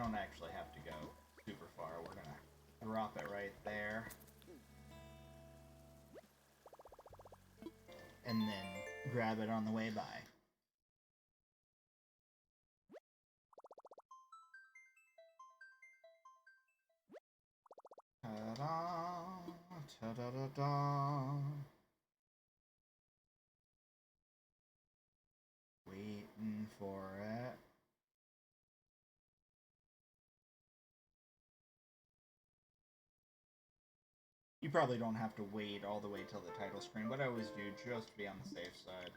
don't actually have to go super far. We're gonna drop it right there. And then grab it on the way by. Ta-da! Ta-da-da-da! Waiting for it. You probably don't have to wait all the way till the title screen, but I always do just to be on the safe side.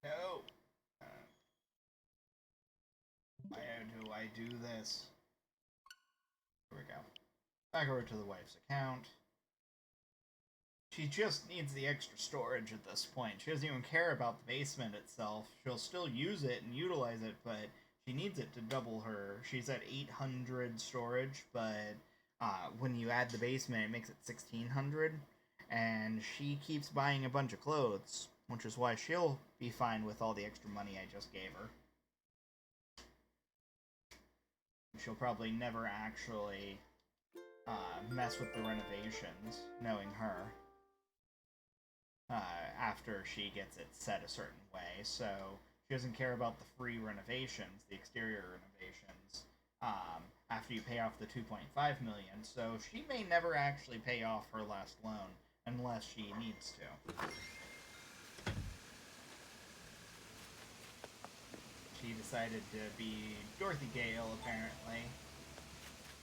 No! Why do I do this? Here we go. Back over to the wife's account. She just needs the extra storage at this point. She doesn't even care about the basement itself. She'll still use it and utilize it, but she needs it to double her. She's at 800 storage, but when you add the basement, it makes it 1600. And she keeps buying a bunch of clothes, which is why she'll be fine with all the extra money I just gave her. She'll probably never actually mess with the renovations, knowing her. After she gets it set a certain way, so she doesn't care about the free renovations, the exterior renovations, after you pay off the 2.5 million, so she may never actually pay off her last loan, unless she needs to. She decided to be Dorothy Gale, apparently.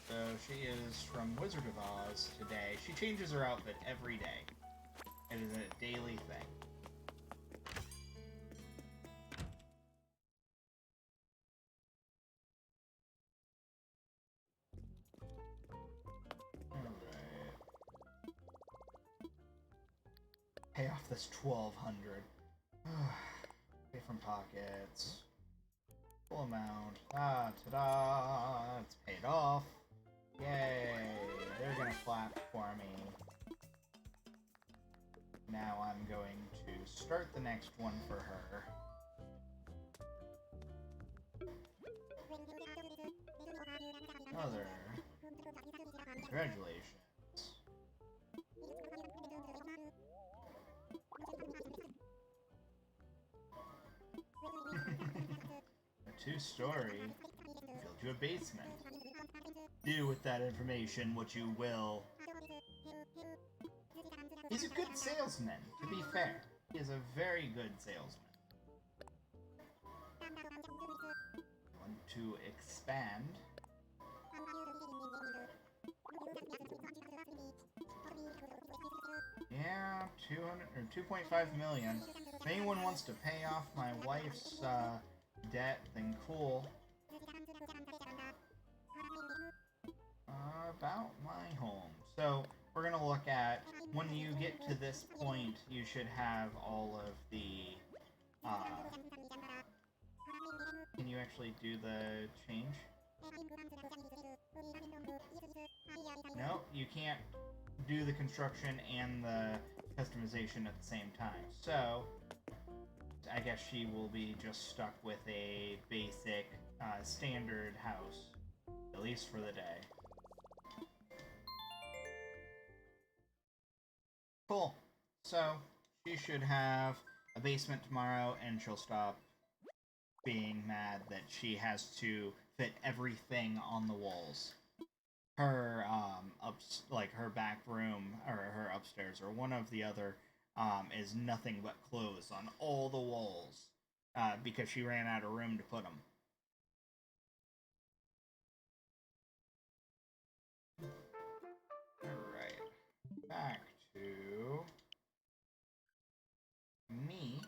So she is from Wizard of Oz today. She changes her outfit every day. It is a daily thing. Alright. Pay off this 1200. Pay from pockets. Full amount. Ah, ta-da! It's paid off. Yay! They're gonna clap for me. Now I'm going to start the next one for her. Another. Congratulations. A 2-story filled you a basement. Do with that information what you will. He's a good salesman, to be fair. He is a very good salesman. Want to expand. Yeah, 2.5 million. If anyone wants to pay off my wife's debt, then cool. About my home. So we're gonna look at when you get to this point, you should have all of the. Can you actually do the change? No, you can't do the construction and the customization at the same time. So I guess she will be just stuck with a basic standard house, at least for the day. Cool. So she should have a basement tomorrow, and she'll stop being mad that she has to fit everything on the walls. Her her back room or her upstairs or one of the other is nothing but clothes on all the walls because she ran out of room to put them. Alright, back to me.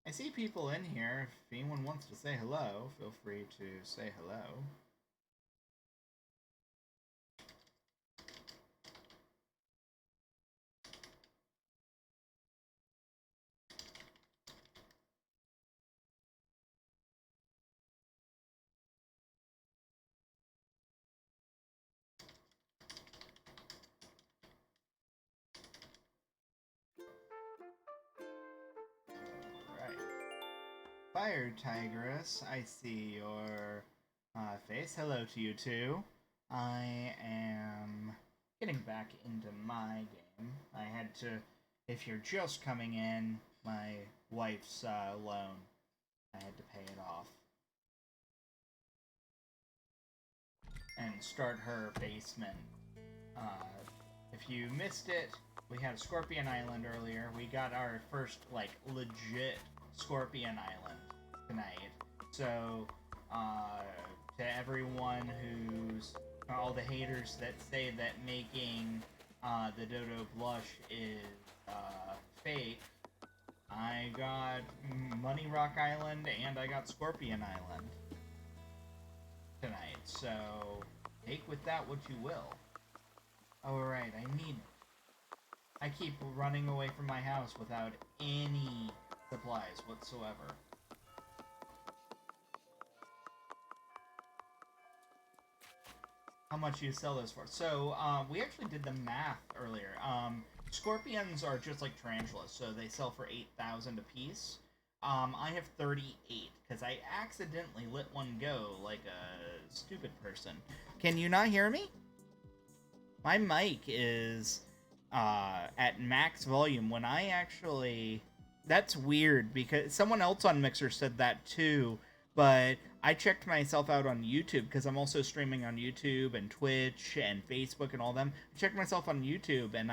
I see people in here. If anyone wants to say hello, feel free to say hello. Fire Tigress, I see your face. Hello to you too. I am getting back into my game. I had to, if you're just coming in, my wife's loan. I had to pay it off. And start her basement. If you missed it, we had Scorpion Island earlier. We got our first, like, legit Scorpion Island tonight. So, to everyone who's... all the haters that say that making the Dodo blush is fake, I got Money Rock Island and I got Scorpion Island tonight. So, take with that what you will. Alright, I keep running away from my house without any supplies whatsoever. How much do you sell those for? So, we actually did the math earlier. Scorpions are just like tarantulas, so they sell for 8,000 a piece. I have 38, because I accidentally let one go like a stupid person. Can you not hear me? My mic is at max volume when I actually... That's weird, because someone else on Mixer said that too, but I checked myself out on YouTube, because I'm also streaming on YouTube and Twitch and Facebook and all them. I checked myself on YouTube, and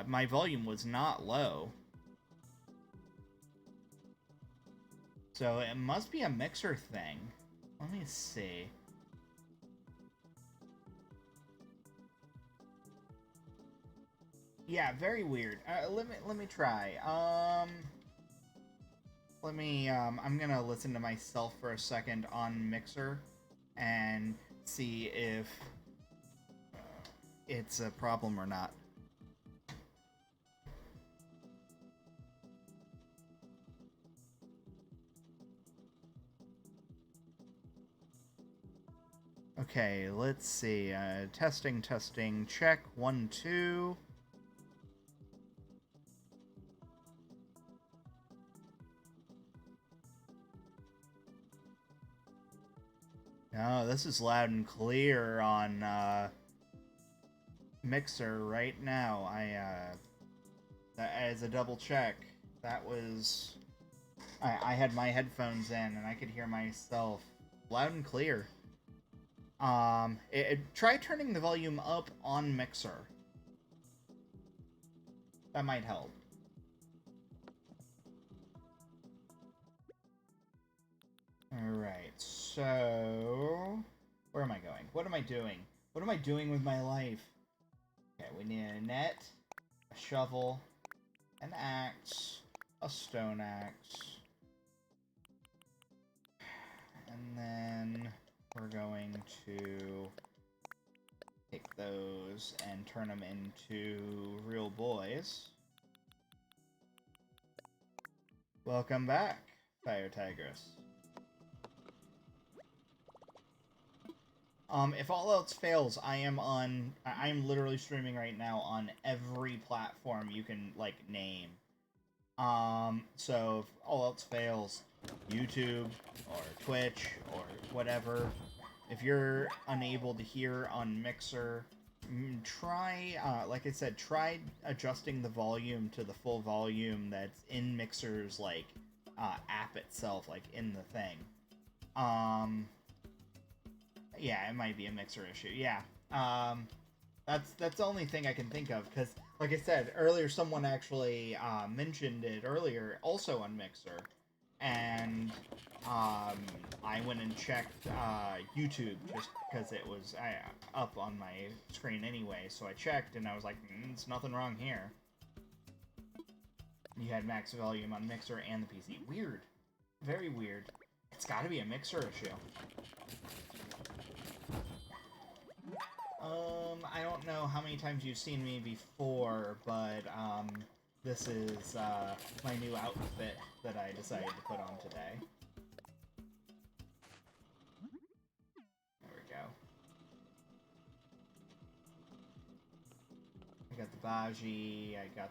my volume was not low. So it must be a Mixer thing. Let me see. Yeah, very weird. Let me try. I'm gonna listen to myself for a second on Mixer and see if it's a problem or not. Okay, let's see. Testing, check. 1, 2. No, this is loud and clear on Mixer right now. As a double check, that was... I had my headphones in and I could hear myself loud and clear. Try turning the volume up on Mixer. That might help. Alright, so... Where am I going? What am I doing? What am I doing with my life? Okay, we need a net, a shovel, an axe, a stone axe, and then we're going to take those and turn them into real boys. Welcome back, Fire Tigress. If all else fails, I am literally streaming right now on every platform you can, like, name. So if all else fails, YouTube, or Twitch, or whatever, if you're unable to hear on Mixer, try, like I said, try adjusting the volume to the full volume that's in Mixer's, like, app itself, like, in the thing. Yeah, it might be a Mixer issue. Yeah. That's the only thing I can think of, because, like I said, earlier someone actually mentioned it earlier, also on Mixer, and I went and checked YouTube, just because it was up on my screen anyway, so I checked, and I was like, there's nothing wrong here. You had max volume on Mixer and the PC. Weird. Very weird. It's gotta be a Mixer issue. I don't know how many times you've seen me before, but, this is, my new outfit that I decided to put on today. There we go. I got the Baji, I got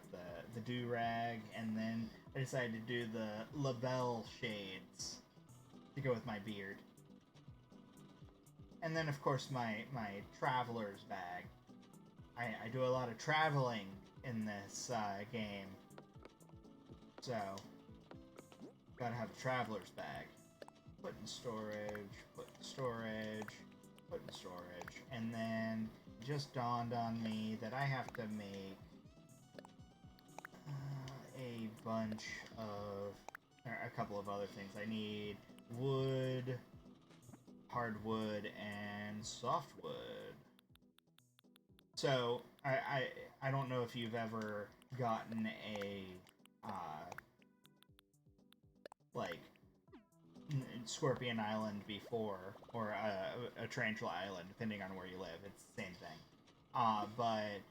the do-rag, and then I decided to do the labelle shades to go with my beard. And then, of course, my traveler's bag. I do a lot of traveling in this game. So, gotta have a traveler's bag. Put in storage, put in storage, put in storage. And then it just dawned on me that I have to make a bunch of... a couple of other things. I need wood, hardwood, and softwood. So, I don't know if you've ever gotten a, like, Scorpion Island before, or a Tarantula Island, depending on where you live. It's the same thing. But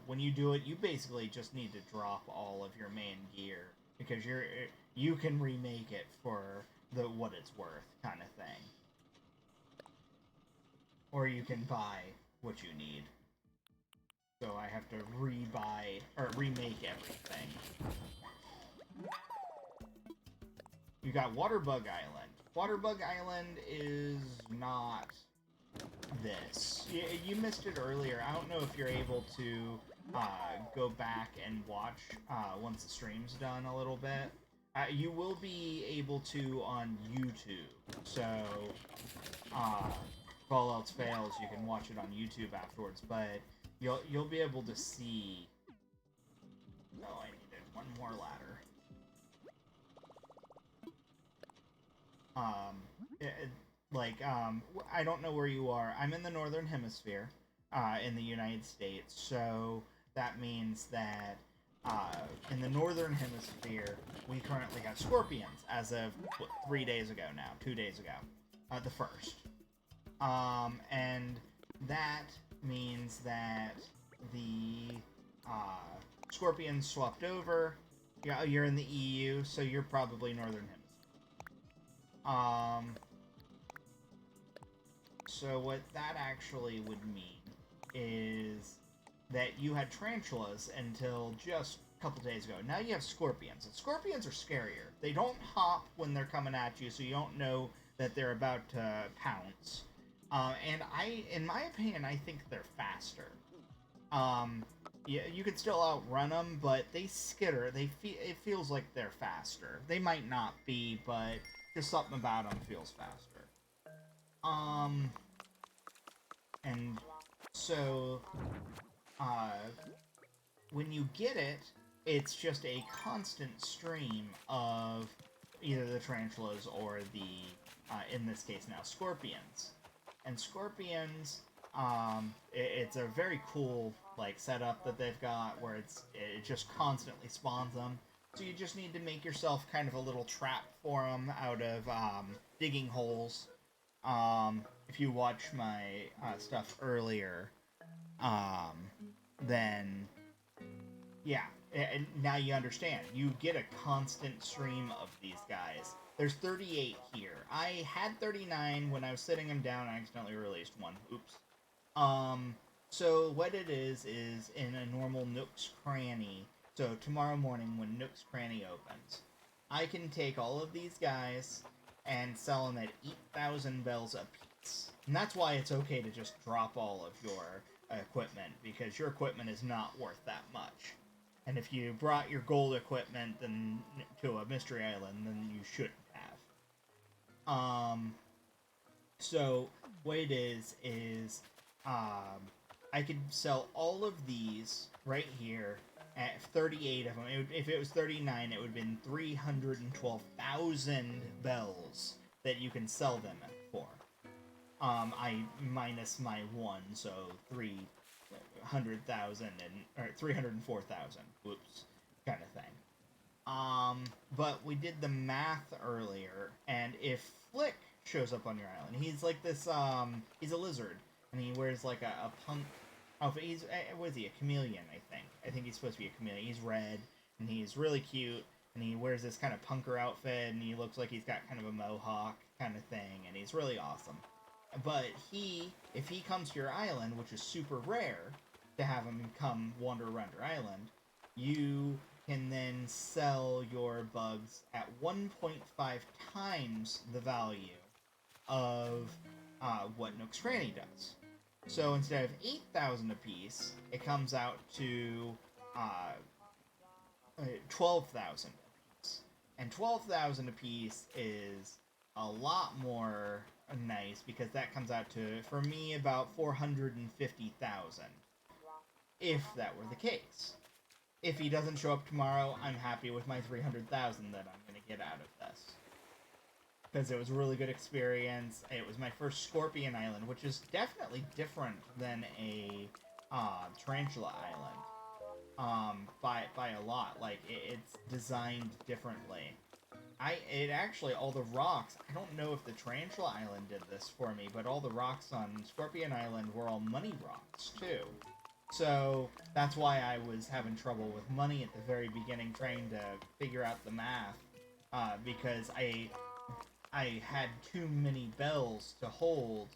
when you do it, you basically just need to drop all of your main gear, because you can remake it for what it's worth, kind of thing. Or you can buy what you need. So I have to remake everything. You got Waterbug Island. Waterbug Island is not this. You missed it earlier. I don't know if you're able to go back and watch once the stream's done a little bit. You will be able to on YouTube. So, if all else fails, you can watch it on YouTube afterwards. But you'll be able to see. Oh, I needed one more ladder. I don't know where you are. I'm in the Northern Hemisphere, in the United States, so that means that, in the Northern Hemisphere, we currently have scorpions, as of, 3 days ago now, 2 days ago, the 1st. And that means that the, scorpions swapped over. You're in the EU, so you're probably Northern Hemisphere. So what that actually would mean is that you had tarantulas until just a couple days ago. Now you have scorpions, and scorpions are scarier. They don't hop when they're coming at you, so you don't know that they're about to pounce. And in my opinion, I think they're faster. Yeah, you can still outrun them, but they skitter. It feels like they're faster. They might not be, but just something about them feels faster. And so, when you get it, it's just a constant stream of either the tarantulas or the, in this case now, scorpions. And scorpions, it's a very cool, like, setup that they've got, where it just constantly spawns them. So you just need to make yourself kind of a little trap for them out of, digging holes. If you watch my, stuff earlier, then, yeah, and now you understand. You get a constant stream of these guys. There's 38 here. I had 39 when I was setting them down. I accidentally released one. Oops. So what it is in a normal Nook's Cranny. So tomorrow morning when Nook's Cranny opens, I can take all of these guys and sell them at 8,000 bells a piece. And that's why it's okay to just drop all of your equipment, because your equipment is not worth that much. And if you brought your gold equipment then to a mystery island, then you shouldn't have. So what it is I could sell all of these right here at 38 of them. If it was 39, it would have been 312,000 bells that you can sell them for. I minus my one, so 300,000 or 304,000. Whoops, kind of thing. But we did the math earlier, and if Flick shows up on your island, he's like this. He's a lizard, and he wears like a punk outfit. He's what is he? A chameleon, I think. I think he's supposed to be a chameleon. He's red, and he's really cute, and he wears this kind of punker outfit, and he looks like he's got kind of a mohawk kind of thing, and he's really awesome. But if he comes to your island, which is super rare to have him come wander around your island, you can then sell your bugs at 1.5 times the value of what Nook's Cranny does. So instead of 8,000 apiece, it comes out to 12,000 apiece. And 12,000 apiece is a lot more nice because that comes out to, for me, about 450,000. If that were the case. If he doesn't show up tomorrow, I'm happy with my 300,000 that I'm going to get out of this. Because it was a really good experience. It was my first Scorpion Island, which is definitely different than a Tarantula Island. By a lot. Like, it's designed differently. It actually, all the rocks, I don't know if the Tarantula Island did this for me, but all the rocks on Scorpion Island were all money rocks, too. So, that's why I was having trouble with money at the very beginning, trying to figure out the math, because I had too many bells to hold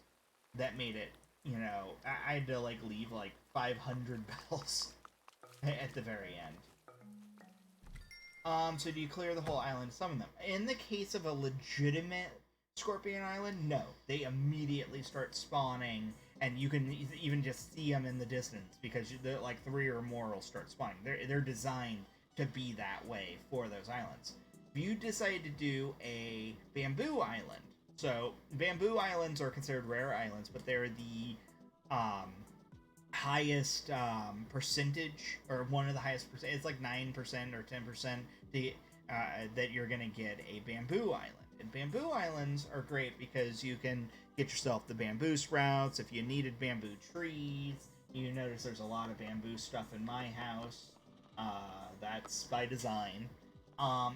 that made it, you know, I had to, like, leave, like, 500 bells at the very end. So do you clear the whole island to summon them? In the case of a legitimate Scorpion Island, no. They immediately start spawning, and you can even just see them in the distance, because like 3 or more will start spawning. They're designed to be that way for those islands. If you decide to do a bamboo island, so bamboo islands are considered rare islands, but they're the highest percentage, or one of the highest percent. It's like 9% or 10% that you're gonna get a bamboo island. And bamboo islands are great because you can get yourself the bamboo sprouts. If you needed bamboo trees, you notice there's a lot of bamboo stuff in my house. That's by design.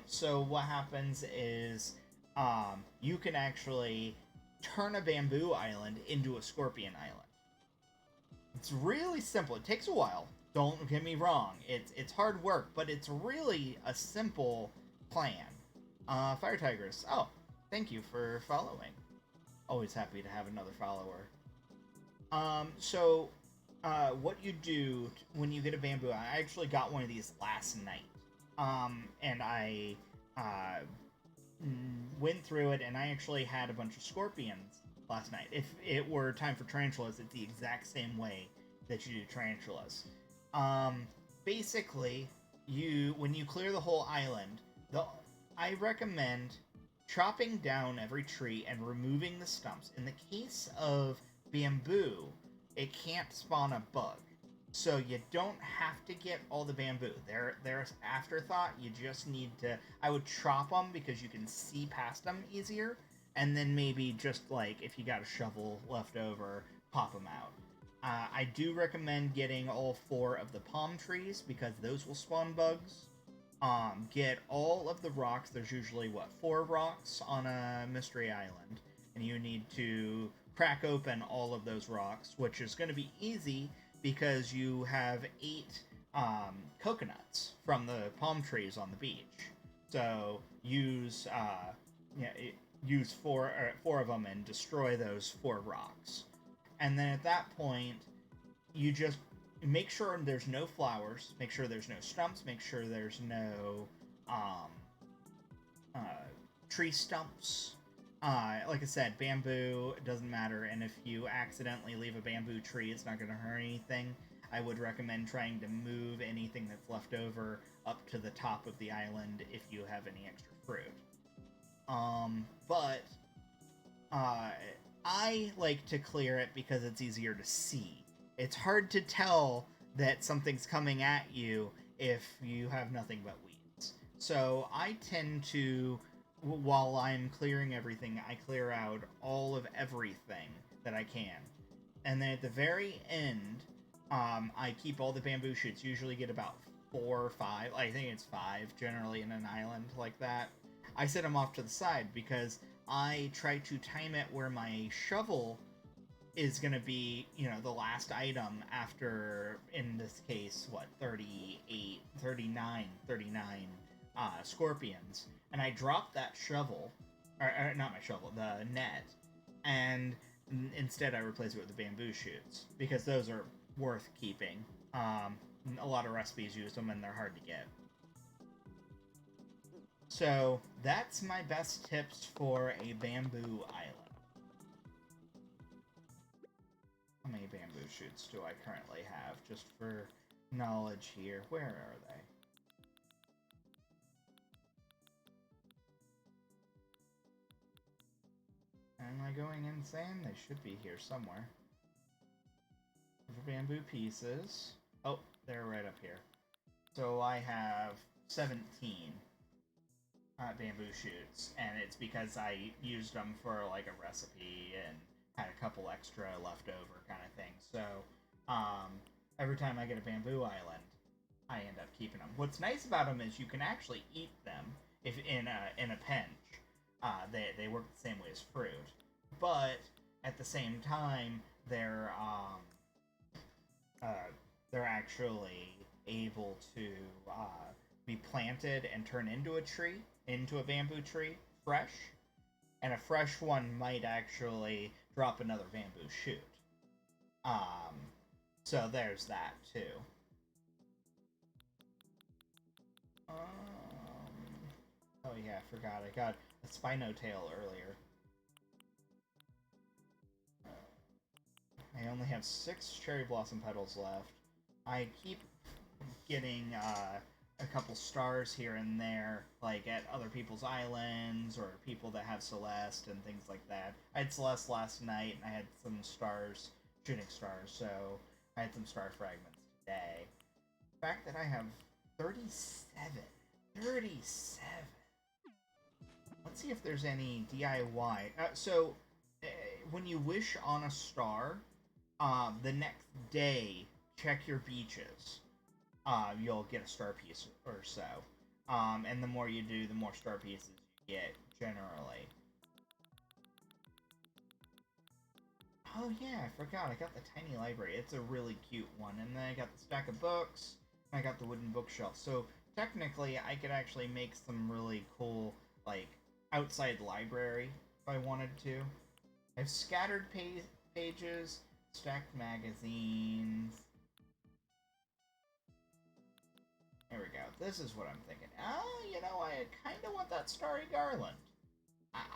So what happens is you can actually turn a bamboo island into a scorpion island. It's really simple. It takes a while. Don't get me wrong. It's hard work, but it's really a simple plan. Fire Tigress. Oh, thank you for following. Always happy to have another follower. So what you do when you get a bamboo, I actually got one of these last night. And I went through it, and I actually had a bunch of scorpions last night. If it were time for tarantulas, it's the exact same way that you do tarantulas. Basically, when you clear the whole island, I recommend chopping down every tree and removing the stumps. In the case of bamboo, it can't spawn a bug. So you don't have to get all the bamboo. There's afterthought. You just need to... I would chop them because you can see past them easier. And then maybe just, like, if you got a shovel left over, pop them out. I do recommend getting all 4 of the palm trees because those will spawn bugs. Get all of the rocks. There's usually, 4 rocks on a mystery island. And you need to crack open all of those rocks, which is going to be easy because you have 8 coconuts from the palm trees on the beach. So use 4 of them and destroy those 4 rocks. And then at that point, you just make sure there's no flowers, make sure there's no stumps, make sure there's no tree stumps. Like I said, bamboo, it doesn't matter, and if you accidentally leave a bamboo tree, it's not going to hurt anything. I would recommend trying to move anything that's left over up to the top of the island if you have any extra fruit. But I like to clear it because it's easier to see. It's hard to tell that something's coming at you if you have nothing but weeds. So I tend to, while I'm clearing everything, I clear out all of everything that I can. And then at the very end, I keep all the bamboo shoots. Usually get about 4 or 5. I think it's 5 generally in an island like that. I set them off to the side because I try to time it where my shovel is going to be, the last item after, in this case, 39 scorpions. And I drop that shovel, or not my shovel, the net, and instead I replace it with the bamboo shoots, because those are worth keeping. A lot of recipes use them, and they're hard to get. So that's my best tips for a bamboo island. How many bamboo shoots do I currently have? Just for knowledge here. Where are they? Am I going insane? They should be here somewhere. For bamboo pieces. Oh, they're right up here. So I have 17 bamboo shoots, and it's because I used them for like a recipe and had a couple extra left over kind of thing. So every time I get a bamboo island, I end up keeping them. What's nice about them is you can actually eat them if in a pinch. They work the same way as fruit, but at the same time they're actually able to be planted and turn into a bamboo tree, fresh. And a fresh one might actually drop another bamboo shoot. So there's that too. Oh yeah, I forgot. I got a Spinotail earlier. I only have 6 cherry blossom petals left. I keep getting a couple stars here and there, like at other people's islands or people that have Celeste and things like that. I had Celeste last night and I had some stars, shooting stars, so I had some star fragments today. The fact that I have 37. 37. Let's see if there's any DIY. When you wish on a star, the next day, check your beaches. You'll get a star piece or so. And the more you do, the more star pieces you get, generally. Oh yeah, I forgot. I got the tiny library. It's a really cute one. And then I got the stack of books, and I got the wooden bookshelf. So technically, I could actually make some really cool, like, outside library if I wanted to. I have scattered pages, stacked magazines. There we go. This is what I'm thinking. Oh, you know, I kind of want that starry garland.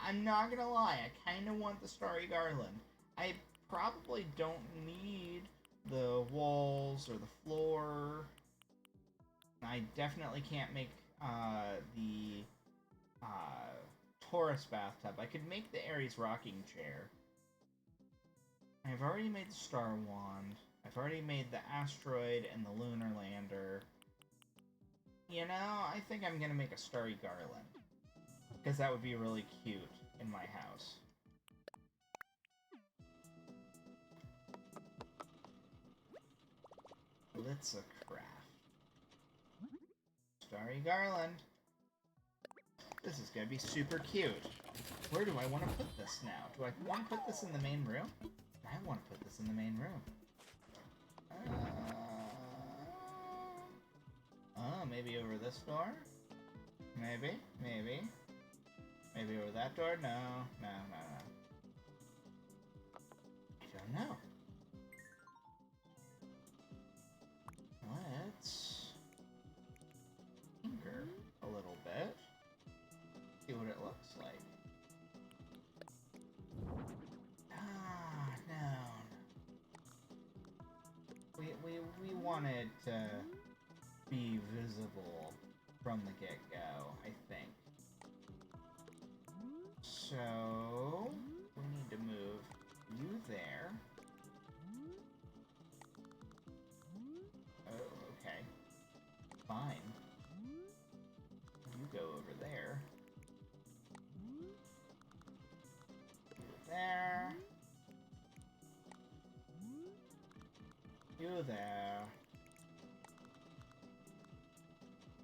I'm not gonna lie, I kind of want the starry garland. I probably don't need the walls or the floor. I definitely can't make the Taurus bathtub. I could make the Aries rocking chair. I've already made the star wand. I've already made the asteroid and the lunar lander. You know, I think I'm gonna make a starry garland. Because that would be really cute in my house. Let's craft. Starry garland. This is gonna be super cute. Where do I want to put this now? Do I want to put this in the main room? I want to put this in the main room. Maybe over this door? Maybe, maybe. Maybe over that door? No, no, no, no. I don't know. Let's tinker a little bit. See what it looks like. Ah, no. We wanted to be visible from the get-go, I think. So, we need to move you there. Oh, okay. Fine. You go over there. You there. You there.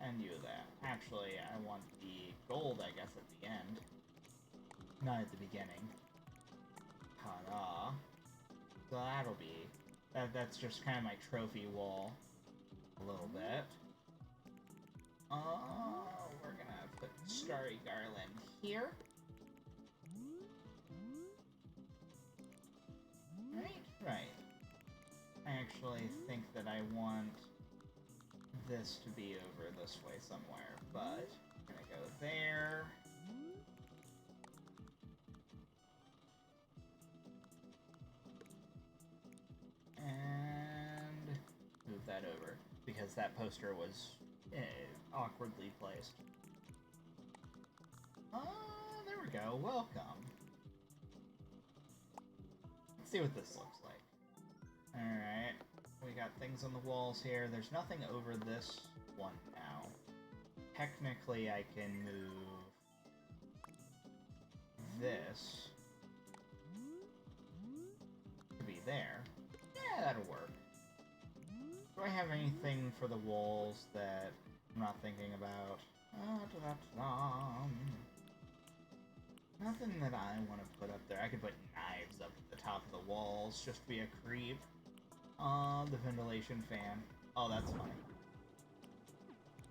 And you there. Actually, I want the gold, I guess, at the end. Not at the beginning. Ta-da. So that'll be... That's just kind of my trophy wall. A little bit. We're gonna put Starry Garland here. Right. I actually think that I want this to be over this way somewhere, but Gonna go there. And move that over, because that poster was awkwardly placed. There we go. Welcome. Let's see what this looks like. Alright. We got things on the walls here. There's nothing over this one now. Technically, I can move this to be there. Yeah, that'll work. Do I have anything for the walls that I'm not thinking about? Nothing that I want to put up there. I could put knives up at the top of the walls just to be a creep. The ventilation fan. Oh, that's funny.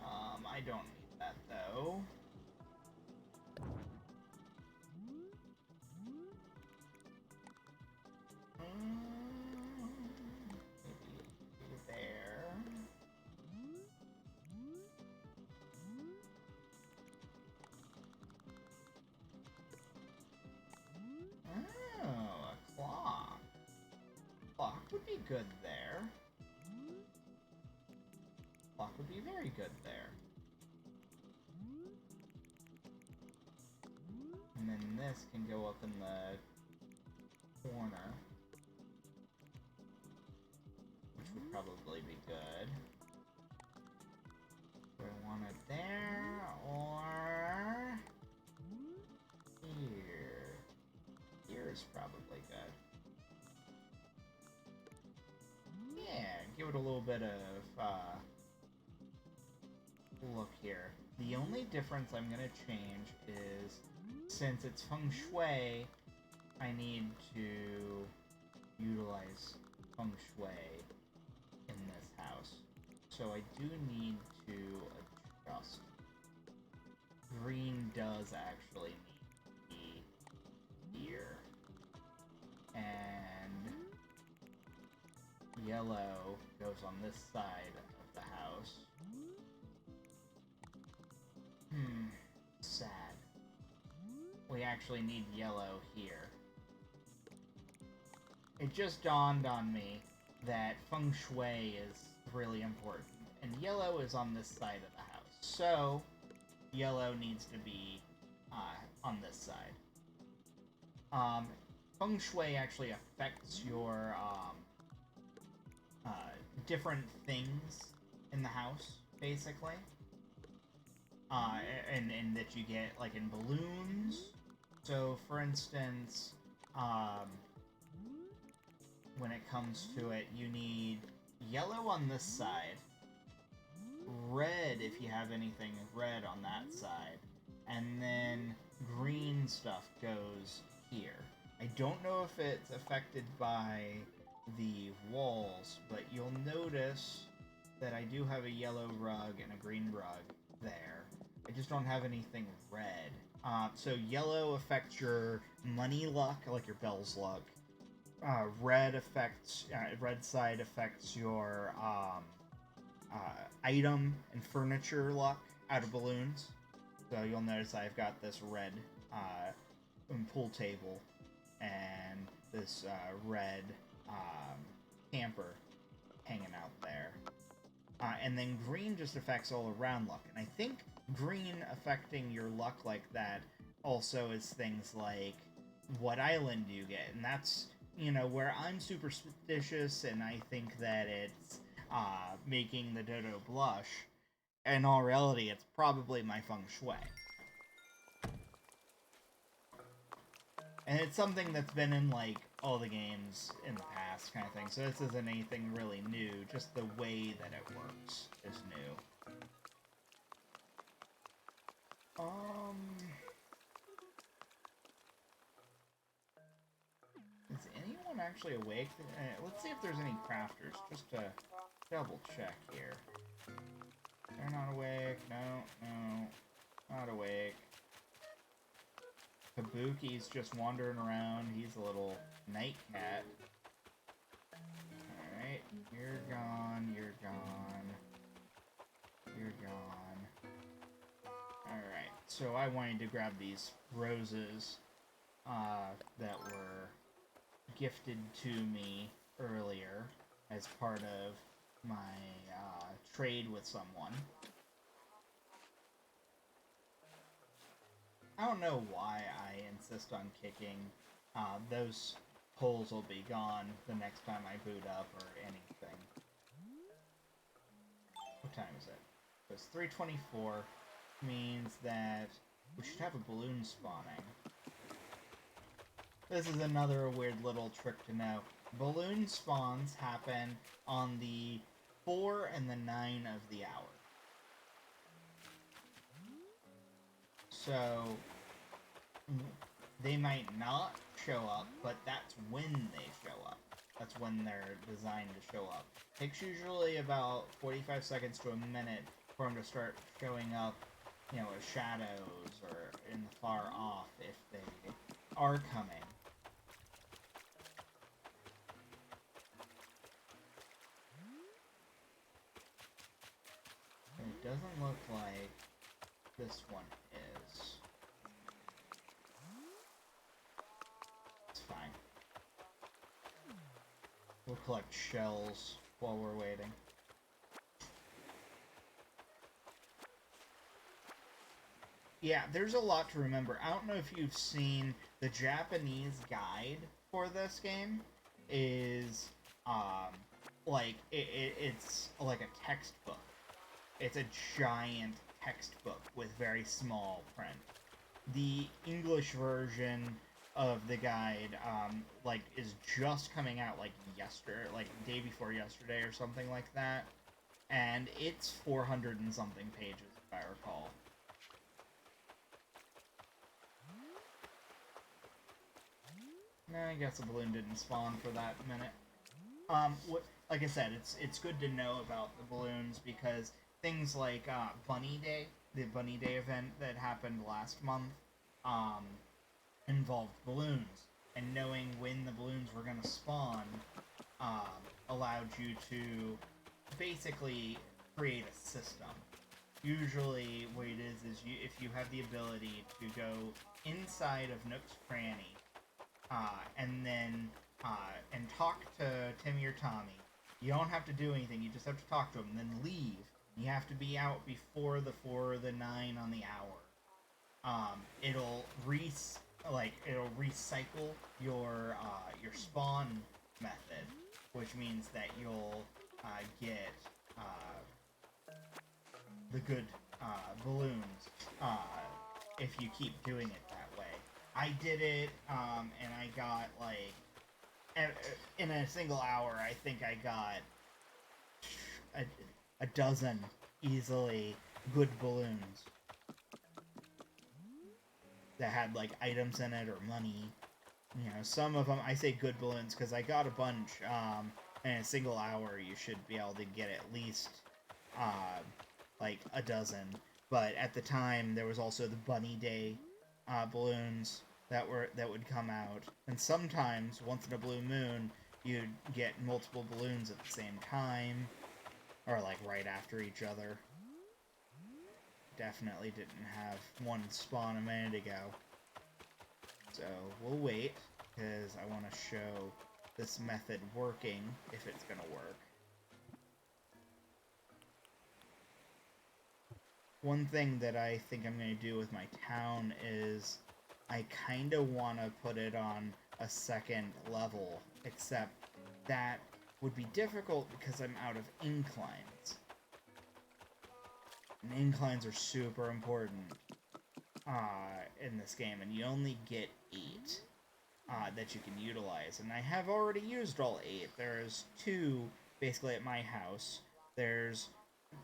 I don't need that though. Maybe there. Oh, a clock. Clock would be good there. Clock would be very good there. And then this can go up in the corner, which would probably be good. Do I want it there or here? Here is probably good. Yeah, give it a little bit of look here. The only difference I'm gonna change is, since it's feng shui, I need to utilize feng shui in this house. So I do need to adjust. Green does actually need to be here. And yellow goes on this side of the house. Sad. We actually need yellow here. It just dawned on me that feng shui is really important, and yellow is on this side of the house, so yellow needs to be on this side. Feng shui actually affects your different things in the house, basically. And that you get, like, in balloons. So, for instance, when it comes to it, you need yellow on this side, red if you have anything red on that side, and then green stuff goes here. I don't know if it's affected by the walls, but you'll notice that I do have a yellow rug and a green rug there. I just don't have anything red. So yellow affects your money luck, like your Bell's luck. Red side affects your item and furniture luck out of balloons. So you'll notice I've got this red pool table and this red camper hanging out there. And then green just affects all around luck. And I think green affecting your luck like that also is things like, what island do you get? And that's, you know, where I'm superstitious and I think that it's making the Dodo blush. In all reality, it's probably my feng shui. And it's something that's been in, like, all the games in the past, kind of thing. So this isn't anything really new, just the way that it works is new. Is anyone actually awake? Let's see if there's any crafters, just to double check here. They're not awake. No, not awake. Kabuki's just wandering around. He's a little night cat. Alright, you're gone, you're gone. You're gone. Alright. So I wanted to grab these roses that were gifted to me earlier as part of my trade with someone. I don't know why I insist on kicking. Those holes will be gone the next time I boot up or anything. What time is it? It's 3:24. Means that we should have a balloon spawning. This is another weird little trick to know. Balloon spawns happen on the 4 and the 9 of the hour. So, they might not show up, but that's when they show up. That's when they're designed to show up. Takes usually about 45 seconds to a minute for them to start showing up, you know, as shadows or in the far off if they are coming. It doesn't look like this one is. It's fine. We'll collect shells while we're waiting. Yeah, there's a lot to remember. I don't know if you've seen the Japanese guide for this game is it's like a textbook. It's a giant textbook with very small print. The English version of the guide is just coming out like yesterday, like the day before yesterday or something like that, and it's 400 and something pages if I recall. I guess the balloon didn't spawn for that minute. Like I said, it's good to know about the balloons because things like Bunny Day, the Bunny Day event that happened last month, involved balloons, and knowing when the balloons were going to spawn allowed you to basically create a system. Usually, what it is if you have the ability to go inside of Nook's Cranny, and then talk to Timmy or Tommy. You don't have to do anything. You just have to talk to them, and then leave. You have to be out before the 4 or the 9 on the hour. It'll recycle your spawn method, which means that you'll get the good balloons if you keep doing it that way. I did it, and I got, in a single hour, I think I got a dozen easily good balloons that had, items in it or money. You know, some of them, I say good balloons because I got a bunch, in a single hour you should be able to get at least, a dozen. But at the time, there was also the Bunny Day balloons that would come out, and sometimes once in a blue moon you'd get multiple balloons at the same time, or right after each other. Definitely didn't have one spawn a minute ago, so we'll wait because I want to show this method working if it's gonna work. One thing that I think I'm going to do with my town is I kind of want to put it on a second level, except that would be difficult because I'm out of inclines. And inclines are super important in this game, and you only get 8 that you can utilize. And I have already used all 8. There's 2 basically at my house. There's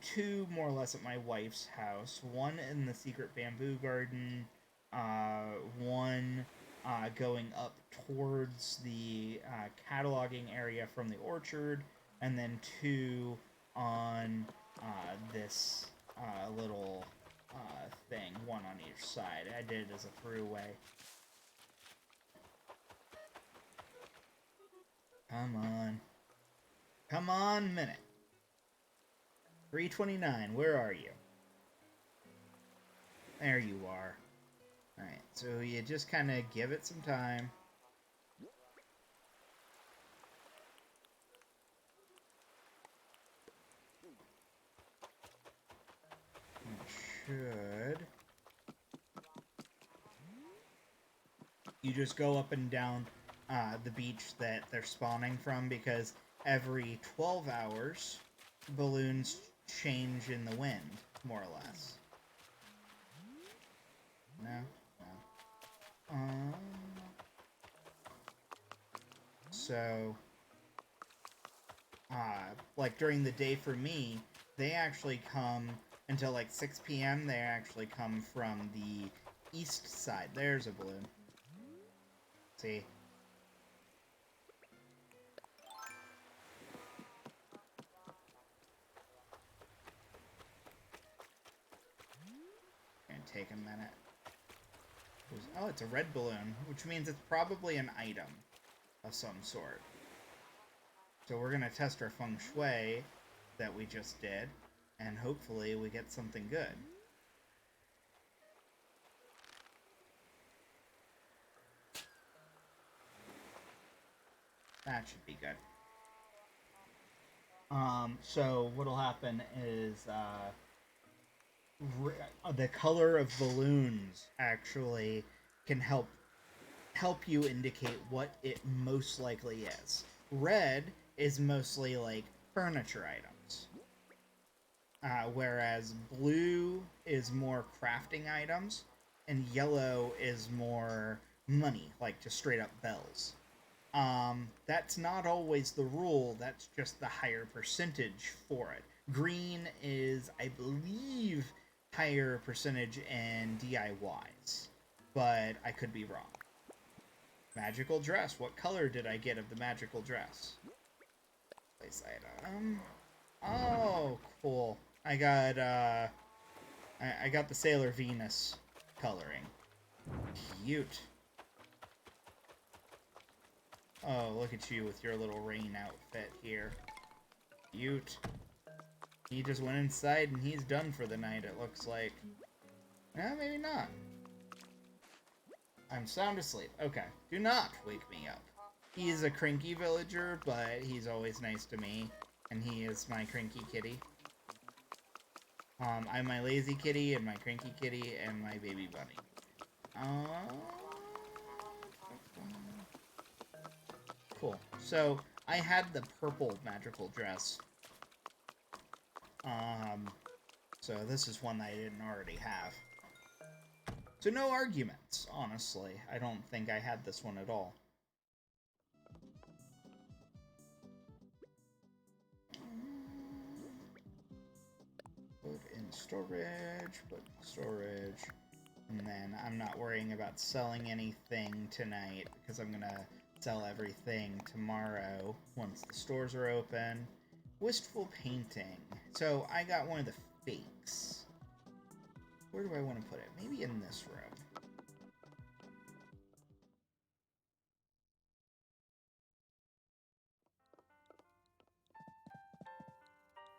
2 more or less at my wife's house. 1 in the secret bamboo garden. 1 going up towards the cataloging area from the orchard, and then 2 on this little thing, 1 on each side. I did it as a throughway. Come on. Come on, minute. 3:29, where are you? There you are. Alright, so you just kind of give it some time. Should. You just go up and down the beach that they're spawning from, because every 12 hours, balloons change in the wind, more or less. No? No. So, like during the day for me, they actually come until like 6 p.m. They actually come from the east side. There's a balloon. See? Gonna take a minute. Oh, it's a red balloon, which means it's probably an item of some sort. So we're gonna test our feng shui that we just did, and hopefully we get something good. That should be good. So what'll happen is the color of balloons actually can help you indicate what it most likely is. Red is mostly like furniture items, whereas blue is more crafting items, and yellow is more money, like just straight up bells. That's not always the rule, that's just the higher percentage for it. Green is, I believe, higher percentage in DIYs, but I could be wrong. Magical dress. What color did I get of the magical dress? Place item. Oh, cool. I got I got the Sailor Venus coloring. Cute. Oh, look at you with your little rain outfit here. Cute. He just went inside and he's done for the night, it looks like. Eh, maybe not. I'm sound asleep. Okay. Do not wake me up. He is a cranky villager, but he's always nice to me. And he is my cranky kitty. I'm my lazy kitty, and my cranky kitty, and my baby bunny. Cool. So, I had the purple magical dress. So this is one that I didn't already have. So no arguments, honestly. I don't think I had this one at all. Put in storage, put in storage. And then I'm not worrying about selling anything tonight, because I'm gonna sell everything tomorrow once the stores are open. Wistful painting. So I got one of the fakes. Where do I want to put it? Maybe in this room.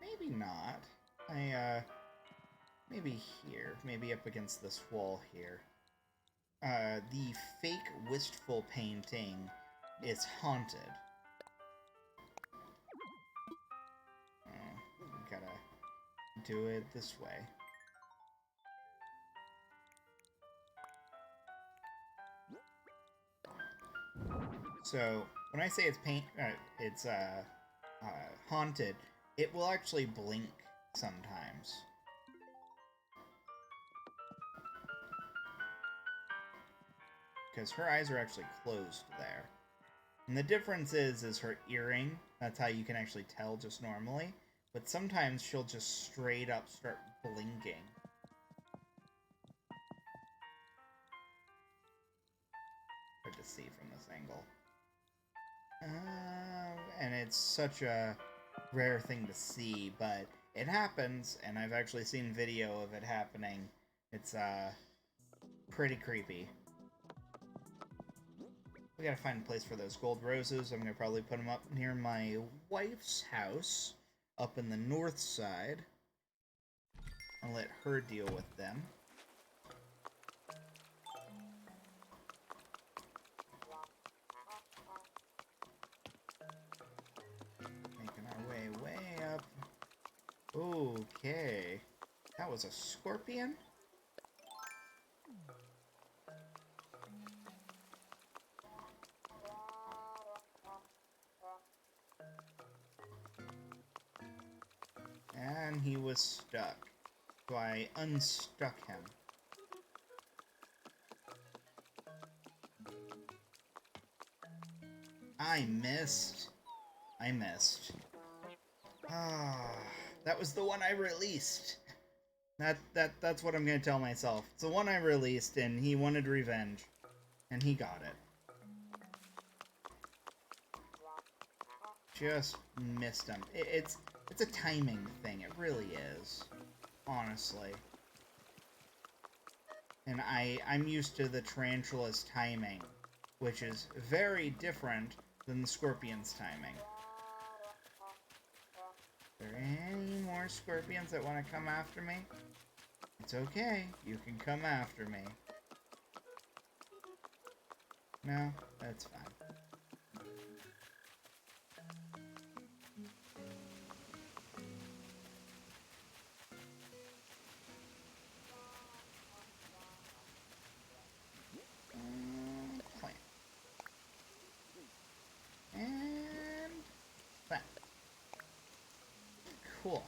Maybe not. Maybe here. Maybe up against this wall here. The fake wistful painting is haunted. Oh, gotta do it this way. So, when I say it's haunted, it will actually blink sometimes. Because her eyes are actually closed there. And the difference is her earring. That's how you can actually tell just normally. But sometimes she'll just straight up start blinking. Hard to see from this angle. And it's such a rare thing to see, but it happens, and I've actually seen video of it happening. It's pretty creepy. We gotta find a place for those gold roses. I'm gonna probably put them up near my wife's house, up in the north side. I'll let her deal with them. Okay. That was a scorpion? And he was stuck. So I unstuck him. I missed. Ah, that was the one I released. That's what I'm gonna tell myself. It's the one I released, and he wanted revenge, and he got it. Just missed him. It's a timing thing. It really is, honestly. And I'm used to the tarantula's timing, which is very different than the scorpion's timing. Are there any more scorpions that want to come after me? It's okay. You can come after me. No? That's fine. Plant. And plant. Cool.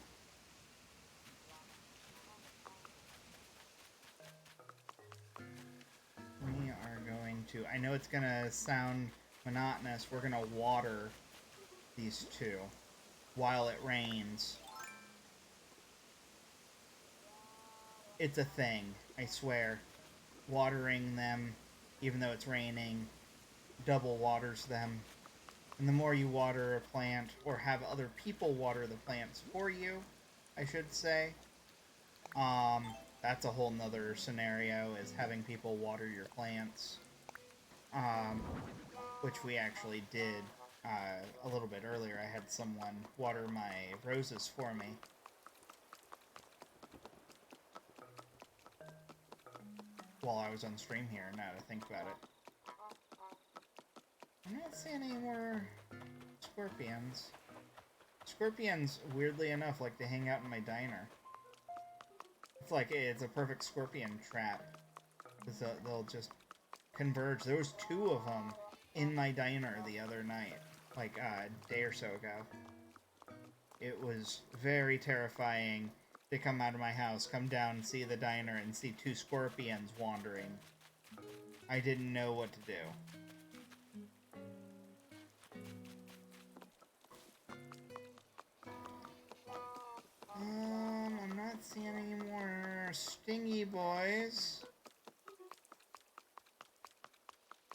We are going to... I know it's going to sound monotonous. We're going to water these two while it rains. It's a thing, I swear. Watering them, even though it's raining, double waters them. And the more you water a plant, or have other people water the plants for you, I should say, that's a whole nother scenario, is having people water your plants. Which we actually did a little bit earlier. I had someone water my roses for me. While I was on stream here, now that I think about it. I'm not seeing any more scorpions. Scorpions, weirdly enough, like to hang out in my diner. It's like, it's a perfect scorpion trap. Because they'll just converge. There was 2 of them in my diner the other night. Like, a day or so ago. It was very terrifying to come out of my house, come down, see the diner, and see 2 scorpions wandering. I didn't know what to do. I'm not seeing any more stingy boys.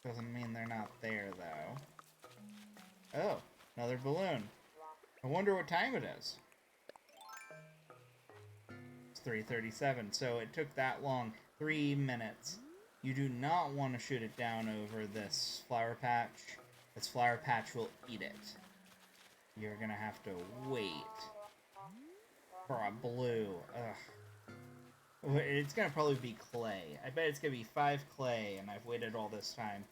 Doesn't mean they're not there, though. Oh, another balloon. I wonder what time it is. It's 3:37, so it took that long. 3 minutes. You do not want to shoot it down over this flower patch. This flower patch will eat it. You're gonna have to wait for a blue. Ugh. It's gonna probably be clay. I bet it's gonna be 5 clay, and I've waited all this time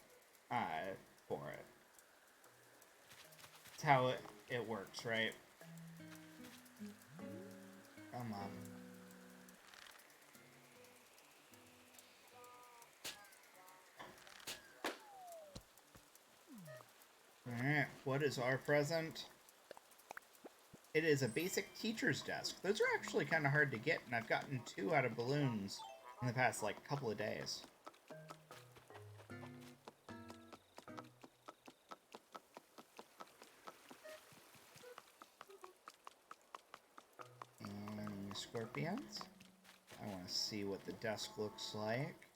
for it. That's how it works, right? Come on. Alright, what is our present? It is a basic teacher's desk. Those are actually kind of hard to get, and I've gotten 2 out of balloons in the past, like, couple of days. And scorpions. I want to see what the desk looks like.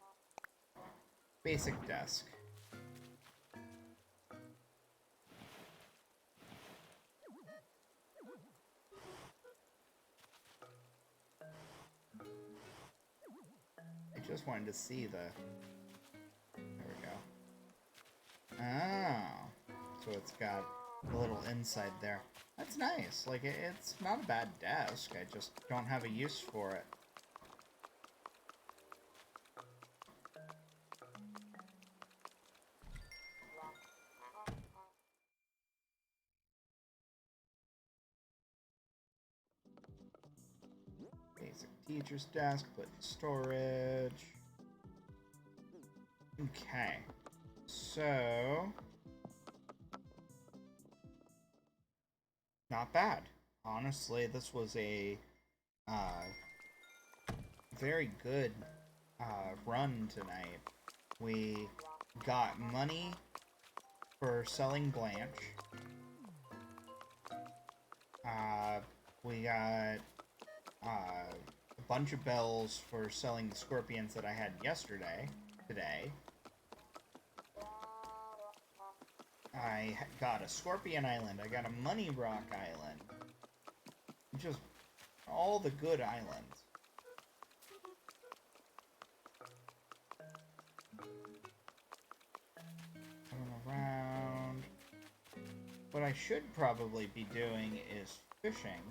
Basic desk. Just wanted to see the... There we go. Oh. So it's got a little inside there. That's nice. Like, it's not a bad desk. I just don't have a use for it. Fix the teacher's desk, put in storage. Okay. So... not bad. Honestly, this was a very good run tonight. We got money for selling Blanche. We got a bunch of bells for selling the scorpions that I had today. I got a Scorpion Island. I got a Money Rock Island. Just all the good islands. Coming around. What I should probably be doing is fishing,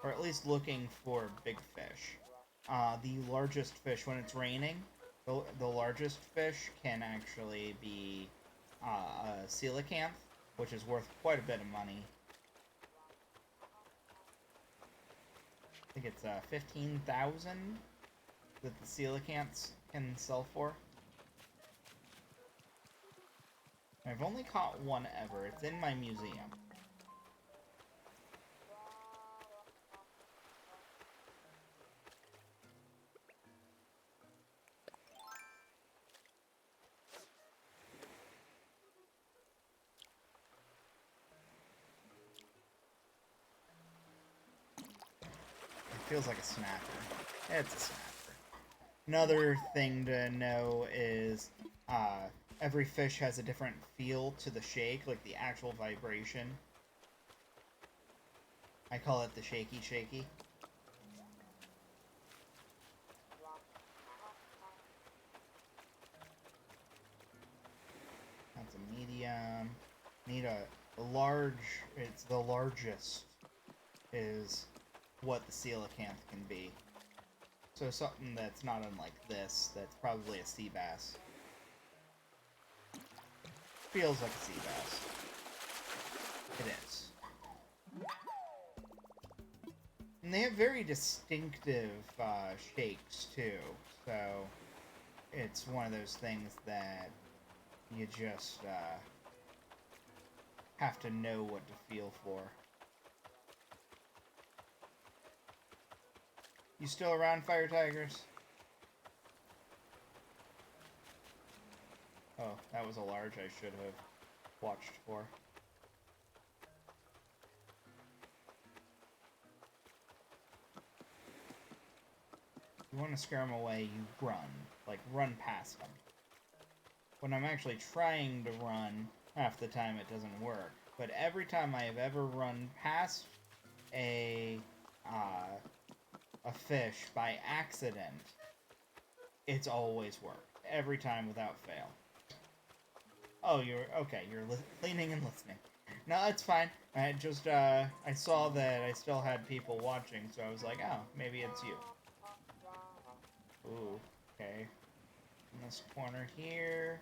or at least looking for big fish. The largest fish, when it's raining, the largest fish can actually be a coelacanth, which is worth quite a bit of money. I think it's 15,000 that the coelacanths can sell for. I've only caught one ever. It's in my museum. Feels like a snapper. It's a snapper. Another thing to know is every fish has a different feel to the shake, like the actual vibration. I call it the shaky shaky. That's a medium. Need a large. It's the largest is what the coelacanth can be. So something that's not unlike this, that's probably a sea bass. Feels like a sea bass. It is. And they have very distinctive shakes too, so it's one of those things that you just have to know what to feel for. You still around, Fire Tigers? Oh, that was a large I should have watched for. You want to scare them away, you run. Like, run past them. When I'm actually trying to run, half the time it doesn't work. But every time I have ever run past a fish by accident, it's always worked. Every time without fail. Oh, you're okay. You're leaning and listening. No, that's fine. I just, I saw that I still had people watching, so I was like, oh, maybe it's you. Ooh, okay. In this corner here.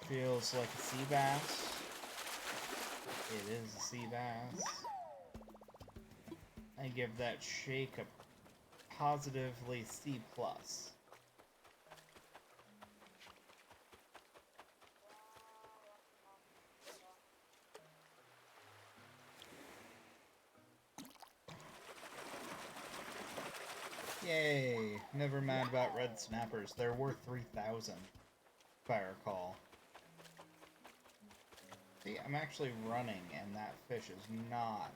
Feels like a sea bass. It is a sea bass. I give that shake a positively C+. Yay! Never mad about red snappers. They're worth 3,000, if I recall. See, I'm actually running, and that fish is not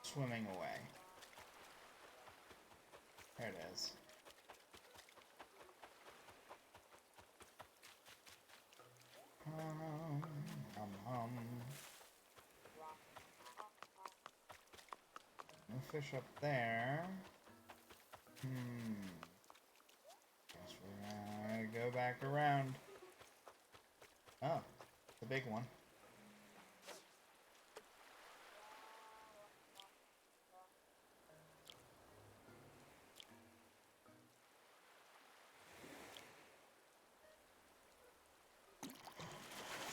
swimming away. There it is. No fish up there. Guess we're gonna go back around. Oh, the big one.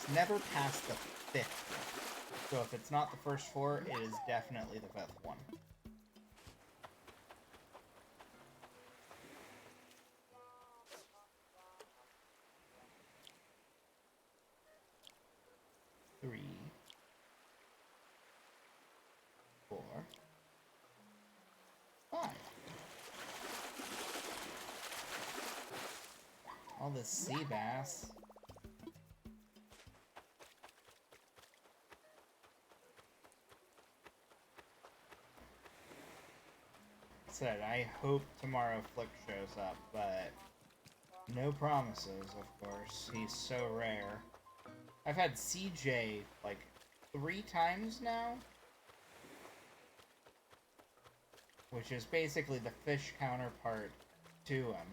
It's never past the 5th one. So if it's not the first 4, it is definitely the 5th one. Three, 4, 5. All this sea bass. Said, I hope tomorrow Flick shows up, but no promises, of course. He's so rare. I've had CJ, like, 3 times now? Which is basically the fish counterpart to him.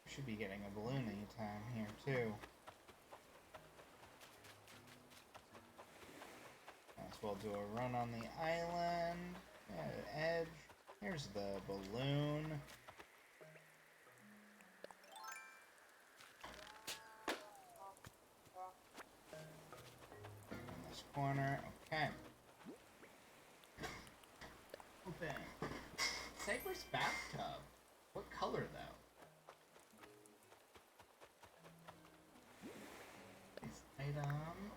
Should be getting a balloon anytime here, too. Might as well do a run on the island. Yeah, edge. Here's the balloon. In this corner. Okay. Open. Cypress bathtub. What color, though? Item.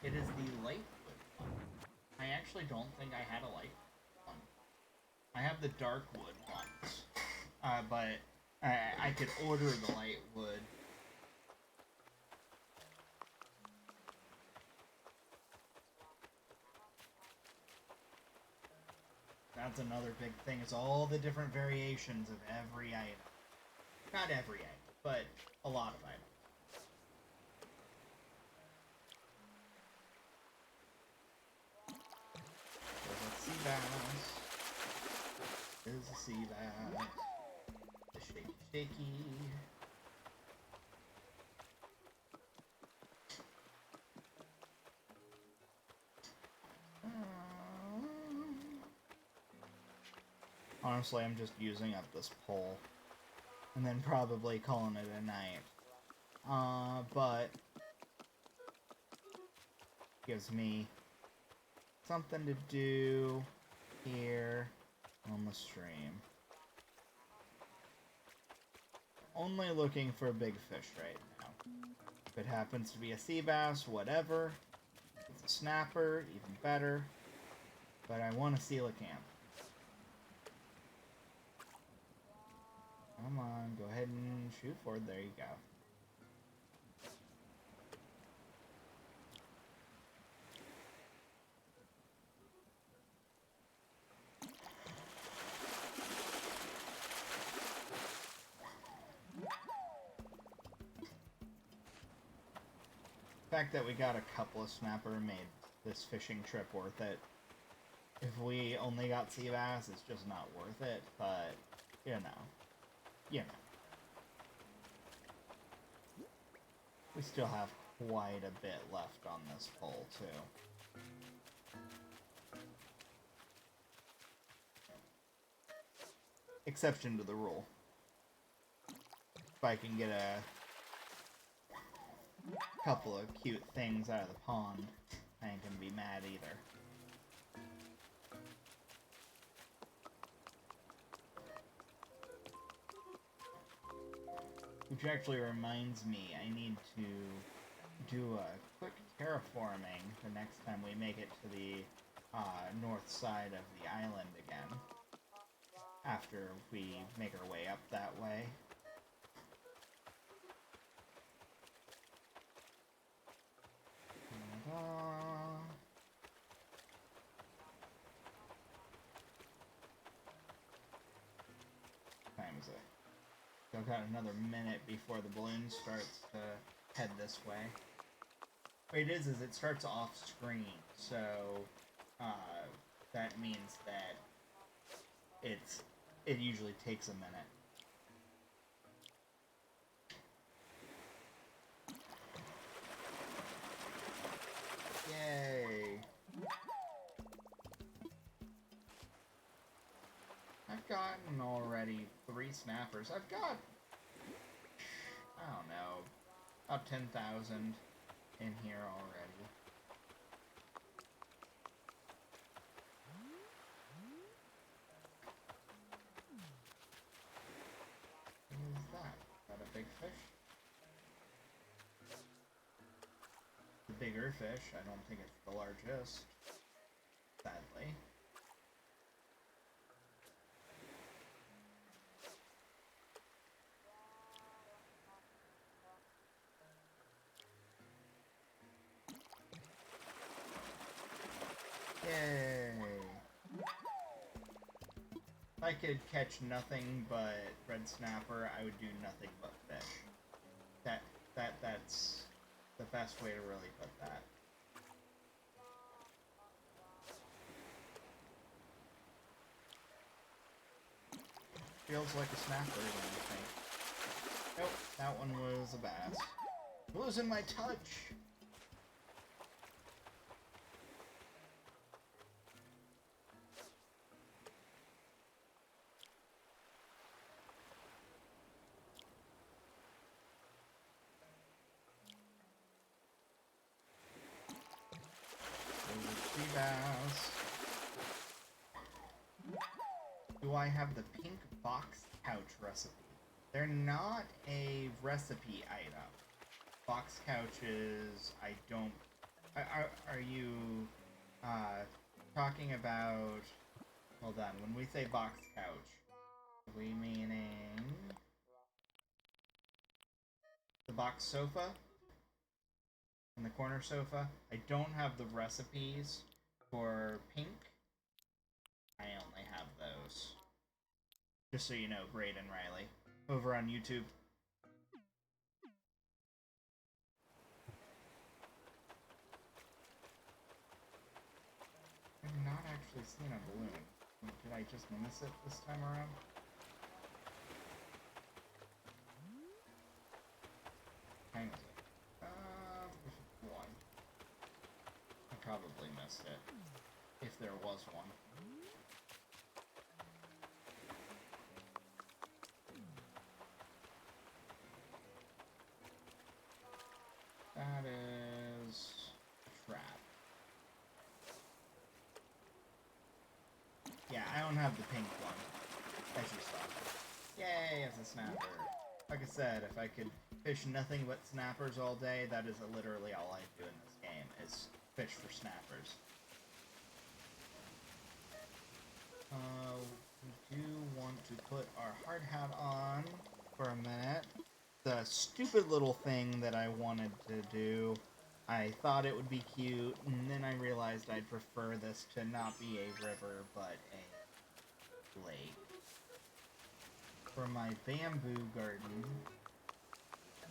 It is the light wood one. I actually don't think I had a light one. I have the dark wood ones. But I could order the light wood. That's another big thing, is all the different variations of every item. Not every item, but a lot of items. Sea bass. There's a sea bass. The shaky shaky. Honestly, I'm just using up this pole. And then probably calling it a night. But gives me something to do here on the stream. Only looking for a big fish right now. If it happens to be a sea bass, whatever. If it's a snapper, even better. But I want a coelacanth. Come on, go ahead and shoot for it. There you go. The fact that we got a couple of snapper made this fishing trip worth it. If we only got sea bass, it's just not worth it, but, you know. We still have quite a bit left on this pole, too. Exception to the rule. If I can get a couple of cute things out of the pond, I ain't gonna be mad either. Which actually reminds me, I need to do a quick terraforming the next time we make it to the north side of the island again. After we make our way up that way. Time is it? I've got another minute before the balloon starts to head this way. What it is it starts off screen, so that means that it usually takes a minute. gotten already 3 snappers. I've got, I don't know, about 10,000 in here already. What is that? Is that a big fish? The bigger fish. I don't think it's the largest. Sadly. Yay! If I could catch nothing but red snapper, I would do nothing but fish. That's the best way to really put that. Feels like a snapper, don't you think? Nope, that one was a bass. Losing my touch! Bass. Do I have the pink box couch recipe? They're not a recipe item. Box couches, I don't... Are you talking about... Hold on, when we say box couch, are we meaning the box sofa? And the corner sofa? I don't have the recipes for pink. I only have those. Just so you know, Braden Riley. Over on YouTube. I've not actually seen a balloon. Did I just miss it this time around? Hang on. One. I probably missed it. If there was one. That is a trap. Yeah, I don't have the pink one. As you saw. Yay, as a snapper. Like I said, if I could fish nothing but snappers all day, that is literally all I do in this game, is fish for snappers. We do want to put our hard hat on for a minute. The stupid little thing that I wanted to do, I thought it would be cute, and then I realized I'd prefer this to not be a river, but a lake. For my bamboo garden,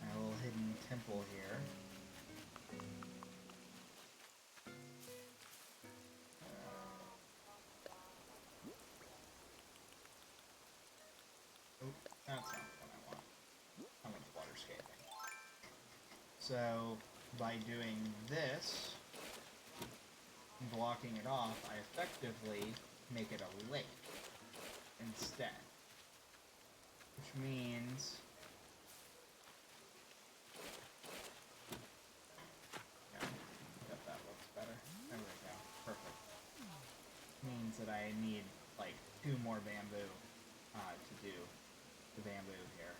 a little hidden temple here. Oh, that's not what I want. I want water scaling. So, by doing this, blocking it off, I effectively make it a lake instead. Which means... yeah, I bet that looks better. There we go. Perfect. Means that I need, like, 2 more bamboo to do the bamboo here.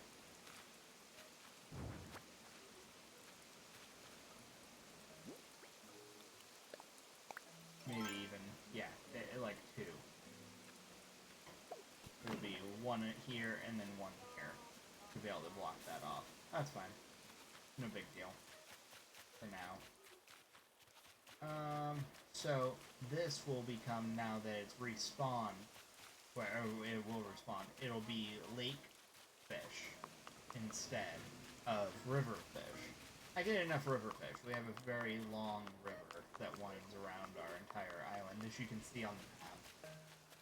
Maybe even, yeah, like 2. It'll be 1 here and then 1 here to be able to block that off. That's fine. No big deal. For now. So this will become, now that it's respawned, well, it will respawn, it'll be lake fish instead of river fish. I get enough river fish. We have a very long river that winds around our entire island, as you can see on the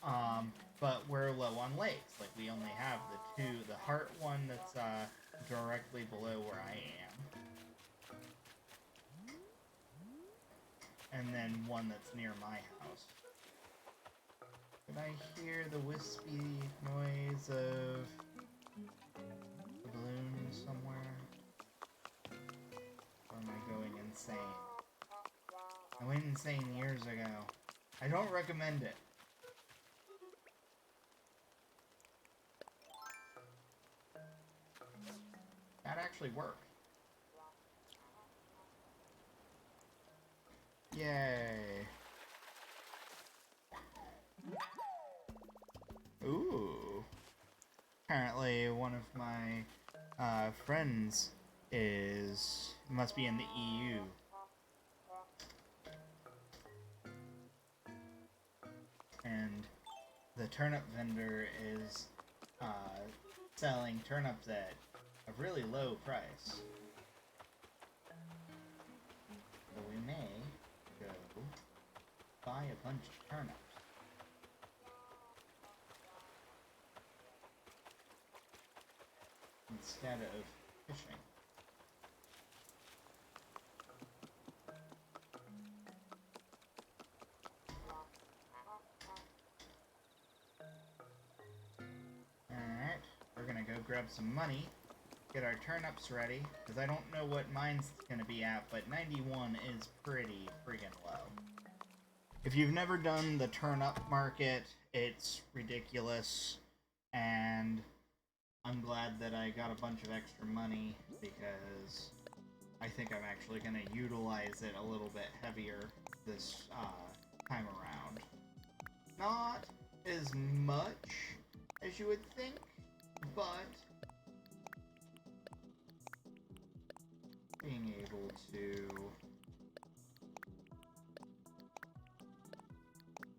map. But we're low on lakes. Like, we only have the heart one that's directly below where I am. And then one that's near my house. Did I hear the wispy noise of the balloon somewhere? Or am I going insane? I went insane years ago. I don't recommend it. That actually worked. Yay. Ooh. Apparently one of my friends must be in the EU. And the turnip vendor is selling turnips at a really low price. So we may go buy a bunch of turnips. Instead of fishing. Alright, we're gonna go grab some money, get our turnips ready, because I don't know what mine's gonna be at, but 91 is pretty friggin' low. If you've never done the turnip market, it's ridiculous, and I'm glad that I got a bunch of extra money, because I think I'm actually going to utilize it a little bit heavier this time around. Not as much as you would think, but being able to...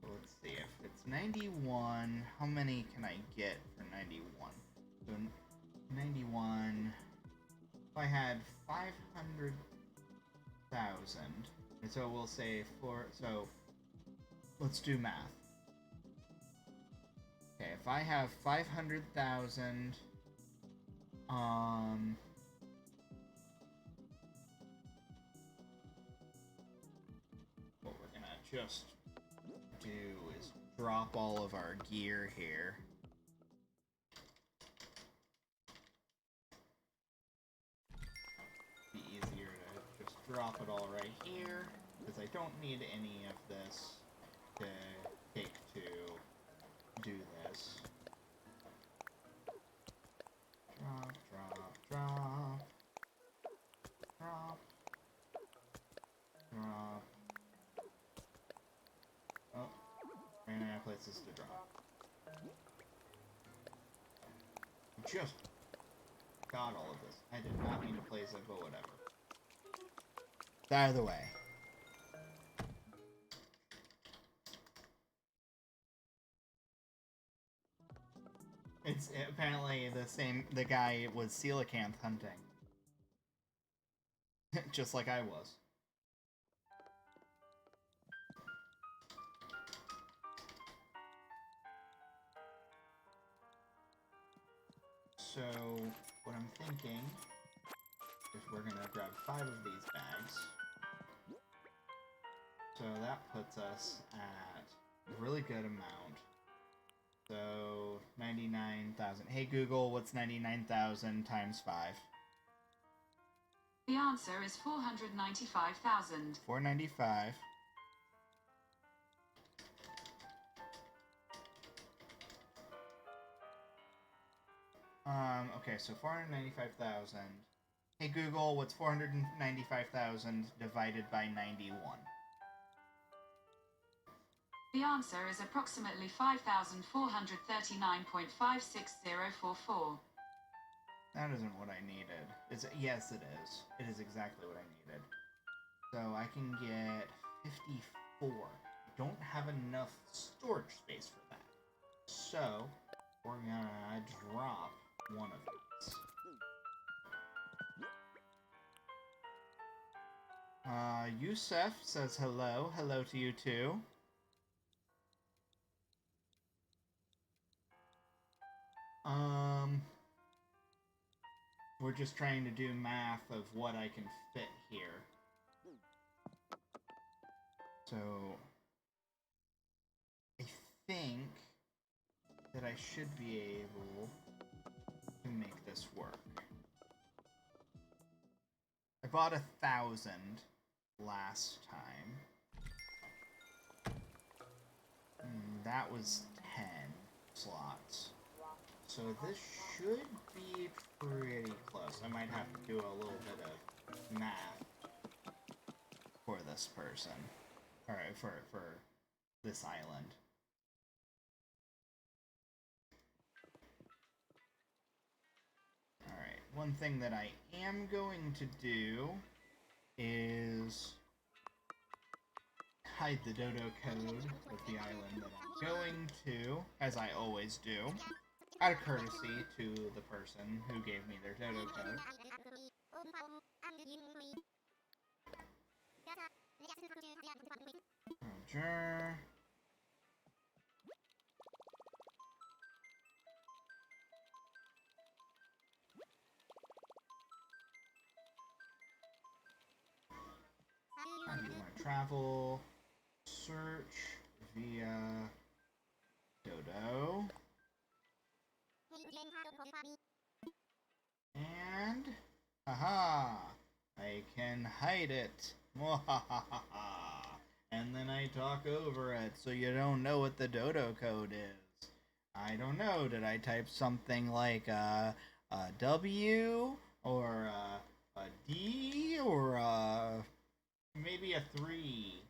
Let's see, if it's 91, how many can I get for 91? So 91, if I had 500,000, and so we'll say so let's do math. Okay, if I have 500,000, what we're gonna just do is drop all of our gear here. Be easier to just drop it all right here, because I don't need any of this to take to do this. Drop, drop, drop. Drop. Drop. Oh, ran out of places to drop. Just got all of this. I did not mean to place it, but whatever. It's out of the way. It's apparently the guy was coelacanth hunting. Just like I was. So, what I'm thinking is we're gonna grab 5 of these bags. So that puts us at a really good amount. So, 99,000. Hey Google, what's 99,000 times 5? The answer is 495,000. 495. Okay, so 495,000. Hey Google, what's 495,000 divided by 91? The answer is approximately 5,439.56044. That isn't what I needed. Yes, it is. It is exactly what I needed. So I can get 54. I don't have enough storage space for that. So we're gonna drop one of these. Yusef says hello. Hello to you too. We're just trying to do math of what I can fit here. So I think that I should be able to make this work. I bought 1,000 last time. That was 10 slots. So this should be pretty close. I might have to do a little bit of math for this person. Alright, for this island. Alright, one thing that I am going to do is hide the Dodo Code of the island that I'm going to, as I always do, out of courtesy to the person who gave me their Dodo Code. Roger. How do you want to travel? Search via Dodo. And, haha, I can hide it. And then I talk over it so you don't know what the Dodo Code is. I don't know, did I type something like a W or a D or maybe a 3?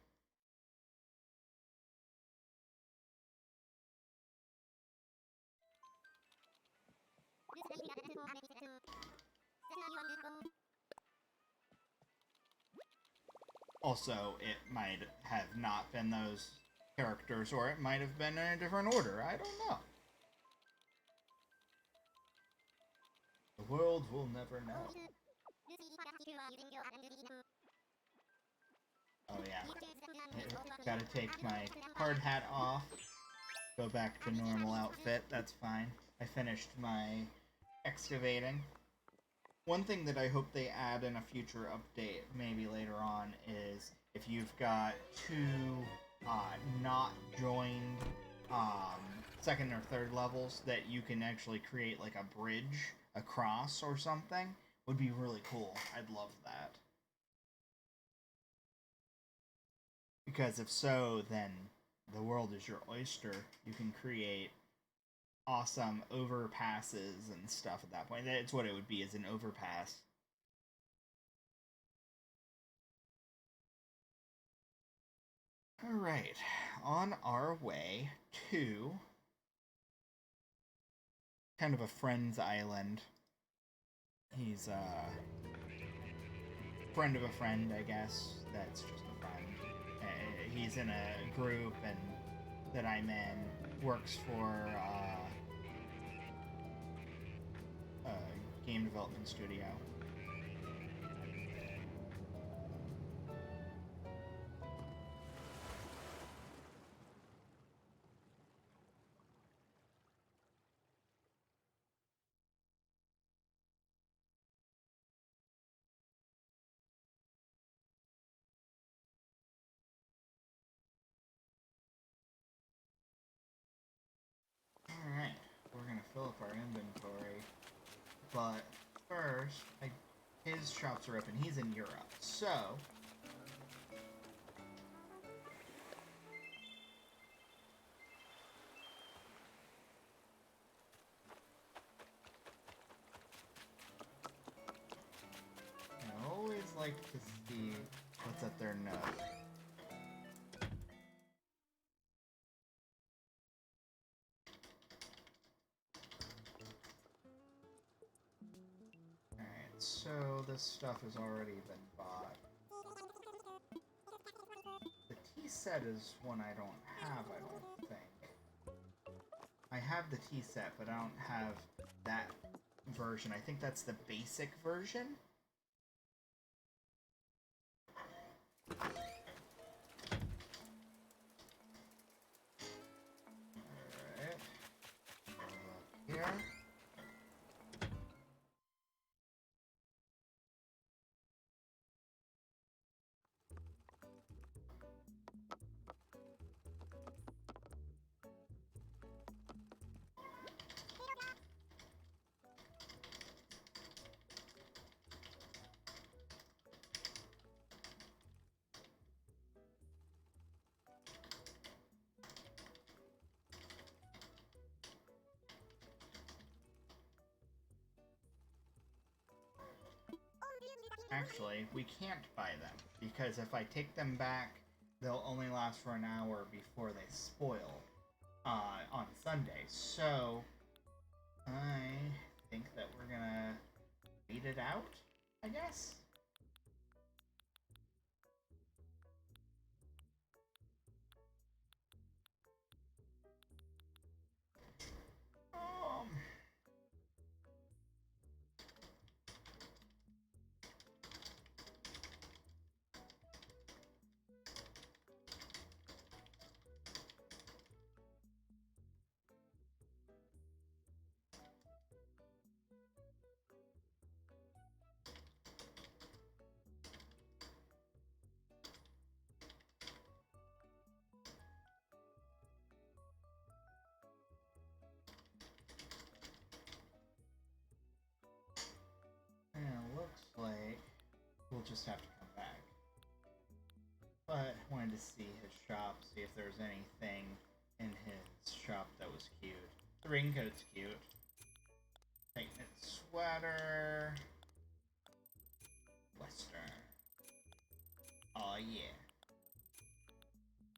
Also, it might have not been those characters, or it might have been in a different order. I don't know. The world will never know. Oh yeah. Gotta take my hard hat off. Go back to normal outfit. That's fine. I finished my excavating. One thing that I hope they add in a future update, maybe later on, is if you've got two not joined second or third levels, that you can actually create like a bridge across or something. Would be really cool. I'd love that. Because if so, then the world is your oyster. You can create awesome overpasses and stuff at that point. That's what it would be, as an overpass. Alright, on our way to kind of a friend's island. He's a friend of a friend, I guess. That's just a friend. He's in a group and that I'm in, works for a game development studio. Alright, we're gonna fill up our inventory, but first, his shops are open. He's in Europe, so I always like to see what's at their nose. So this stuff has already been bought. The tea set is one I don't have, I don't think. I have the tea set, but I don't have that version. I think that's the basic version. Alright. Here. Actually, we can't buy them, because if I take them back, they'll only last for an hour before they spoil on Sunday. So, I think that we're gonna wait it out, I guess? Um... And it looks like we'll just have to come back. But I wanted to see his shop, see if there's anything in his shop that was cute. The raincoat's cute. Knit sweater. Western. Oh yeah.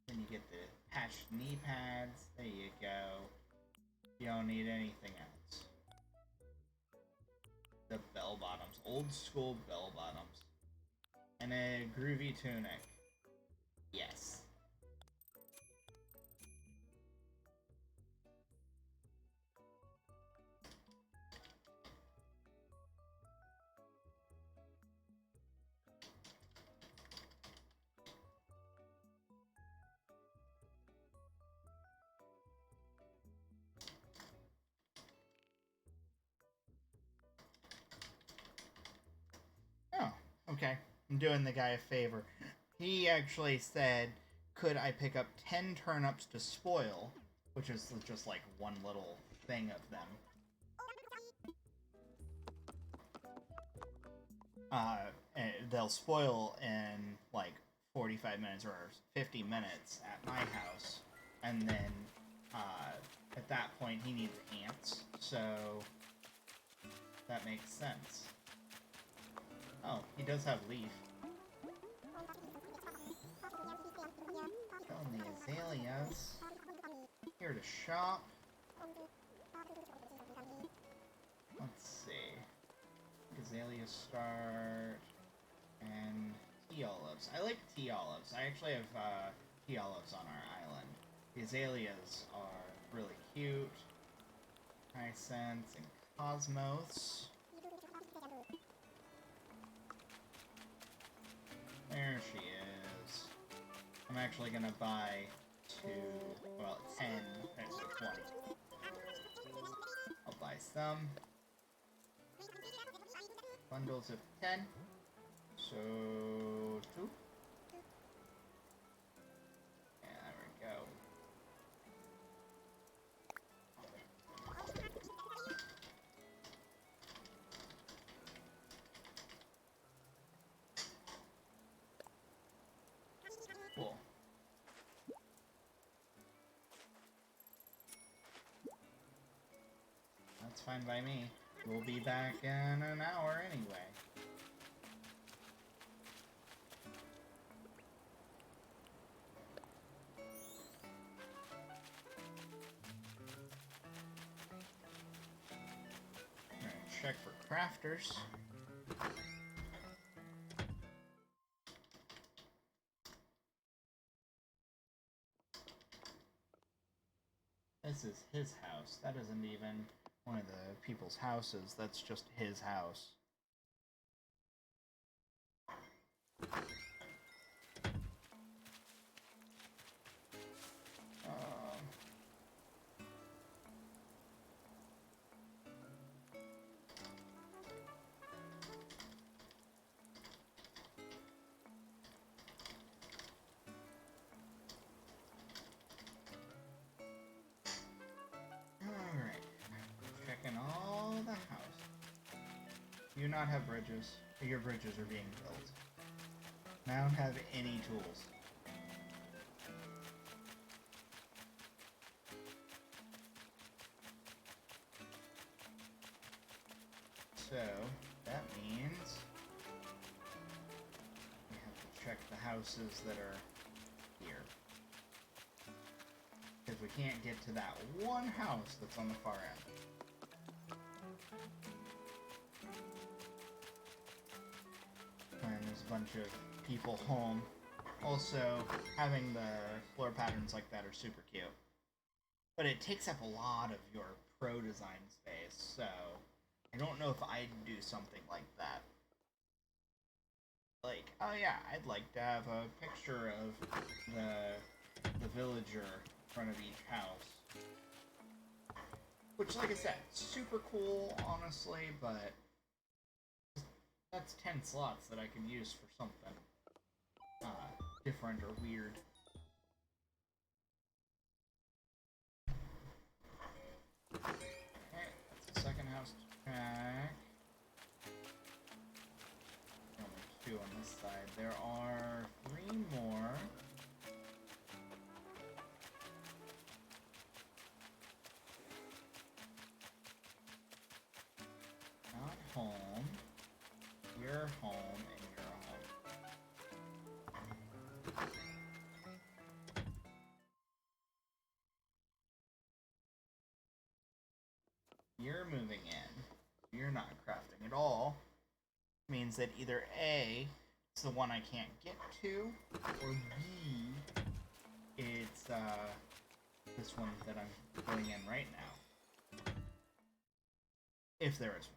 Then you get the patched knee pads. There you go. You don't need anything else. The bell bottoms. Old school bell bottoms. And a groovy tunic. Yes. Oh, okay. I'm doing the guy a favor. He actually said, could I pick up 10 turnips to spoil? Which is just like one little thing of them. They'll spoil in like 45 minutes or 50 minutes at my house. And then at that point he needs ants. So that makes sense. Oh, he does have leaf. Selling the azaleas. Here to shop. Let's see. Azalea start. And tea olives. I like tea olives. I actually have tea olives on our island. The azaleas are really cute. Hyacinths and cosmos. There she is. I'm actually gonna buy 10 extra 20. I'll buy some. Bundles of 10. So, 2. Yeah, there we go. Cool. That's fine by me. We'll be back in an hour anyway. Alright, check for crafters. This is his house. That isn't even one of the people's houses. That's just his house. Do not have bridges. Your bridges are being built. I don't have any tools. So, that means check the houses that are here. Because we can't get to that one house that's on the far end. And there's a bunch of people home. Also, having the floor patterns like that are super cute. But it takes up a lot of your pro design space, so I don't know if I'd do something like that. Like, oh yeah, I'd like to have a picture of the villager in front of each house. Which, like I said, super cool, honestly, but that's 10 slots that I could use for something different or weird. Okay, that's the second house to check. Only 2 on this side. There are 3 more. Not home. You're home, and you're home. You're moving in. You're not crafting at all. Means that either A, it's the one I can't get to, or B, it's this one that I'm putting in right now. If there is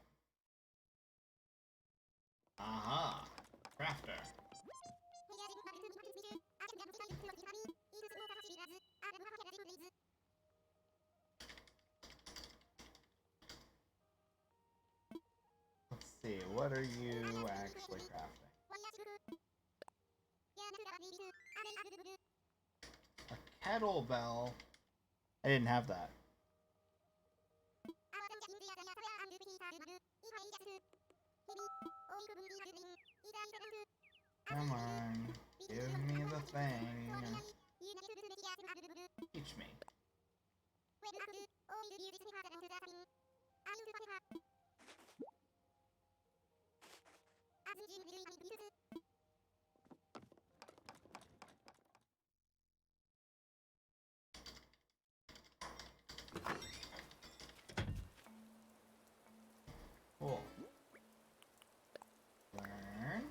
one. Aha! Crafter. Let's see, what are you actually crafting? A kettlebell? I didn't have that. Come on, give me the thing. Teach me. Cool. Learn.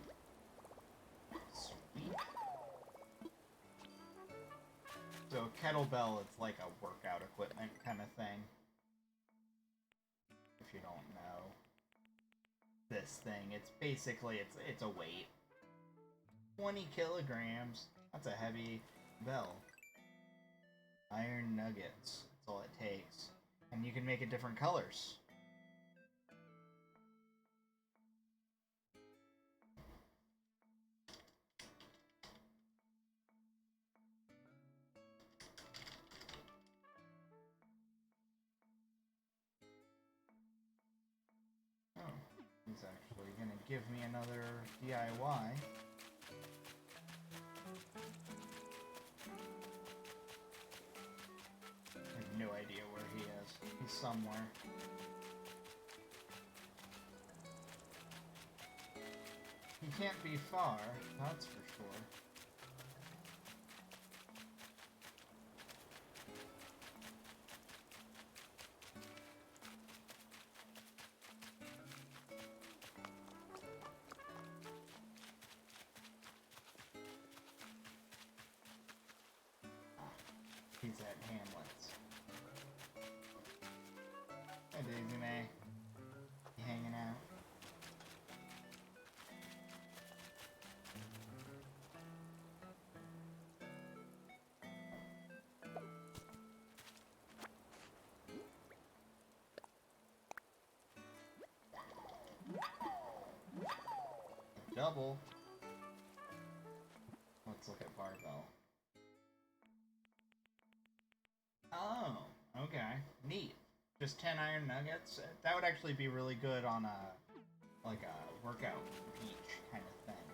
Sweet. So kettlebell, it's like a workout equipment kind of thing. If you don't know this thing, it's basically it's a weight. 20 kilograms. That's a heavy bell. Iron nuggets. That's all it takes. And you can make it different colors. Oh, he's actually gonna give me another DIY. I have no idea where he is. He's somewhere. He can't be far, that's for sure. He's at Hamlet's. Hey, Daisy May. You hanging out? Double. Let's look at barbell. Oh, okay. Neat. Just 10 iron nuggets? That would actually be really good on a, like a workout beach kind of thing.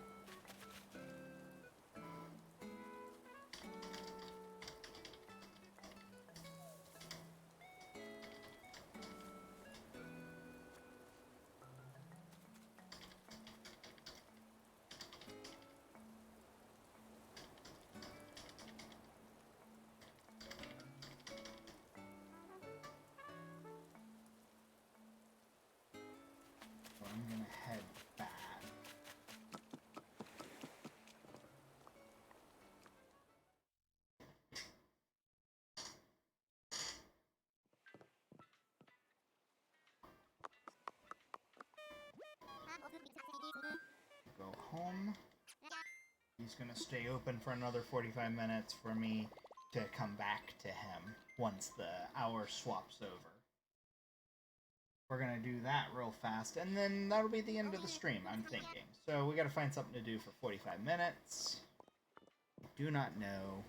home. He's gonna stay open for another 45 minutes for me to come back to him once the hour swaps over. We're gonna do that real fast, and then that'll be the end of the stream, I'm thinking. So we gotta find something to do for 45 minutes. Do not know.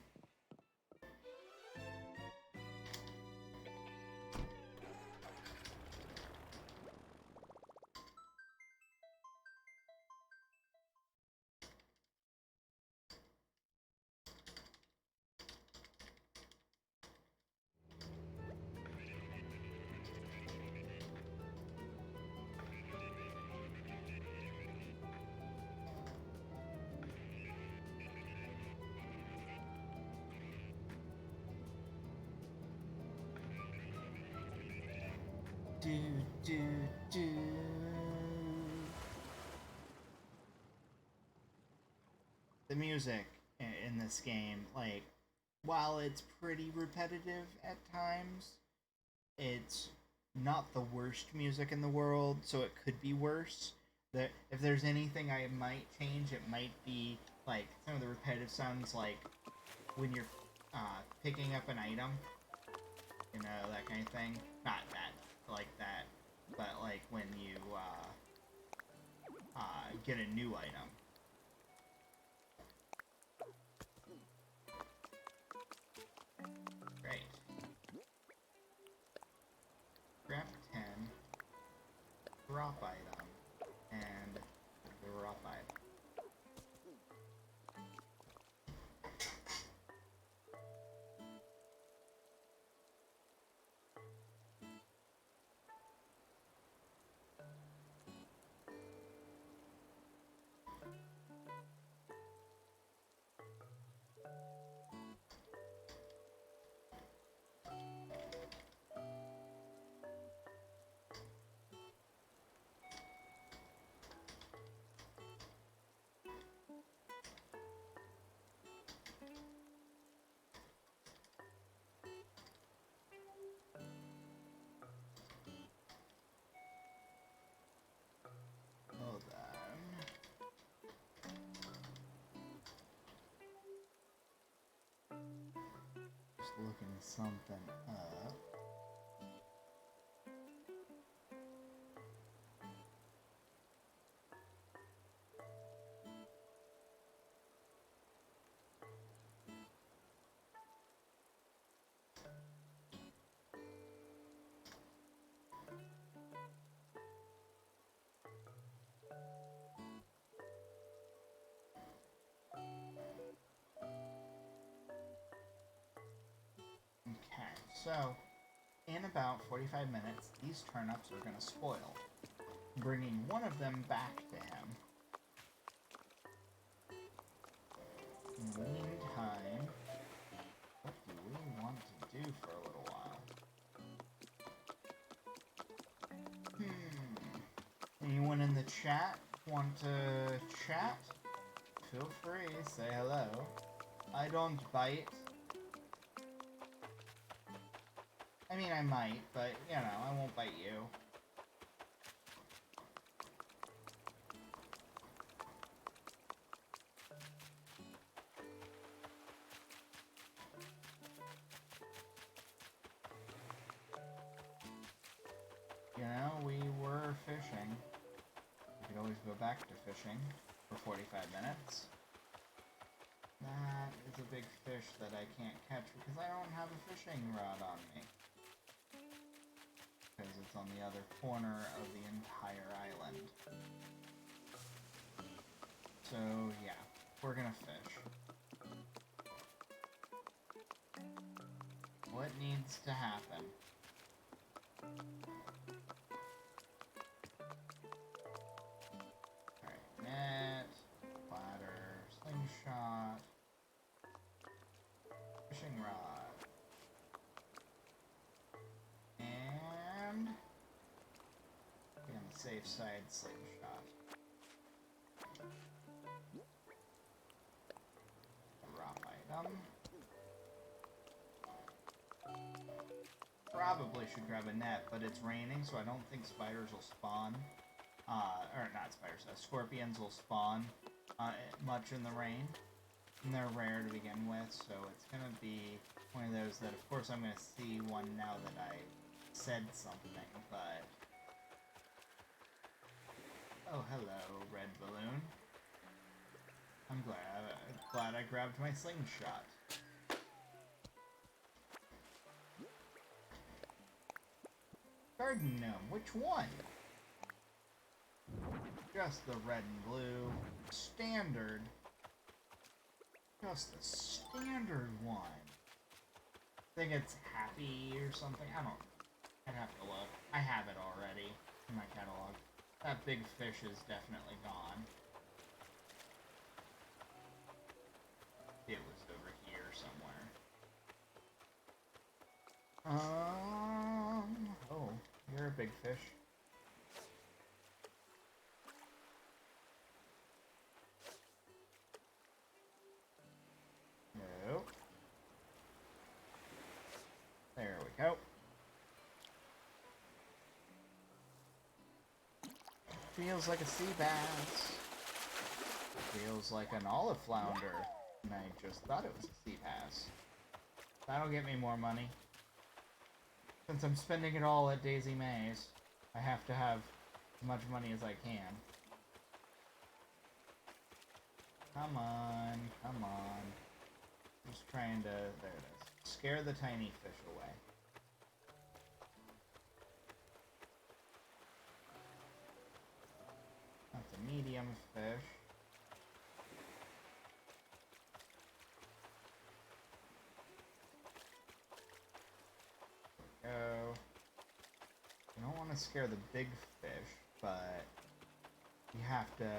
Do. The music in this game, like, while it's pretty repetitive at times, it's not the worst music in the world, so it could be worse. If there's anything I might change, it might be, like, some of the repetitive sounds, like, when you're picking up an item, you know, that kind of thing. Not that, like that, but, like, when you, get a new item. Great. Grab 10, drop item, and drop item. Hold on. Just looking something up. Okay, so in about 45 minutes, these turnips are going to spoil, bringing one of them back to him. In the meantime, what do we want to do for a little while? Anyone in the chat want to chat? Feel free, say hello. I don't bite. I mean, I might, but, you know, I won't bite you. You know, we were fishing. We could always go back to fishing for 45 minutes. That is a big fish that I can't catch because I don't have a fishing rod on me. Because it's on the other corner of the entire island. So, yeah, we're gonna fish. What needs to happen? Alright, net, platter, slingshot, fishing rod, and be on the safe side, slingshot. Drop item. Probably should grab a net, but it's raining, so I don't think spiders will spawn. Or not spiders, scorpions will spawn much in the rain, and they're rare to begin with, so it's gonna be one of those that, of course, I'm gonna see one now that I said something, but... Oh, hello, red balloon. I'm glad I grabbed my slingshot. Garden gnome, which one? Just the red and blue. Standard. Just the standard one. I think it's happy or something. I don't know. I'd have to look. I have it already in my catalog. That big fish is definitely gone. It was over here somewhere. Oh, you're a big fish. Nope. There we go. Feels like a sea bass. Feels like an olive flounder. And I just thought it was a sea bass. That'll get me more money. Since I'm spending it all at Daisy Maze, I have to have as much money as I can. Come on, come on. Just trying to... There it is. Scare the tiny fish away. That's a medium fish. Go. You don't want to scare the big fish, but you have to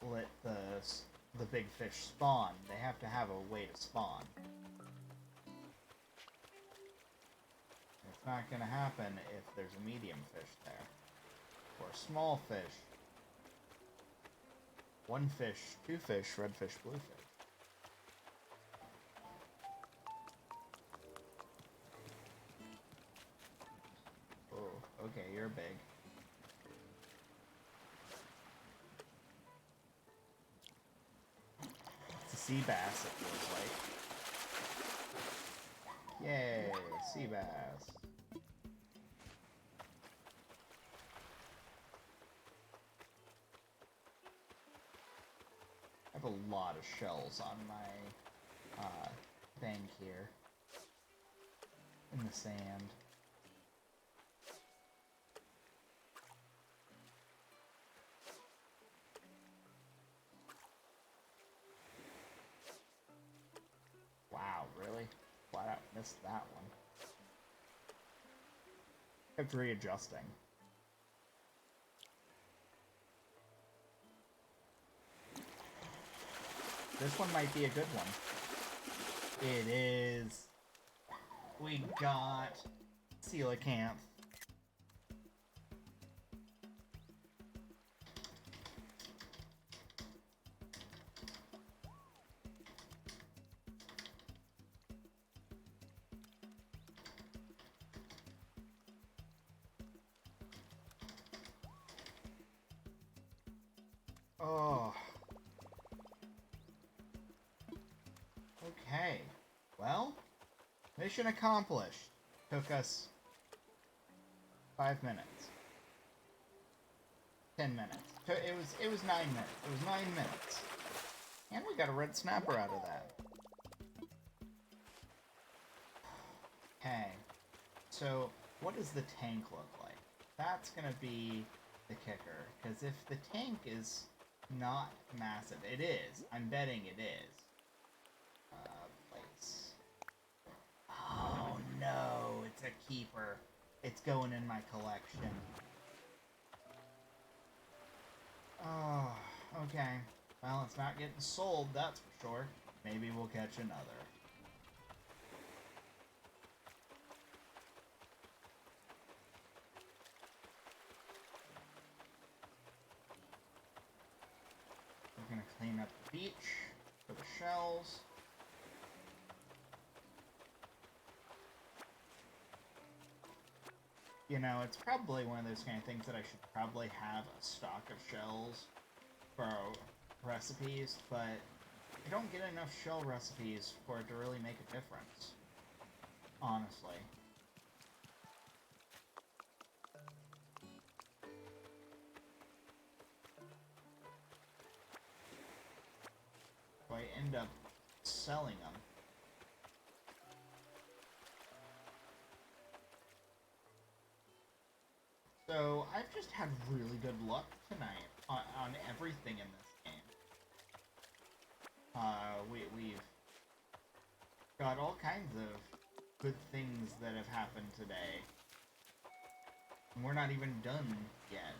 let the big fish spawn. They have to have a way to spawn. It's not going to happen if there's a medium fish there. Or a small fish. One fish, two fish, red fish, blue fish. Oh, okay, you're big. It's a sea bass, it feels like. Yay, sea bass. I have a lot of shells on my bank here. In the sand. Wow, really? Flat out missed that one. Kept readjusting. This one might be a good one. It is. We got coelacanth. Oh. Okay. Well, mission accomplished. Took us 5 minutes. 10 minutes. It was 9 minutes. It was 9 minutes. And we got a red snapper out of that. Okay. So, what does the tank look like? That's gonna be the kicker. Because if the tank is not massive, it is. I'm betting it is. Place. Oh no, it's a keeper. It's going in my collection. Oh, okay. Well, it's not getting sold, that's for sure. Maybe we'll catch another. We're gonna clean up the beach for the shells. You know, it's probably one of those kind of things that I should probably have a stock of shells for recipes, but I don't get enough shell recipes for it to really make a difference. Honestly. So I end up selling them. So I've just had really good luck tonight on everything in this game. We've got all kinds of good things that have happened today. And we're not even done yet.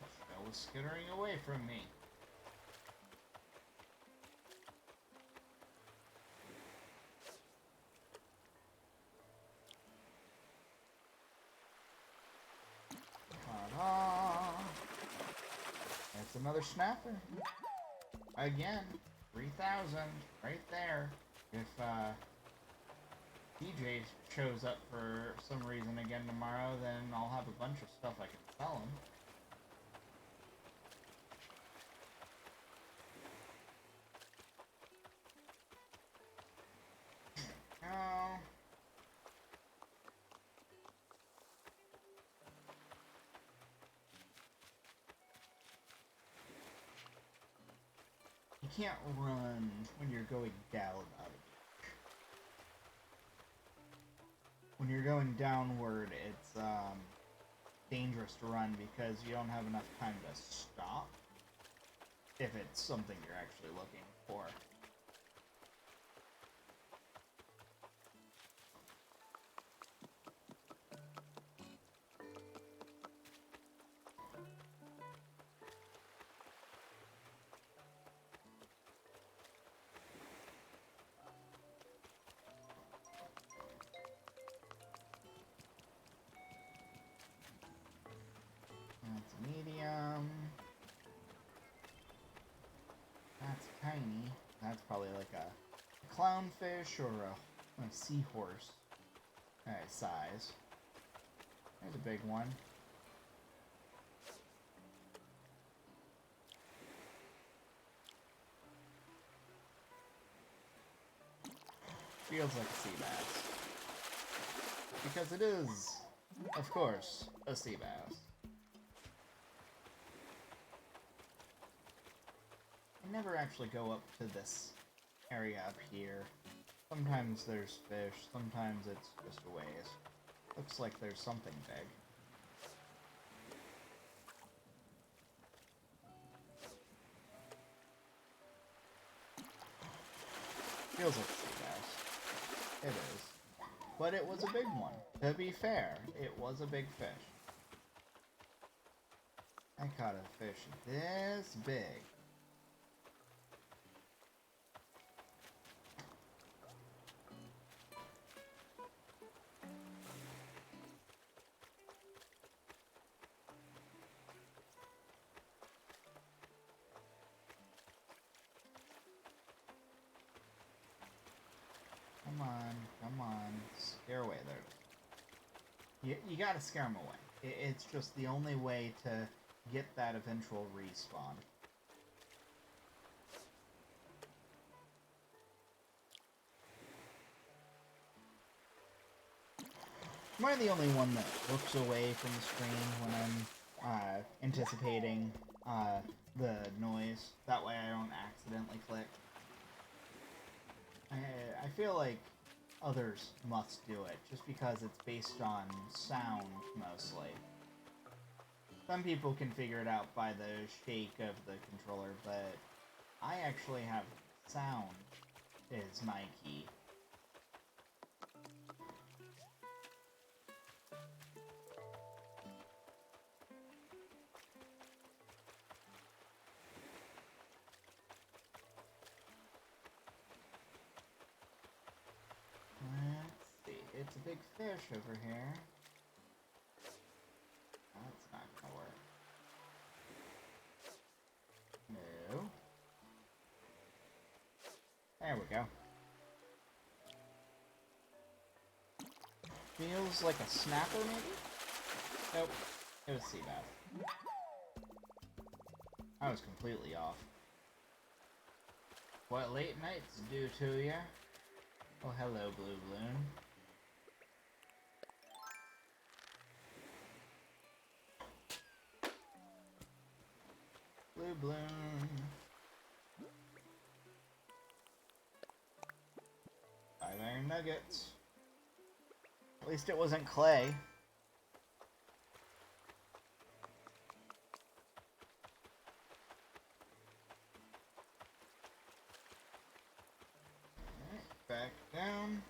Shell was skittering away from me. That's another snapper. Again, 3,000 right there. If DJ shows up for some reason again tomorrow, then I'll have a bunch of stuff I can sell him. Oh. You can't run when you're going down out of it. When you're going downward, it's dangerous to run because you don't have enough time to stop if it's something you're actually looking for. That's medium. That's tiny. That's probably like a clownfish or a seahorse size. There's a big one. Feels like a sea bass. Because it is, of course, a sea bass. I never actually go up to this area up here. Sometimes there's fish, sometimes it's just a ways. Looks like there's something big. Feels like a sea bass. It is. But it was a big one. To be fair, it was a big fish. I caught a fish this big. Come on, scare away there. You gotta scare them away. It's just the only way to get that eventual respawn. Am I the only one that looks away from the screen when I'm anticipating the noise? That way I don't accidentally click. I feel like others must do it, just because it's based on sound, mostly. Some people can figure it out by the shake of the controller, but I actually have sound is my key. It's a big fish over here. That's not gonna work. No. There we go. Feels feels like a snapper, maybe? Nope. It was sea bass. I was completely off. What late nights do to ya? Oh, hello, Blue Balloon. Blue Balloon. 5 iron nuggets. At least it wasn't clay. Alright, back down.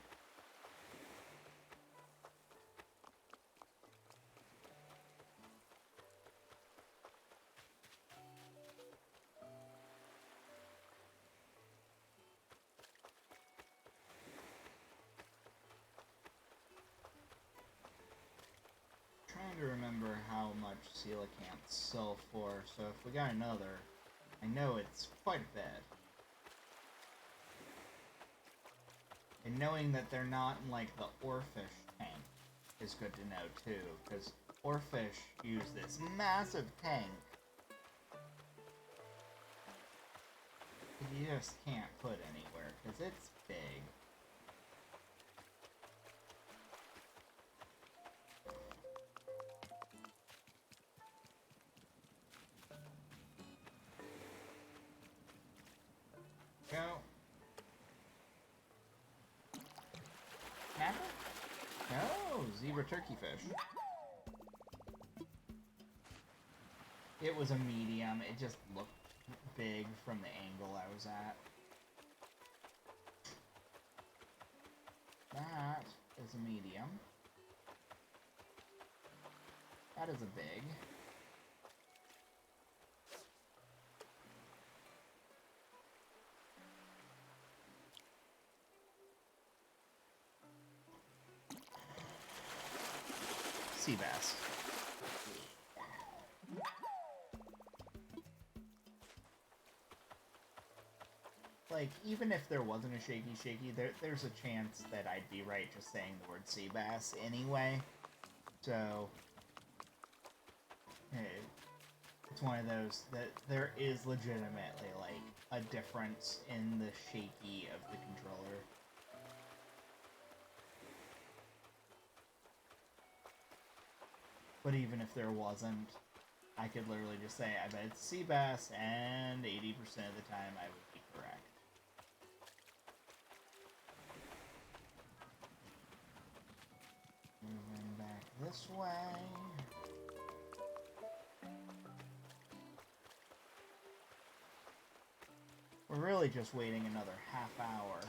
Trying to remember how much coelacanths sell for, so if we got another, I know it's quite a bit. And knowing that they're not in, like, the oarfish tank is good to know, too, because oarfish use this massive tank that you just can't put anywhere, because it's big. Go. Snapper? No, zebra turkey fish. It was a medium. It just looked big from the angle I was at. That is a medium. That is a big. Sea bass. Like, even if there wasn't a shaky, there's a chance that I'd be right just saying the word sea bass anyway. So, it's one of those that there is legitimately, like, a difference in the shaky of the controller. But even if there wasn't, I could literally just say, I bet it's sea bass, and 80% of the time I would be correct. Moving back this way. We're really just waiting another half hour.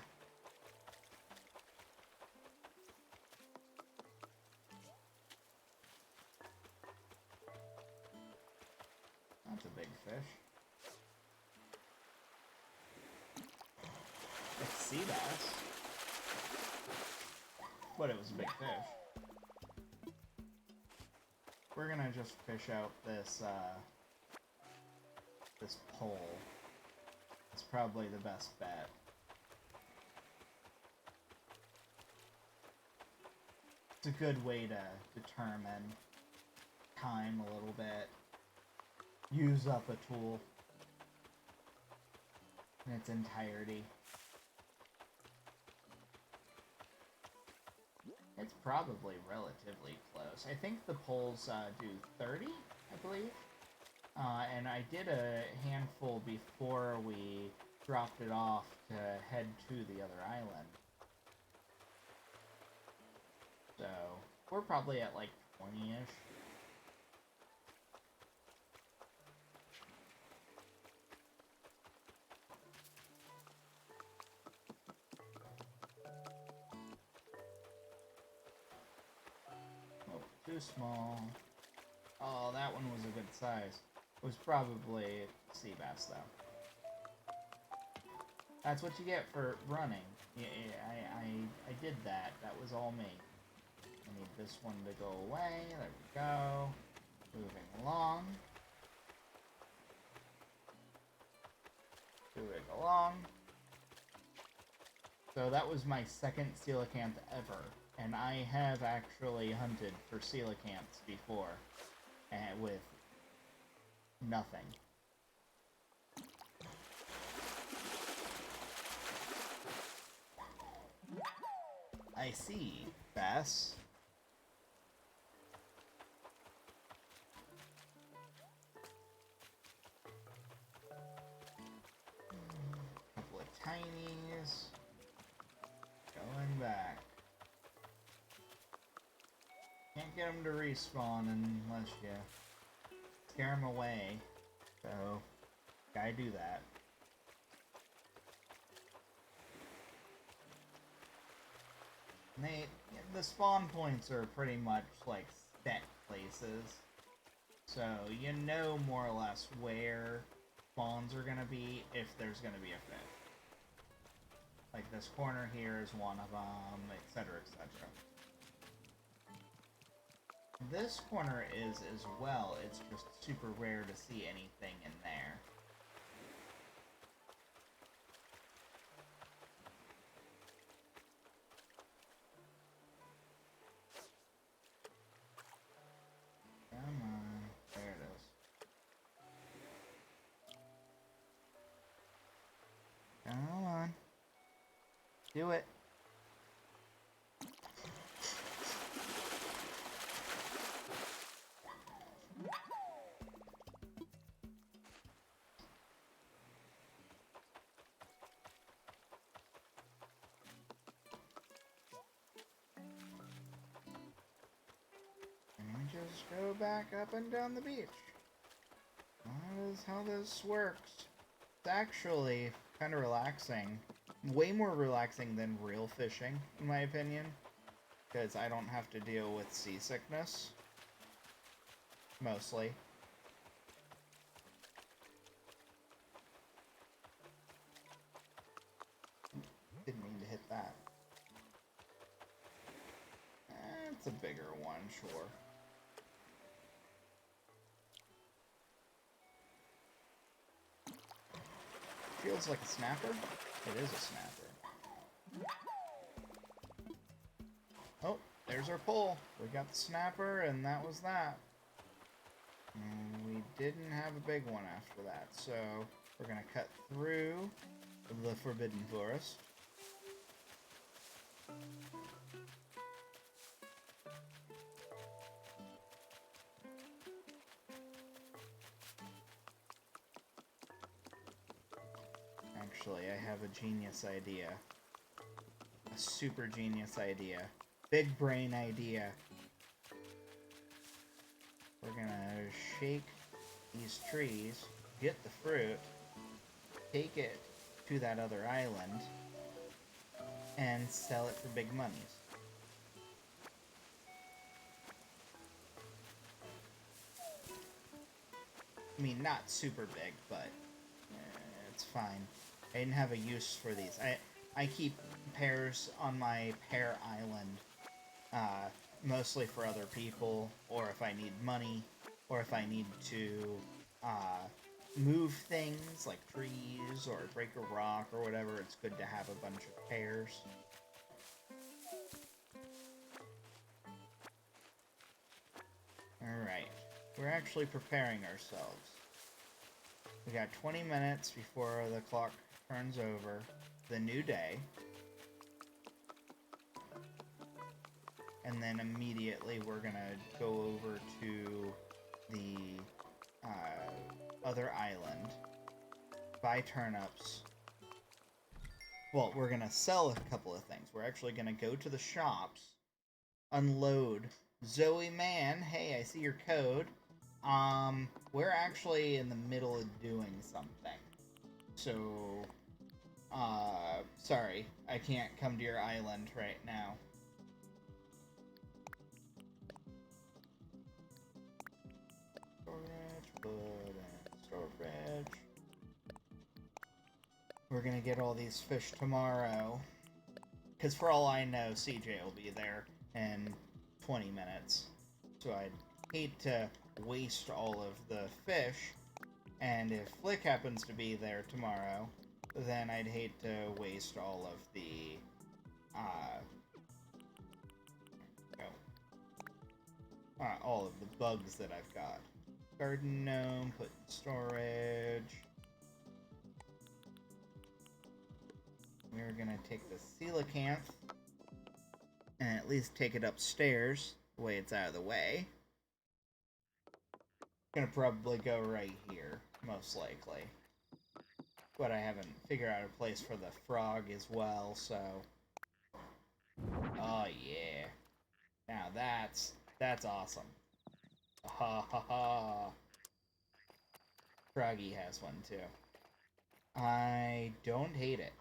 That's a big fish. It's sea bass. But it was a big fish. We're gonna just fish out this, this pole. It's probably the best bet. It's a good way to determine time a little bit. Use up a tool in its entirety. It's probably relatively close. I think the poles do 30, I believe. And I did a handful before we dropped it off to head to the other island. So, we're probably at like 20-ish. Oh, too small. Oh, that one was a good size. It was probably sea bass, though. That's what you get for running. Yeah, I did that. That was all me. I need this one to go away. There we go. Moving along. Moving along. So that was my second coelacanth ever And I have actually hunted for coelacanths before, and with nothing. I see, Bess. Couple of tinies. Going back. Can't get them to respawn unless you scare them away. So, gotta do that. And the spawn points are pretty much like set places. So, you know more or less where spawns are gonna be if there's gonna be a fish. Like this corner here is one of them, etc., etc. This corner is as well, it's just super rare to see anything in there. Come on, there it is. Come on. Do it. Just go back up and down the beach. That is how this works. It's actually kind of relaxing. Way more relaxing than real fishing, in my opinion. Because I don't have to deal with seasickness. Mostly. Didn't mean to hit that. It's a bigger one, sure. Feels like a snapper. It is a snapper. Oh, there's our pull. We got the snapper, and that was that. And we didn't have a big one after that, so we're gonna cut through the Forbidden Forest. Actually, I have a genius idea. A super genius idea. Big brain idea. We're gonna shake these trees, get the fruit, take it to that other island, and sell it for big monies. I mean, not super big, but it's fine. I didn't have a use for these. I keep pears on my pear island, mostly for other people, or if I need money, or if I need to move things like trees or break a rock or whatever. It's good to have a bunch of pears. Alright, we're actually preparing ourselves. We got 20 minutes before the clock turns over the new day. And then immediately we're gonna go over to the other island, buy turnips. Well, we're gonna sell a couple of things. We're actually gonna go to the shops, unload. Zoe Man, hey, I see your code. We're actually in the middle of doing something. So, sorry, I can't come to your island right now. Storage. We're gonna get all these fish tomorrow. Because for all I know, CJ will be there in 20 minutes. So I'd hate to waste all of the fish. And if Flick happens to be there tomorrow, then I'd hate to waste all of the all of the bugs that I've got. Garden gnome, put in storage. We're gonna take the coelacanth and at least take it upstairs, the way it's out of the way. Gonna probably go right here, most likely. But I haven't figured out a place for the frog as well, so... Oh yeah. Now that's awesome. Ha ha ha. Froggy has one too. I don't hate it.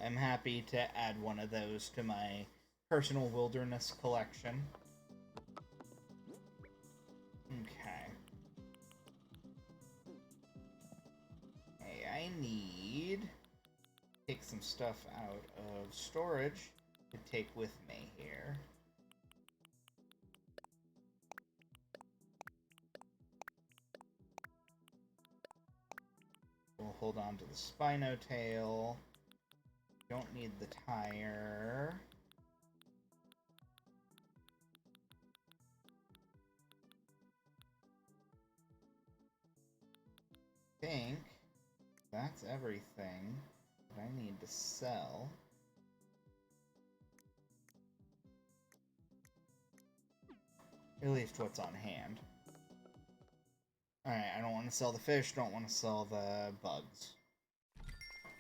I'm happy to add one of those to my personal wilderness collection. Okay. Hey, I need to take some stuff out of storage to take with me here. We'll hold on to the Spino tail. Don't need the tire. I think that's everything that I need to sell. At least what's on hand. Alright, I don't want to sell the fish, don't want to sell the bugs.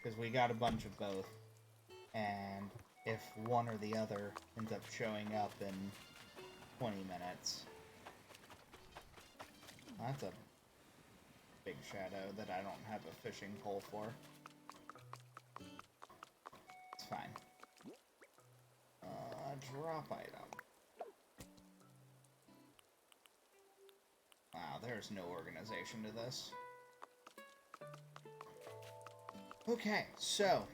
Because we got a bunch of both. And if one or the other ends up showing up in 20 minutes... That's a big shadow that I don't have a fishing pole for. It's fine. Drop item. Wow, there's no organization to this. Okay, so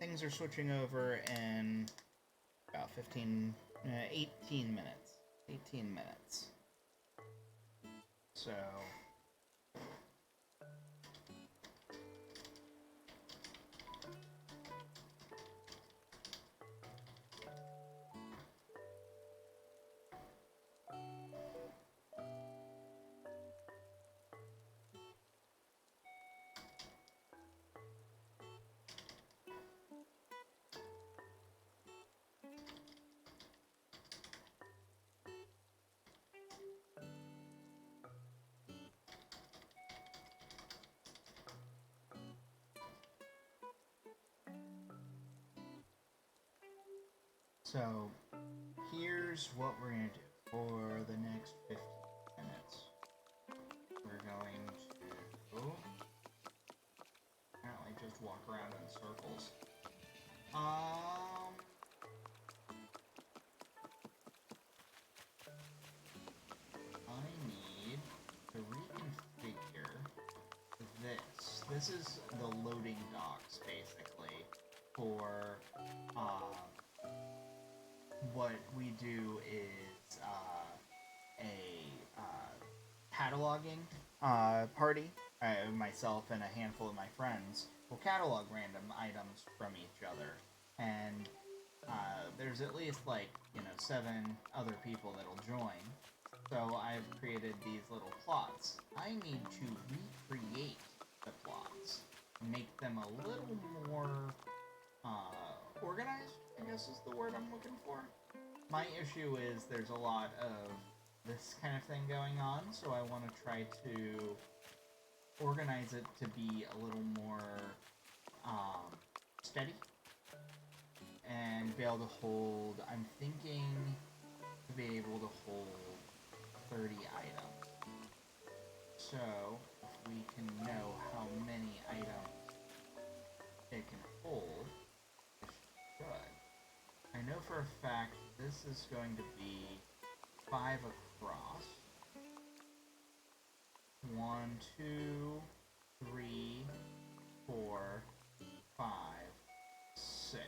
things are switching over in about 18 minutes. 18 minutes. So... So, here's what we're going to do for the next 15 minutes. We're going to apparently just walk around in circles. I need to reconfigure this. This is the loading docks, basically, for, what we do is a cataloging party. Myself and a handful of my friends will catalog random items from each other, and there's at least 7 other people that'll join. So I've created these little plots. I need to recreate the plots, make them a little more organized, I guess is the word I'm looking for. My issue is there's a lot of this kind of thing going on, so I want to try to organize it to be a little more steady and be able to hold, I'm thinking to be able to hold 30 items. So, if we can know how many items it can hold, it should. I know for a fact this is going to be 5 across. 1, 2, 3, 4, 5, 6.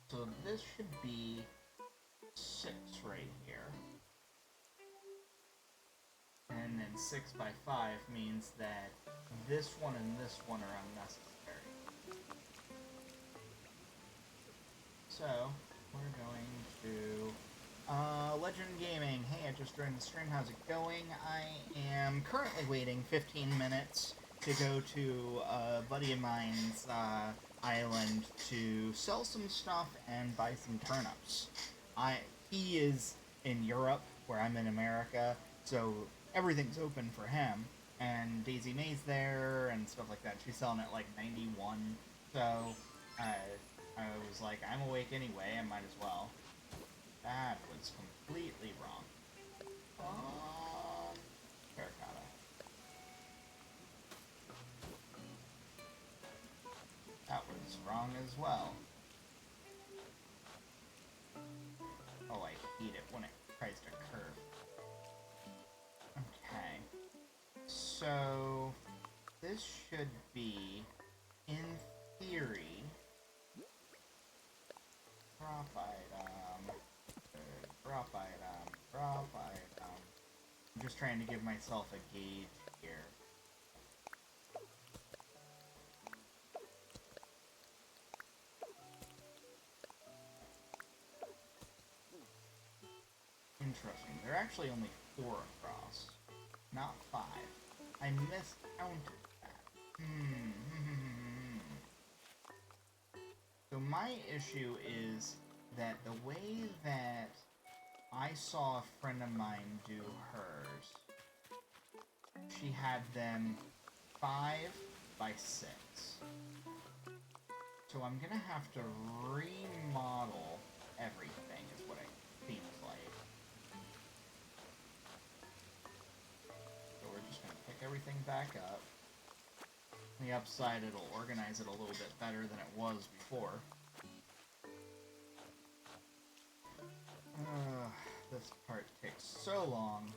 So this should be 6 right here. And then 6 by 5 means that this one and this one are unnecessary. So, we're going to... Legend Gaming. Hey, I just joined the stream. How's it going? I am currently waiting 15 minutes to go to a buddy of mine's island to sell some stuff and buy some turnips. He is in Europe, where I'm in America, so everything's open for him. And Daisy May's there and stuff like that. She's selling at like 91, so I was like, I'm awake anyway, I might as well. That was completely wrong. Terracotta. That was wrong as well. Oh, I hate it when it tries to curve. Okay. So, this should be, in theory, drop item, drop item, drop item. I'm just trying to give myself a gauge here. Interesting. There are actually only 4 across, not 5. I miscounted that. So my issue is that the way that I saw a friend of mine do hers, she had them 5 by 6. So I'm gonna have to remodel everything, is what it seems like. So we're just gonna pick everything back up. On the upside, it'll organize it a little bit better than it was before. This part takes so long.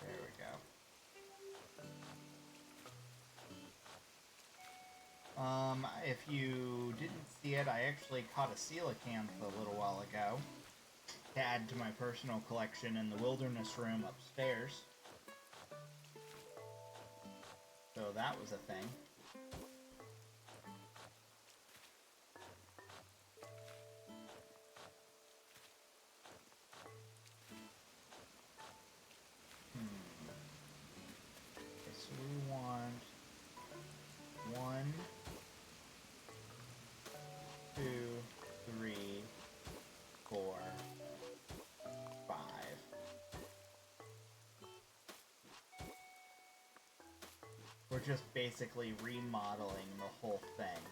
There we go. If you didn't see it, I actually caught a coelacanth a little while ago to add to my personal collection in the wilderness room upstairs. So that was a thing. Okay, so we want 1, 2, 3, 4, 5. We're just basically remodeling the whole thing,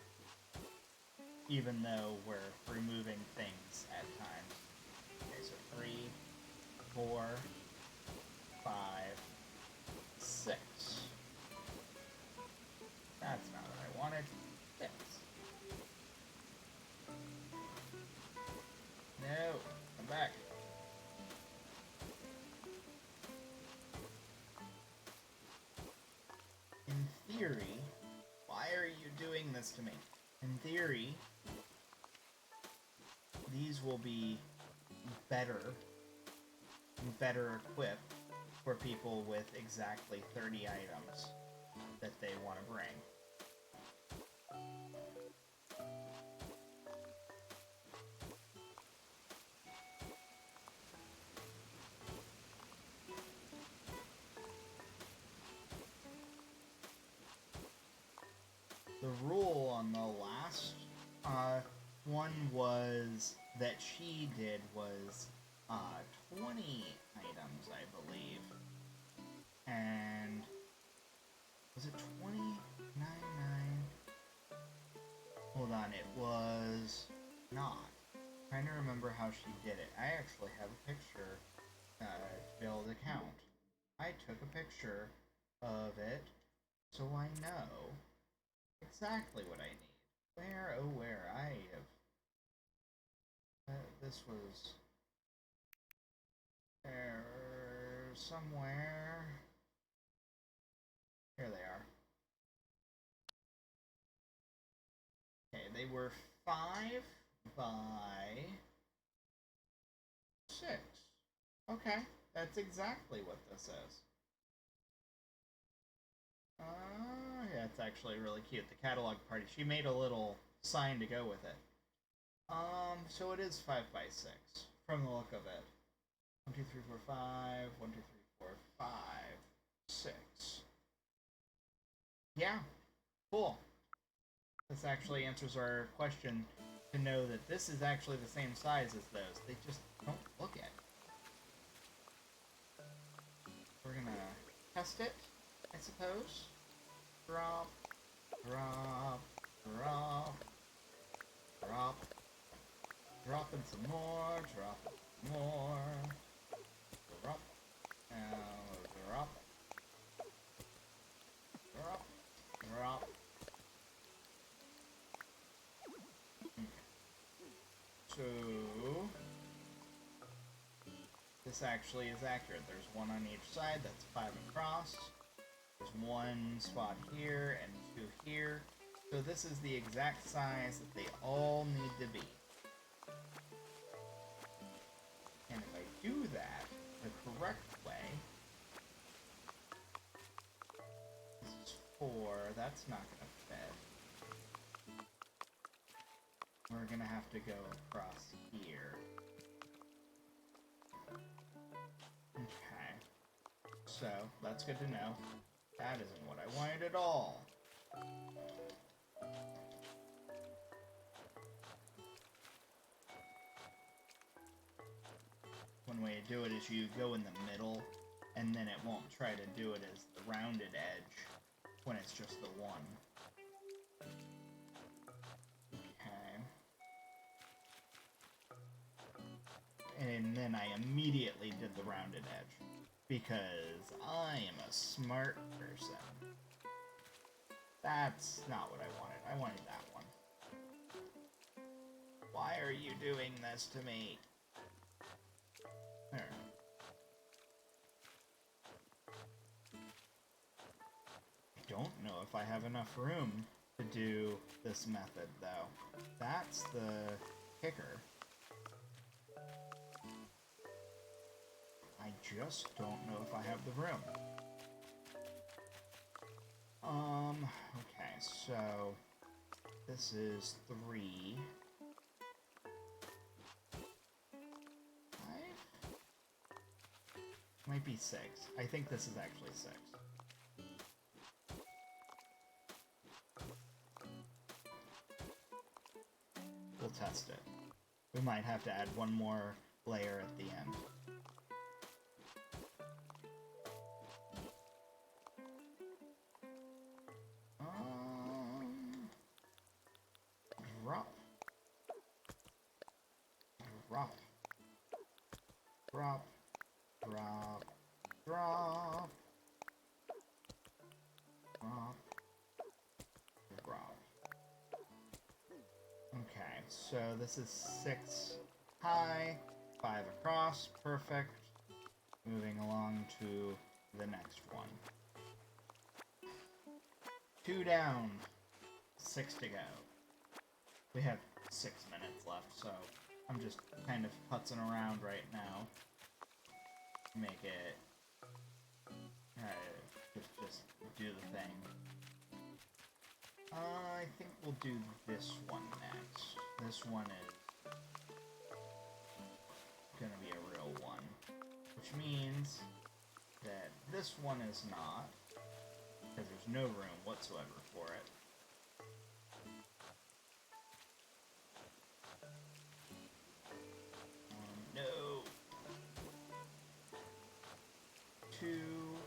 even though we're removing things at times. Okay, so 3, 4, 5, 6. That's not what I wanted. 6. No, come back. In theory, why are you doing this to me? In theory, these will be better equipped for people with exactly 30 items that they want to bring. The rule on the last one was that she did was 20 items, I believe. And was it 20? 9? Hold on, it was not. I'm trying to remember how she did it. I actually have a picture to be able to count. I took a picture of it so I know exactly what I need. Where, oh where, I have... this was... there... somewhere... Here they are. Okay, they were 5 by Okay, that's exactly what this is. Yeah, it's actually really cute. The catalog party. She made a little sign to go with it. So it is 5 by 6 from the look of it. 1, 2, 3, 4, 5. 1, 2, 3, 4, 5, 6. Yeah, cool. This actually answers our question to know that this is actually the same size as those. They just don't look it. We're gonna test it, I suppose. Drop, drop, drop, drop, drop in some more, drop in some more, drop, drop, drop, drop. So this actually is accurate. There's one on each side, that's 5 across. There's one spot here and 2 here. So this is the exact size that they all need to be. And if I do that the correct way, this is 4, that's not gonna fit. We're gonna have to go across here. Okay. So, that's good to know. That isn't what I wanted at all. One way to do it is you go in the middle, and then it won't try to do it as the rounded edge when it's just the one. Okay. And then I immediately did the rounded edge, because I am a smart person. That's not what I wanted. I wanted that one. Why are you doing this to me? There. I don't know if I have enough room to do this method, though. That's the kicker. I just don't know if I have the room. Okay, so this is 3. 5? Might be 6. I think this is actually 6. We'll test it. We might have to add one more layer at the end. Drop. Drop. Drop. Drop. Drop. Drop. Drop. Okay, so this is 6 high, 5 across, perfect. Moving along to the next one. 2 down, 6 to go. We have 6 minutes left, so I'm just kind of putzing around right now. Make it... just do the thing. I think we'll do this one next. This one is gonna be a real one. Which means that this one is not, because there's no room whatsoever for it. No. 2,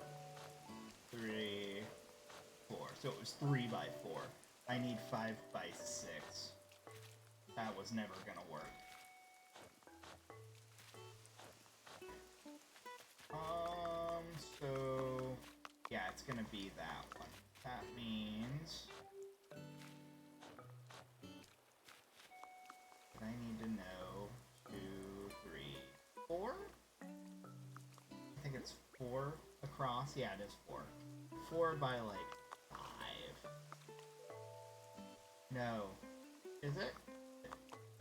3, 4. So it was 3 by 4. I need 5 by 6. That was never gonna work. So yeah, it's gonna be that one. That means that I need to know 2, 3, 4? I think it's 4 across. Yeah, it is 4. 4 by like 5. No. Is it?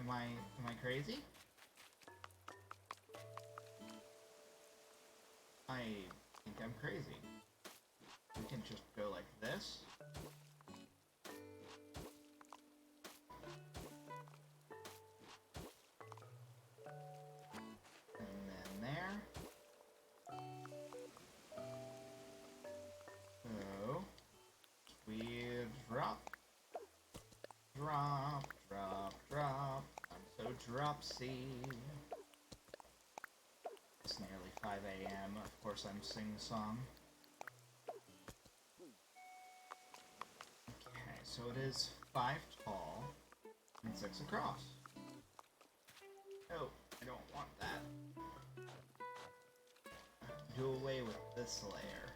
Am I crazy? crazy. We can just go like this. And then there. So, we drop. Drop, drop, drop. I'm so dropsy. It's nearly 5 a.m. Of course I'm sing-song. Okay, so it is 5 tall and 6 across. Oh, I don't want that. I have to do away with this layer.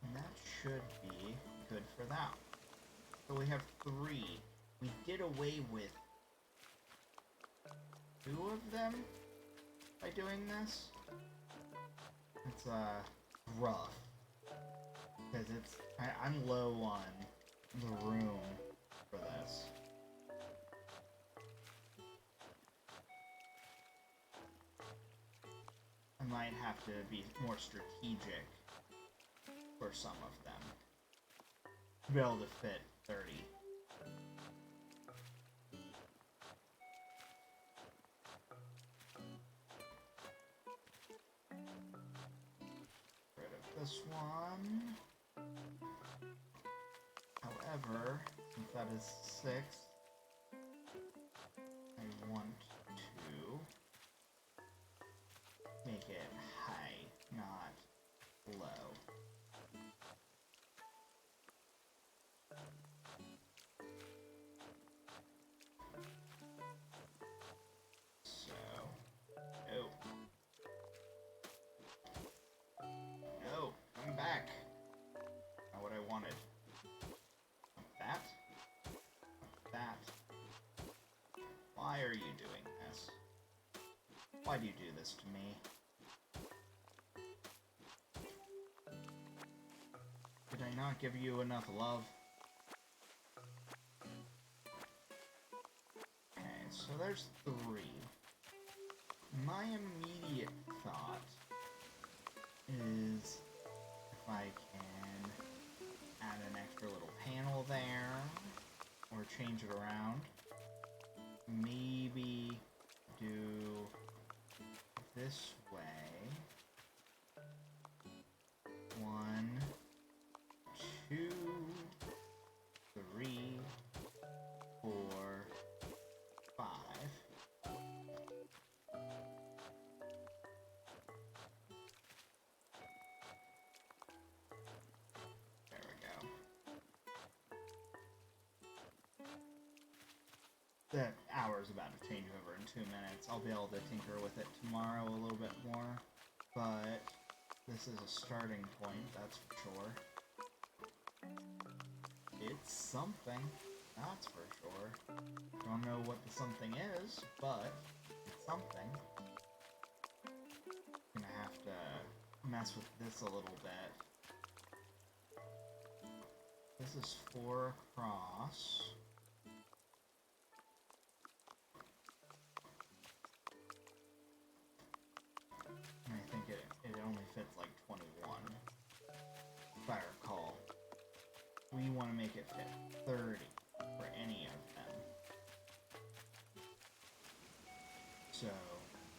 And that should be good for that. So we have 3. We did away with 2 of them by doing this. It's rough because I'm low on the room for this. I might have to be more strategic for some of them to be able to fit 30. This one. However, since that is 6, I want to make it high, not low. So, oh. No, come back. Not what I wanted. That. That. Why are you doing this? Why do you do this to me? Did I not give you enough love? Okay, so there's 3. My immediate thought is if I can add an extra little panel there, or change it around. Maybe do this way. 1, 2, 3, 4, 5. There we go. The hour's about to change over in 2 minutes. I'll be able to tinker with it tomorrow a little bit more, but this is a starting point, that's for sure. It's something, that's for sure. Don't know what the something is, but it's something. Gonna have to mess with this a little bit. This is 4 across. And I think it only fits like 21, if I recall. We want to make it fit 30 for any of them. So,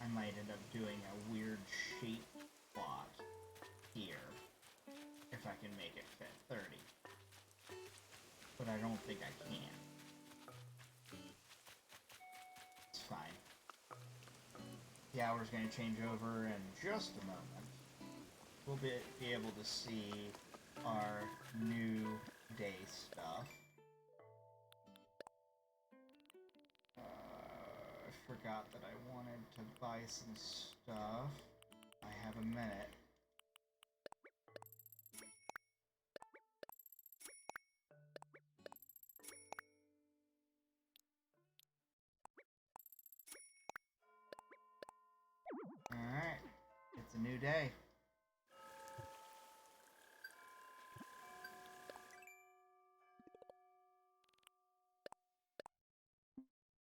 I might end up doing a weird shape plot here, if I can make it fit 30. But I don't think I can. It's fine. The hour's going to change over in just a moment. We'll be able to see our new day stuff. I forgot that I wanted to buy some stuff. I have a minute. Alright, it's a new day.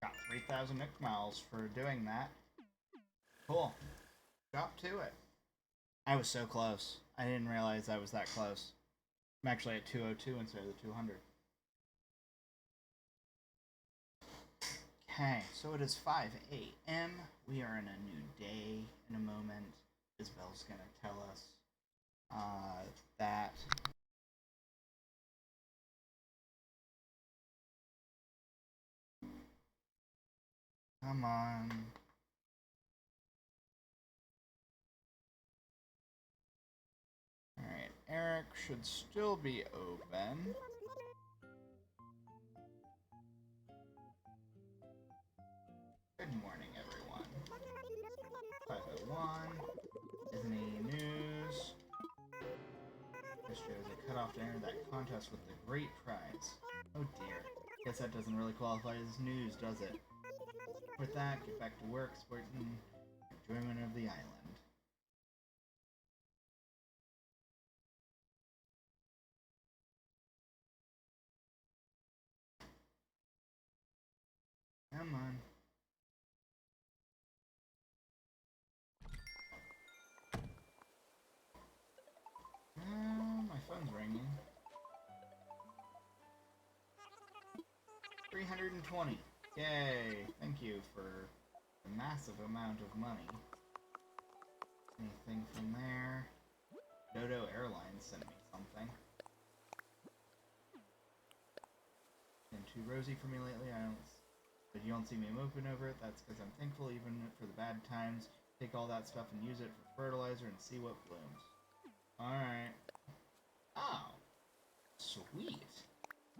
Got 3,000 Nick miles for doing that. Cool. Drop to it. I was so close. I didn't realize I was that close. I'm actually at 202 instead of the 200. Okay, so it is 5 a.m. We are in a new day in a moment. Isabel's gonna tell us that come on. Alright, Eric should still be open. Good morning, everyone. 501. Disney News. This shows a cutoff to enter that contest with the great prize. Oh dear. Guess that doesn't really qualify as news, does it? With that, get back to work, sporting enjoyment of the island. Come on. My phone's ringing. 320. Yay! Thank you for a massive amount of money. Anything from there? Dodo Airlines sent me something. Been too rosy for me lately. But you don't see me moping over it. That's because I'm thankful even for the bad times. Take all that stuff and use it for fertilizer and see what blooms. Alright. Oh. Sweet.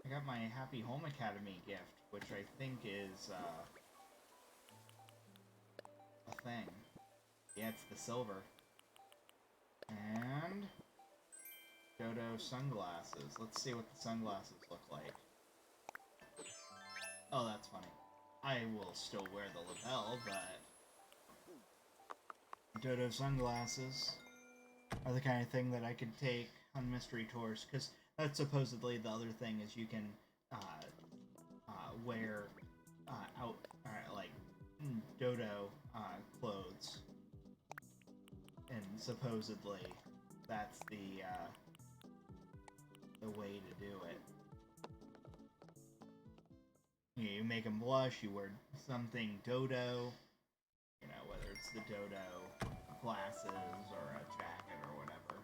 I got my Happy Home Academy gift, which I think is, a thing. Yeah, it's the silver. And Dodo sunglasses. Let's see what the sunglasses look like. Oh, that's funny. I will still wear the lapel, but Dodo sunglasses are the kind of thing that I could take on mystery tours, because that's supposedly the other thing is you can wear like Dodo clothes, and supposedly that's the way to do it. You make them blush, you wear something Dodo, you know, whether it's the Dodo glasses or a jacket or whatever.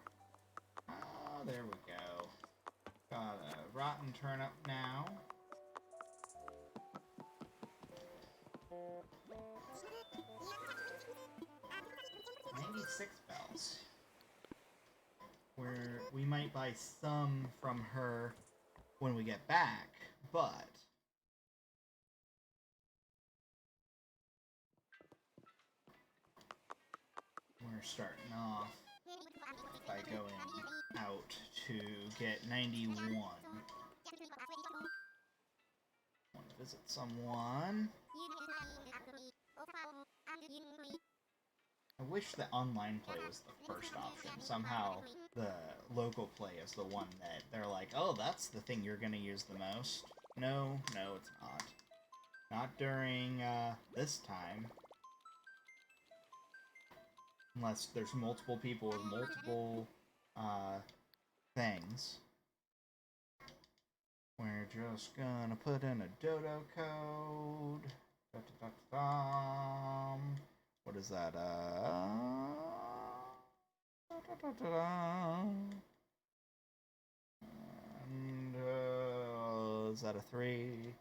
Oh, there we go. Got a rotten turnip now. $96. Where we might buy some from her when we get back, but we're starting off by going out to get 91. Want to visit someone. I wish the online play was the first option. Somehow the local play is the one that they're like, oh, that's the thing you're going to use the most. No, it's not. Not during this time. Unless there's multiple people with multiple things. We're just gonna put in a Dodo Code. What is that? And is that a 3?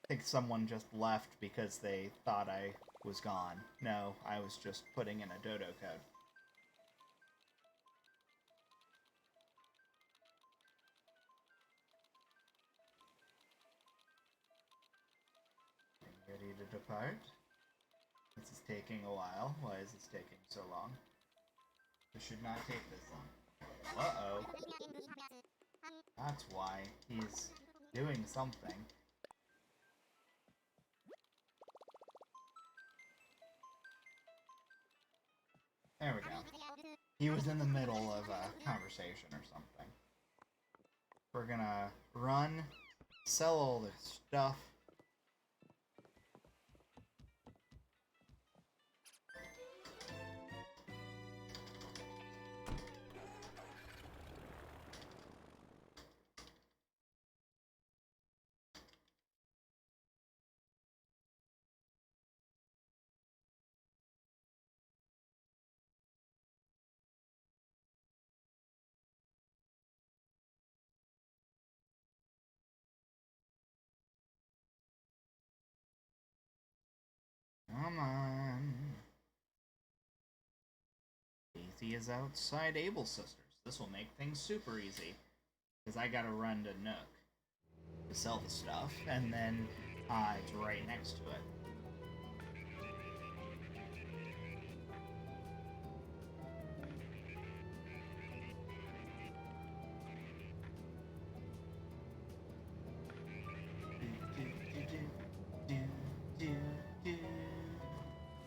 I think someone just left because they thought I was gone. No, I was just putting in a Dodo Code. Ready to depart? This is taking a while. Why is this taking so long? This should not take this long. Uh-oh. That's why. He's doing something. There we go. He was in the middle of a conversation or something. We're gonna run, sell all this stuff. Come on. Daisy is outside Able Sisters. This will make things super easy. Because I gotta run to Nook to sell the stuff, and then it's right next to it.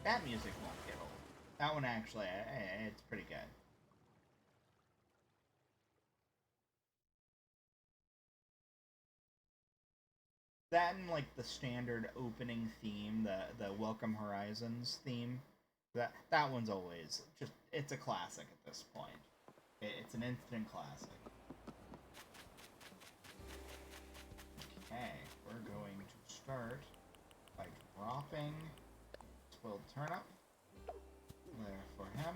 That music won't get old. That one actually, it's pretty good. That and like the standard opening theme, the Welcome Horizons theme, that one's always just, it's a classic at this point. It's an instant classic. Okay, we're going to start by dropping spoiled turnip there for him.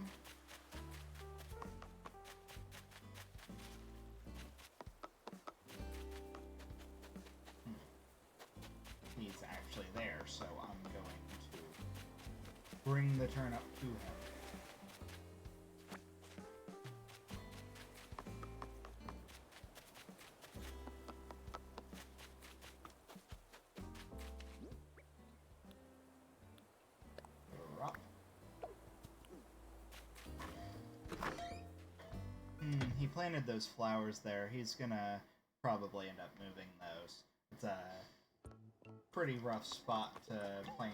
He's actually there, so I'm going to bring the turnip to him. Drop. He planted those flowers there. He's gonna probably end up moving those. It's a pretty rough spot to plant.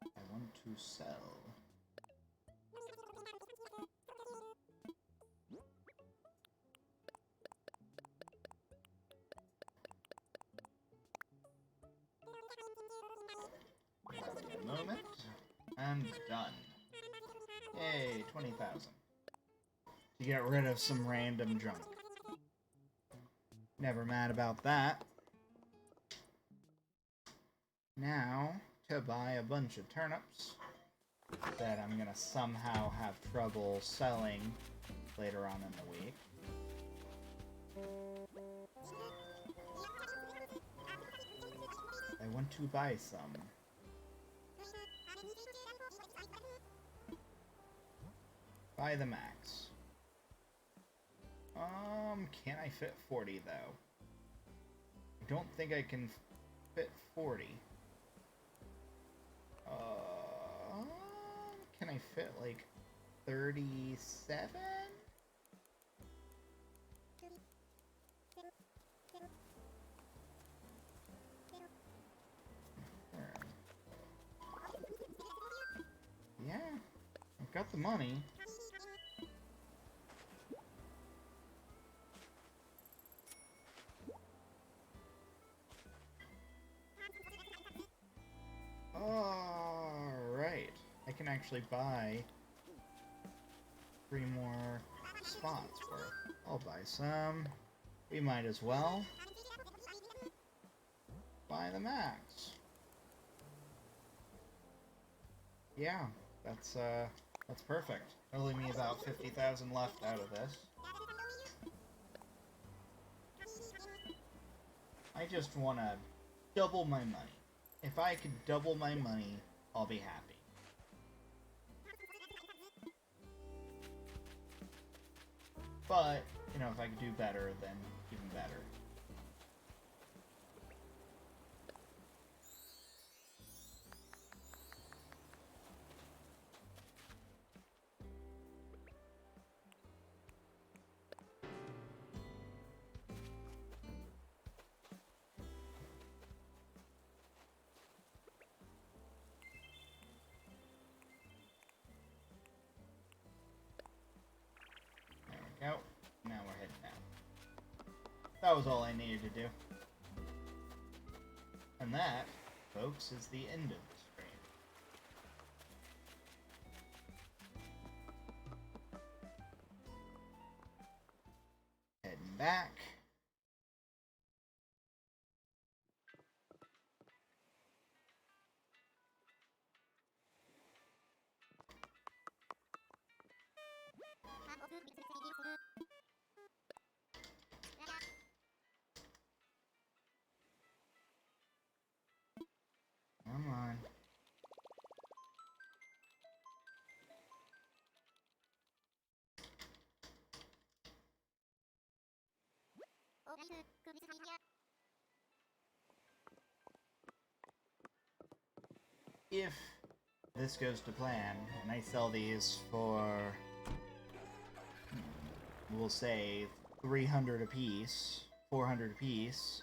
I want to sell. Having a moment, and done. Yay, 20,000. To get rid of some random junk. Never mad about that. Now, to buy a bunch of turnips that I'm gonna somehow have trouble selling later on in the week. I want to buy some. Buy the max. Can I fit 40 though? I don't think I can fit 40. Can I fit like 37? Yeah, I've got the money. Alright, I can actually buy 3 more spots worth. I'll buy some. We might as well buy the max. Yeah, that's perfect. Only me about 50,000 left out of this. I just want to double my money. If I could double my money, I'll be happy. But, you know, if I could do better, then even better. That was all I needed to do. And that, folks, is the end of the stream. Heading back. Come on. If this goes to plan, and I sell these for, we'll say, 300 apiece, 400 apiece,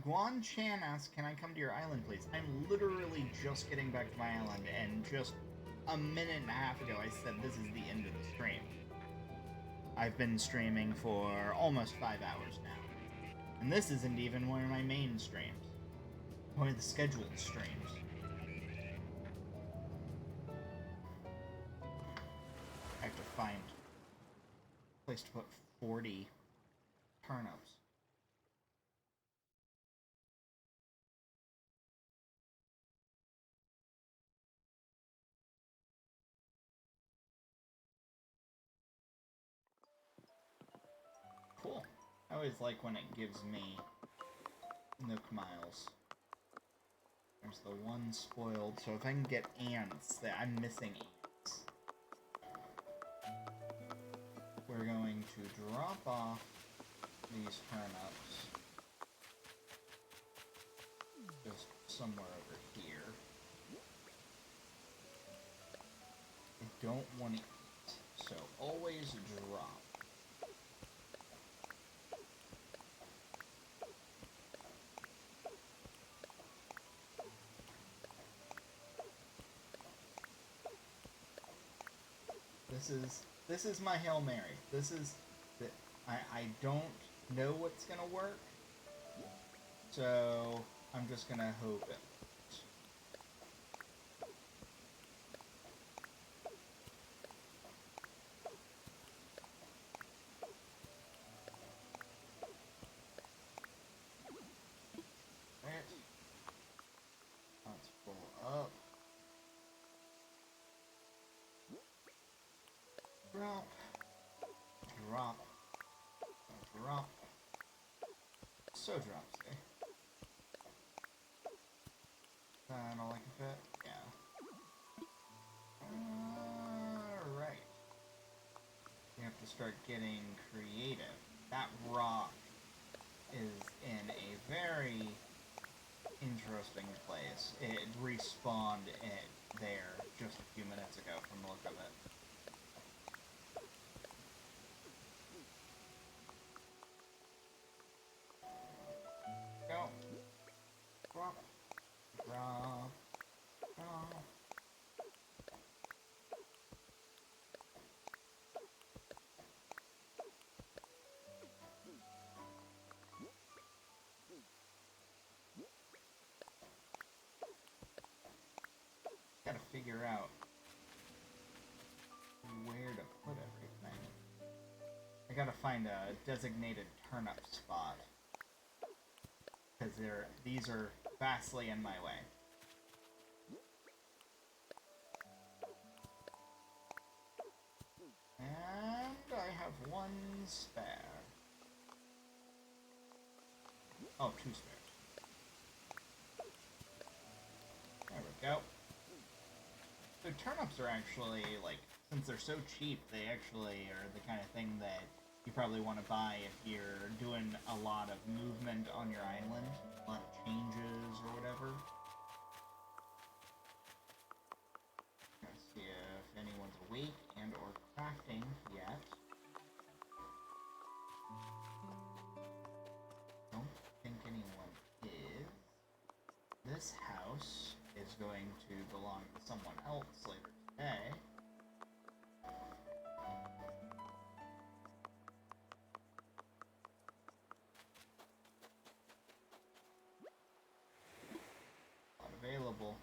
Guan Chan asks, can I come to your island, please? I'm literally just getting back to my island, and just a minute and a half ago I said this is the end of the stream. I've been streaming for almost 5 hours now. And this isn't even one of my main streams. One of the scheduled streams. I have to find a place to put 40 turnips. Cool. I always like when it gives me Nook miles. There's the one spoiled, so if I can get ants, I'm missing ants. We're going to drop off these turnips just somewhere over here. I don't want to eat, so always drop. This is my Hail Mary. This is I don't know what's gonna work, so I'm just gonna hope it works. Right. Let's pull up. Drop, drop, drop. So drops, eh? That all I can fit? Yeah. Alright. We have to start getting creative. That rock is in a very interesting place. It respawned there just a few minutes ago from the look of it. Go. Drop. Drop. Drop. Gotta figure out where to put everything. I gotta find a designated turnip spot. Because these are vastly in my way. And I have one spare. Oh, 2 spares. There we go. So turnips are actually, like, since they're so cheap, they actually are the kind of thing that you probably want to buy if you're doing a lot of movement on your island, a lot of changes or whatever. Let's see if anyone's awake and or crafting yet. Don't think anyone is. This house is going to belong to someone else later today. available.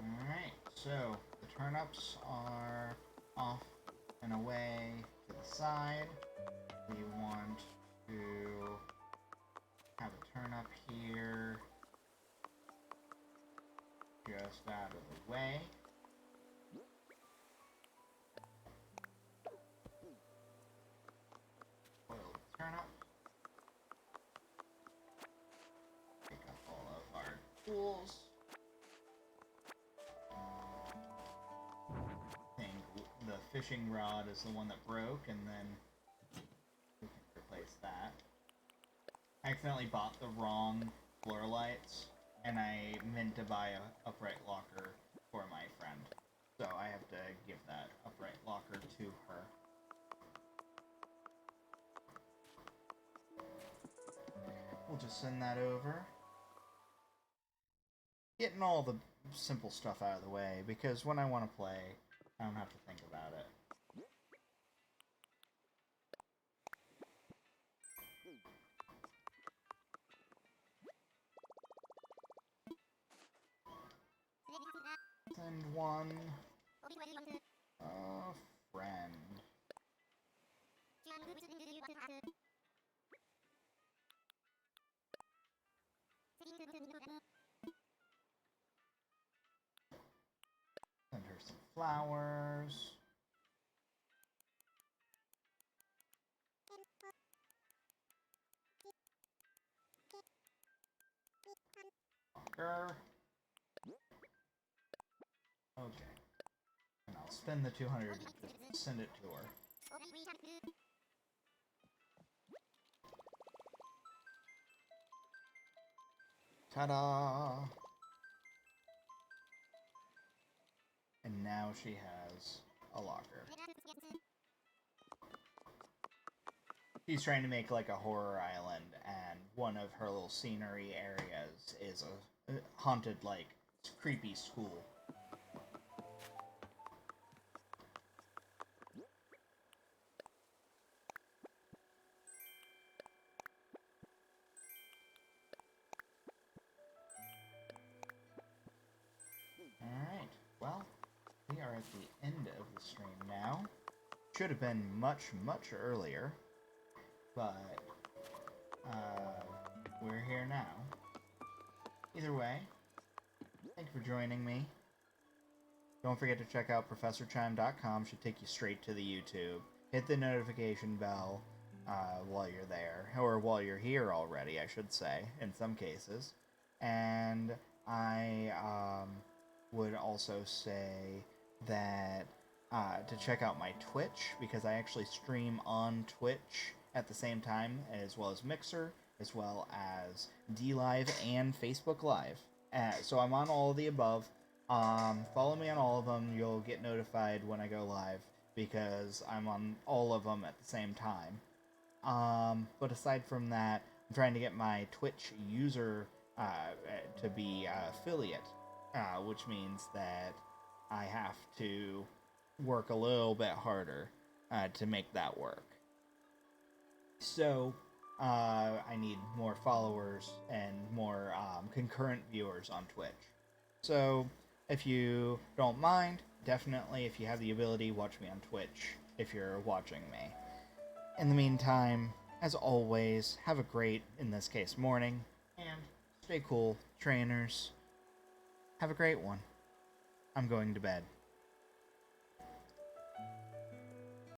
Alright, so the turnips are off and away to the side. We want to have a turnip here, just out of the way. Boiled turnip. Pick up all of our tools. I think the fishing rod is the one that broke, and then we can replace that. I accidentally bought the wrong floor lights, and I meant to buy a upright locker for my friend. So I have to give that upright locker to her. We'll just send that over. Getting all the simple stuff out of the way, because when I want to play, I don't have to think about it. Send one. Friend. Send her some flowers. Walker. Okay. And I'll spend the 200 to send it to her. Ta-da! And now she has a locker. She's trying to make like a horror island, and one of her little scenery areas is a haunted, like, creepy school. Alright, well, we are at the end of the stream now. Should have been much, much earlier, but we're here now. Either way, thank you for joining me. Don't forget to check out ProfessorChime.com. Should take you straight to the YouTube. Hit the notification bell while you're there, or while you're here already, I should say, in some cases. And I would also say that to check out my Twitch, because I actually stream on Twitch at the same time, as well as Mixer, as well as DLive and Facebook Live. So I'm on all of the above. Follow me on all of them. You'll get notified when I go live, because I'm on all of them at the same time. But aside from that, I'm trying to get my Twitch user to be affiliate, which means that I have to work a little bit harder to make that work. So I need more followers and more concurrent viewers on Twitch. So if you don't mind, definitely, if you have the ability, watch me on Twitch if you're watching me. In the meantime, as always, have a great, in this case, morning, and stay cool, trainers. Have a great one. I'm going to bed.